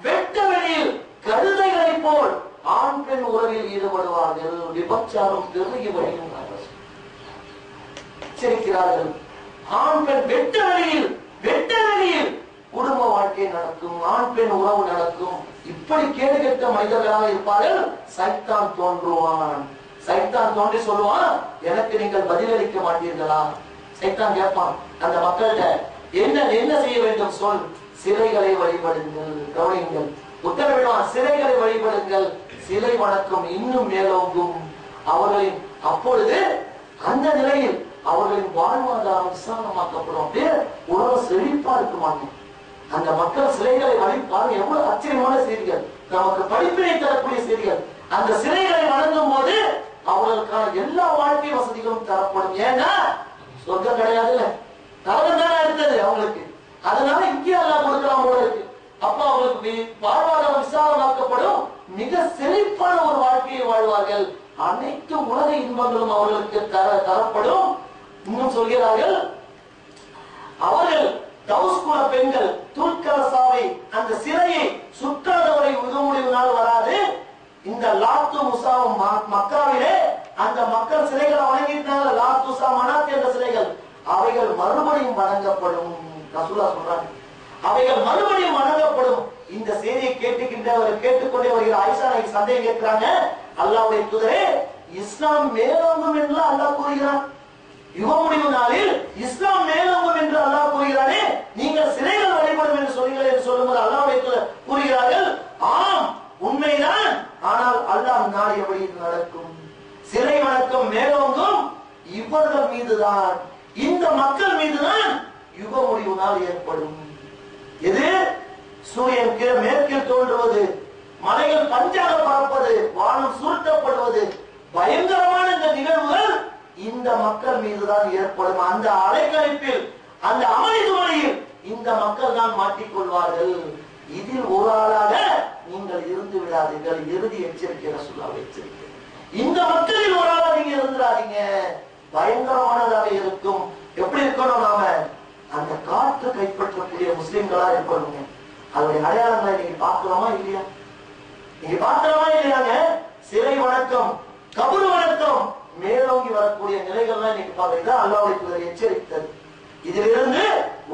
வெட்ட வெளியில் கழுதைகளை போல் ஆண் பெண் உறவில் ஈடுபடுவார்கள். விபச்சாரம் பெருகி வருகின்றார்கள், எச்சரிக்கிறார்கள். ஆண் பெண் வெட்ட வெளியில் குடும்ப வாழ்க்கை நடக்கும், ஆண் பெண் உறவு நடக்கும். இப்படி கேடு கெட்ட மனிதர்களாக இருப்பார்கள். சைத்தான் தோன்றுவான். சைத்தான் தோன்றி சொல்லுவான், எனக்கு நீங்கள் பதிலளிக்க மாட்டீர்களா? சைத்தான் கேட்பான் அந்த மக்கள்கிட்ட, என்ன செய்ய வேண்டும் சொல். சிலைகளை வழிபடுங்கள். கவனிங்கள், உத்தரவிடுவான், சிலைகளை வழிபடுங்கள். சிலை வணக்கம் இன்னும் மேலோங்கும். அவர்களின் அப்பொழுது அந்த நிலையில் அவர்களின் வாழ்வாதாரம் விசாலமாக்கப்படும். அப்படியே உலகம் செழிப்பா இருக்குமாங்க. அந்த மக்கள் சிலைகளை வழிபாடு எவ்வளவு ஆச்சரியமான செய்திகள், நமக்கு படிப்பினை தரக்கூடிய செய்திகள். அந்த சிலைகளை வணங்கும் போது அவர்களுக்கான எல்லா வாழ்க்கை வசதிகளும் தரப்படும். ஏன்னா சொர்க்கம் கிடையாதுல்ல, நரகம் தானே இருந்தது அவங்களுக்கு. அதனால இங்கே எல்லாம் கொடுக்கலாம் போல இருக்கு. அப்ப அவங்களுக்கு வாழ்வாதாரம் விசாலமாக்கப்படும். மிக செழிப்பான ஒரு வாழ்க்கையை வாழ்வார்கள். அனைத்து உலக இன்பங்களும் அவர்களுக்கு தரப்படும். இன்னும் சொல்கிறார்கள், அவர்கள் தௌஸ்குல பெண்கள் துல்கலசாவை அந்த சிலையை சுற்றாதவரை உதவுமுடிவு நாள் வராது. இந்த லாத்து முசாவும் மக்காவிலே அந்த மக்கள் சிலைகளை வணங்கிட்டாங்க. லாத்து சா மனாத் என்ற சிலைகள், அவைகள் மறுபடியும் வணங்கப்படும். ரசூலுல்லாஹ் சொல்றாங்க, அவைகள் மறுபடியும் வணங்கப்படும். இந்த செய்தியை கேட்டுக்கொண்டே வருகிற ஆயிஷா நாயகி சந்தேகம் கேட்கிறாங்க, அல்லாஹ்வுடைய தூதரே, இஸ்லாம் மேலோங்கும் என்று அல்லாஹ் கூறுகிறான். யுக முடிவு நாளில் இஸ்லாம் மேலோங்கும் என்று அல்லாஹ் கூறுகிறானே, நீங்கள் சிலைகள் வழிபடும் என்று சொல்லுங்கள் என்று சொல்லும்போது அல்லாஹ்வுடைய தூதர் கூறுகிறார்கள், ஆம் உண்மைதான், ஆனால் அல்லாஹ் நாடியபடி நடக்கும். சிலை வணக்கம் மேலோங்கும் இவர்கள் மீதுதான், இந்த மக்கள் மீதுதான் யுக முடிவு நாள் ஏற்படும். எது? சூரியன் மேற்கில் தோன்றுவது, மலைகள் பஞ்சாக பறப்பது, வானம் சுருட்டப்படுவது, பயங்கரமான இந்த நிகழ்வுகள் இந்த மக்கள் மீதுதான் ஏற்படும். அந்த அலைக்கழிப்பில், அந்த அமைதியில் இந்த மக்கள் தான் மாட்டிக்கொள்வார்கள். இதில் ஒரு ஆளாக நீங்கள் இருந்து விடாதீர்கள். இறுதி எச்சரிக்கை ரசூலுல்லாஹ் எச்சரிக்கை. இந்த மக்களில் ஒரு ஆளாக நீங்க இருந்துடாதீங்க, பயங்கரமானதாக இருக்கும். எப்படி இருக்கணும்? நாம அந்த காற்று கைப்பற்றக்கூடிய முஸ்லிம்களா இருக்கணும். அதனுடைய அடையாளங்களை நீங்க பார்க்கிறோமா இல்லையா? நீங்க பார்க்கிறோமா இல்லையாங்க? சிலை வணக்கம், கபரு வணக்கம் மேலோங்கி வரக்கூடிய நிலைகள்லாம் நீங்க பாருங்க. அல்லாஹ்வுடைய எச்சரித்தது. இதிலிருந்து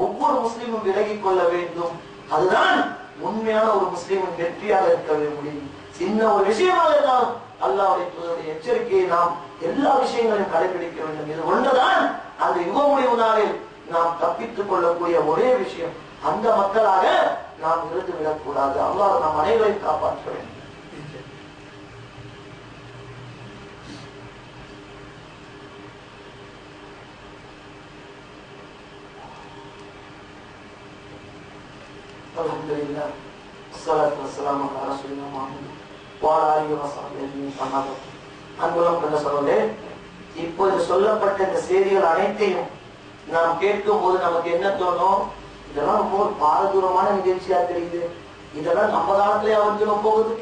ஒவ்வொரு முஸ்லிமும் விலகிக் கொள்ள வேண்டும். அதுதான் உண்மையான ஒரு முஸ்லிமின் வெற்றியாக இருக்க முடியும். சின்ன ஒரு விஷயமாக இருந்தாலும் அல்லாஹ்வுடைய எச்சரிக்கையை நாம் எல்லா விஷயங்களையும் கடைபிடிக்க வேண்டும். இது ஒன்றுதான் அந்த யுக முடிவு நாளில் நாம் தப்பித்துக் கொள்ளக்கூடிய ஒரே விஷயம். அந்த மக்களாக நாம் இருந்து விடக்கூடாது. அல்லாஹ் நாம் அனைவரையும் காப்பாற்ற வேண்டும். அல்ஹம்துலில்லாஹ் ஸல்லல்லாஹு அலைஹி வஸல்லம் அலா ரசூலில்லாஹ் முஹம்மது வ அலா ஆலிஹி வஸஹ்பிஹி அஜ்மஈன். அன்புள்ள சகோதரர்களே, இப்போது சொல்லப்பட்ட இந்த செய்திகள் அனைத்தையும் நாம் கேட்கும் போது நமக்கு என்ன தோணும்? இதெல்லாம் ரொம்ப பாரதூரமான நிகழ்ச்சியா தெரியுது. இதெல்லாம் நம்ம காலத்திலேயே வந்துட போகுது,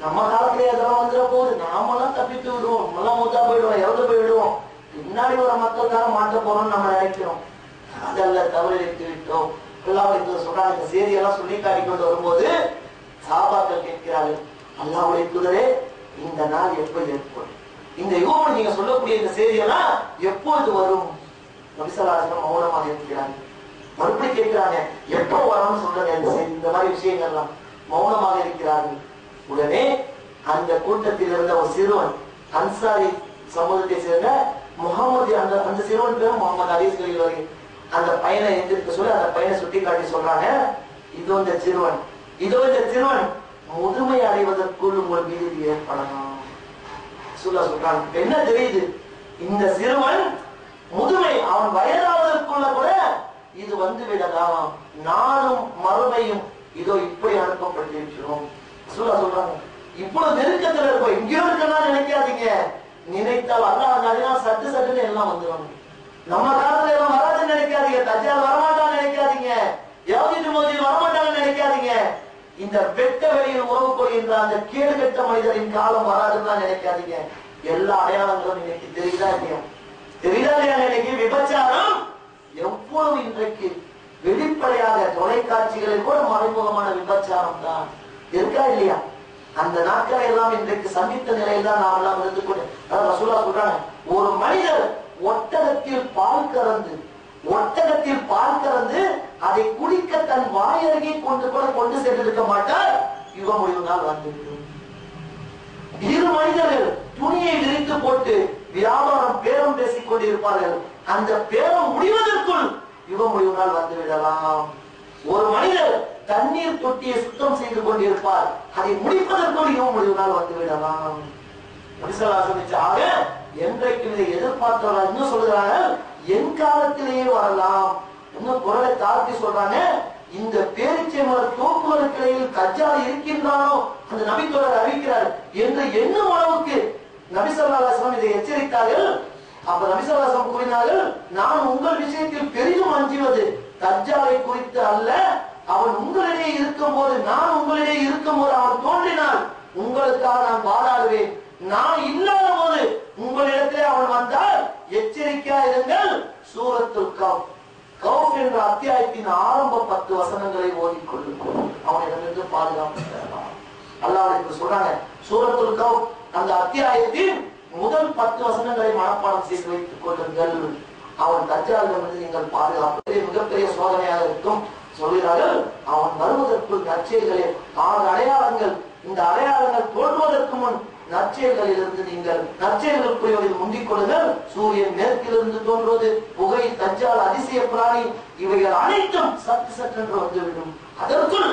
நம்ம காலத்திலேயே அதெல்லாம் வந்துட போகுது, நாமெல்லாம் தப்பித்து விடுவோம், நம்மளாம் மூத்தா போயிடுவோம், இறந்து போயிடுவோம், பின்னாடி ஒரு மக்களுக்காக மாற்ற போறோம்னு நம்ம நினைக்கிறோம். அதல்ல, தவறிழைத்து விட்டோம். சொல்றாங்க. இந்த செய்தியெல்லாம் சொல்லி காட்டிக்கொண்டு வரும்போது சஹாபாக்கள் கேட்கிறார்கள், அல்லாஹ்வுடைய தூதரே, இந்த நாள் எப்போது ஏற்படும்? இந்த யுகம் நீங்க சொல்லக்கூடிய இந்த செய்தியெல்லாம் எப்போது வரும்? நபி ஸல்லல்லாஹு அலைஹி வஸல்லம் மௌனமாக இருக்கிறாங்க. மறுபடியும் கேட்கிறாங்க, எப்போ வரும்னு சொல்றாங்க. இந்த மாதிரி விஷயங்கள்லாம் மௌனமாக இருக்கிறார்கள். உடனே அந்த கூட்டத்தில் இருந்த ஒரு சிறுவன், அன்சாரி சமூகத்தை சேர்ந்த முகமது, அந்த சிறுவன் பேரும் முகமது, ஹதீஸ்களில் வரை அந்த பையனை எந்திருக்க சொல்லி அந்த பையனை சுட்டி காட்டி சொல்றாங்க, இதோ இந்த சிறுவன் முதுமை அடைவதற்குள் உங்கள் மீது ஏற்படலாம் சொல்றாங்க. என்ன தெரியுது? இந்த சிறுவன் முதுமை, அவன் வயதாவதற்குள்ள கூட இது வந்து விடலாம், நாளும் மறுமையும் இதோ இப்படி அனுப்பப்பட்டிருக்கிறோம் சொல்றாங்க. இவ்வளவு நெருக்கத்துல இருக்கும், எங்கேயோ இருக்கலாம் நினைக்காதீங்க. நினைத்தால் அல்லாஹ் சட்டு சட்டுன்னு எல்லாம் வந்துடும். நம்ம காலத்துல எல்லாம் வராதுன்னு நினைக்காதீங்க. தஜ்ஜால் வரமாட்டான்னு நினைக்காதீங்க. யஹூதி மோதி வரமாட்டான்னு நினைக்காதீங்க. இந்த வெட்ட வெளியில் உறவு கொள்கின்ற அந்த கேடு கெட்ட மனிதரின் காலம் வராதுன்னு நினைக்காதீங்க. எல்லா அடையாளங்களும் இன்னைக்கு தெரியுதா இல்லையா? இன்னைக்கு விபச்சாரம் எவ்வளவு இன்றைக்கு வெளிப்படையாக தொலைக்காட்சிகளில் கூட மறைமுகமான விபச்சாரம் தான் இருக்கா இல்லையா? அந்த நாட்களை எல்லாம் இன்றைக்கு சந்தித்த நிலையில் தான் நாம் எல்லாம் இருந்து கொண்டு, ரசூலுல்லாஹ் சொல்றாங்க, ஒரு மனிதர் ஒட்டகத்தில் பால் கறந்து அதை குடிக்க தன் வாயருகே கொண்டு சென்றிருக்க மாட்டார். யுக முடிவு நாள் வந்துவிடும். இரு மனிதர்கள் துணியை விரித்து போட்டு வியாபாரம் பேரம் பேசிக் கொண்டிருப்பார்கள். அந்த பேரம் முடிவதற்குள் யுக முடிவு நாள் வந்துவிடலாம். ஒரு மனிதர் தண்ணீர் தொட்டியை சுத்தம் செய்து கொண்டிருப்பார், அதை முடிப்பதற்குள் யுக முடிவு நாள் வந்துவிடலாம். என்றைக்கு இதை எதிர்பார்த்தவர்கள் இன்னும் சொல்கிறார்கள், என் காலத்திலேயே வரலாம். இன்னும் குரலை தாழ்த்தி சொல்றாங்க, இந்த பேரிச்சை மலர் தோப்புகளுக்கு இடையில் தஜ்ஜால் இருக்கின்றானோ அந்த நபித்தோழர் அறிவிக்கிறார் என்று எண்ணும் அளவுக்கு நபி ஸல்லல்லாஹு அலைஹி வஸல்லம் இதை எச்சரித்தார்கள். அப்ப நபி ஸல்லல்லாஹு அலைஹி வஸல்லம் கூறினார்கள், நான் உங்கள் விஷயத்தில் பெரிதும் அஞ்சுவது தஜ்ஜாலை குறித்து அல்ல, அவன் உங்களிடையே இருக்கும் போது, நான் உங்களிடையே இருக்கும் போது அவன் தோன்றினால் உங்களுக்காக நான் வாதாடுவேன். நான் இல்லாத போது உங்களிடத்திலே அவன் வந்தால் எச்சரிக்கையா இருங்கள். சூரத்துல் கௌஃப் என்ற அத்தியாயத்தின் ஆரம்ப 10 வசனங்களை ஓதிக்கொள்ளுங்கள், அவனிடமிருந்து பாதுகாப்பு பெறலாம். அல்லாஹ் சொல்றாங்க, சூரத்துல் கௌஃப் அந்த அத்தியாயத்தின் முதல் 10 வசனங்களை மனப்பாடம் செய்து வைத்துக் கொள்ளுங்கள். அவன் தஜ்ஜாலிடமிருந்து நீங்கள் பாதுகாப்பு மிகப்பெரிய சோதனையாக இருக்கும் சொல்கிறார்கள். அவன் வருவதற்குள் நற்செயல்களே 6 அடையாளங்கள். இந்த அடையாளங்கள் தோன்றுவதற்கு முன் நற்செயல்களிலிருந்து நீங்கள் நற்செயல்களுக்குரியவரில் முந்திக் கொள்ளுங்கள். சூரியன் மேற்கிலிருந்து தோன்றுவது, புகை, தஜ்ஜால், அதிசய பிராணி, இவைகள் அனைத்தும் சட்டென்று வந்துவிடும். அதற்குள்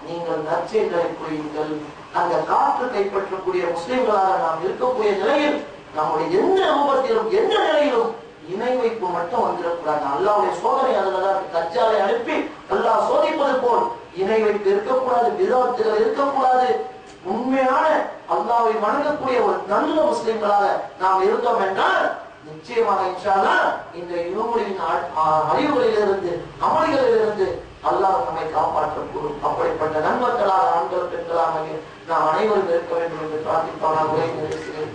நீங்கள் நற்செயல்களை புரியுங்கள். அந்த காற்று கைப்பற்றக்கூடிய முஸ்லிம்களாக நாம் இருக்கக்கூடிய நிலையில் நம்முடைய எந்த ரூபத்திலும் எந்த நிலையிலும் இணை வைப்பு மட்டும் வந்துடக்கூடாது. அல்லாஹ்வுடைய சோதனை அதுலதான். தஜ்ஜாலை அனுப்பி அல்லாஹ் சோதிப்பது போல் இணை வைப்பு இருக்கக்கூடாது, விதத்துகள் இருக்கக்கூடாது. உண்மையான அல்லாஹ்வை வணங்கக்கூடிய ஒரு நல்ல முஸ்லிம்களாக நாம் இருந்தோம் என்றால் நிச்சயமாக இன்ஷா அல்லாஹ் இந்த யுகமுடிவின் அறிவுகளிலிருந்து அமல்களிலிருந்து அல்லாஹ் நம்மை காப்பாற்றக்கூடும். அப்படிப்பட்ட நன்மக்களாக ஆண்கள் பெண்களாக நாம் அனைவரும் இருக்க வேண்டும் என்று பிரார்த்திப்பவனாக உரை நிறைவேற்றுகிறேன்.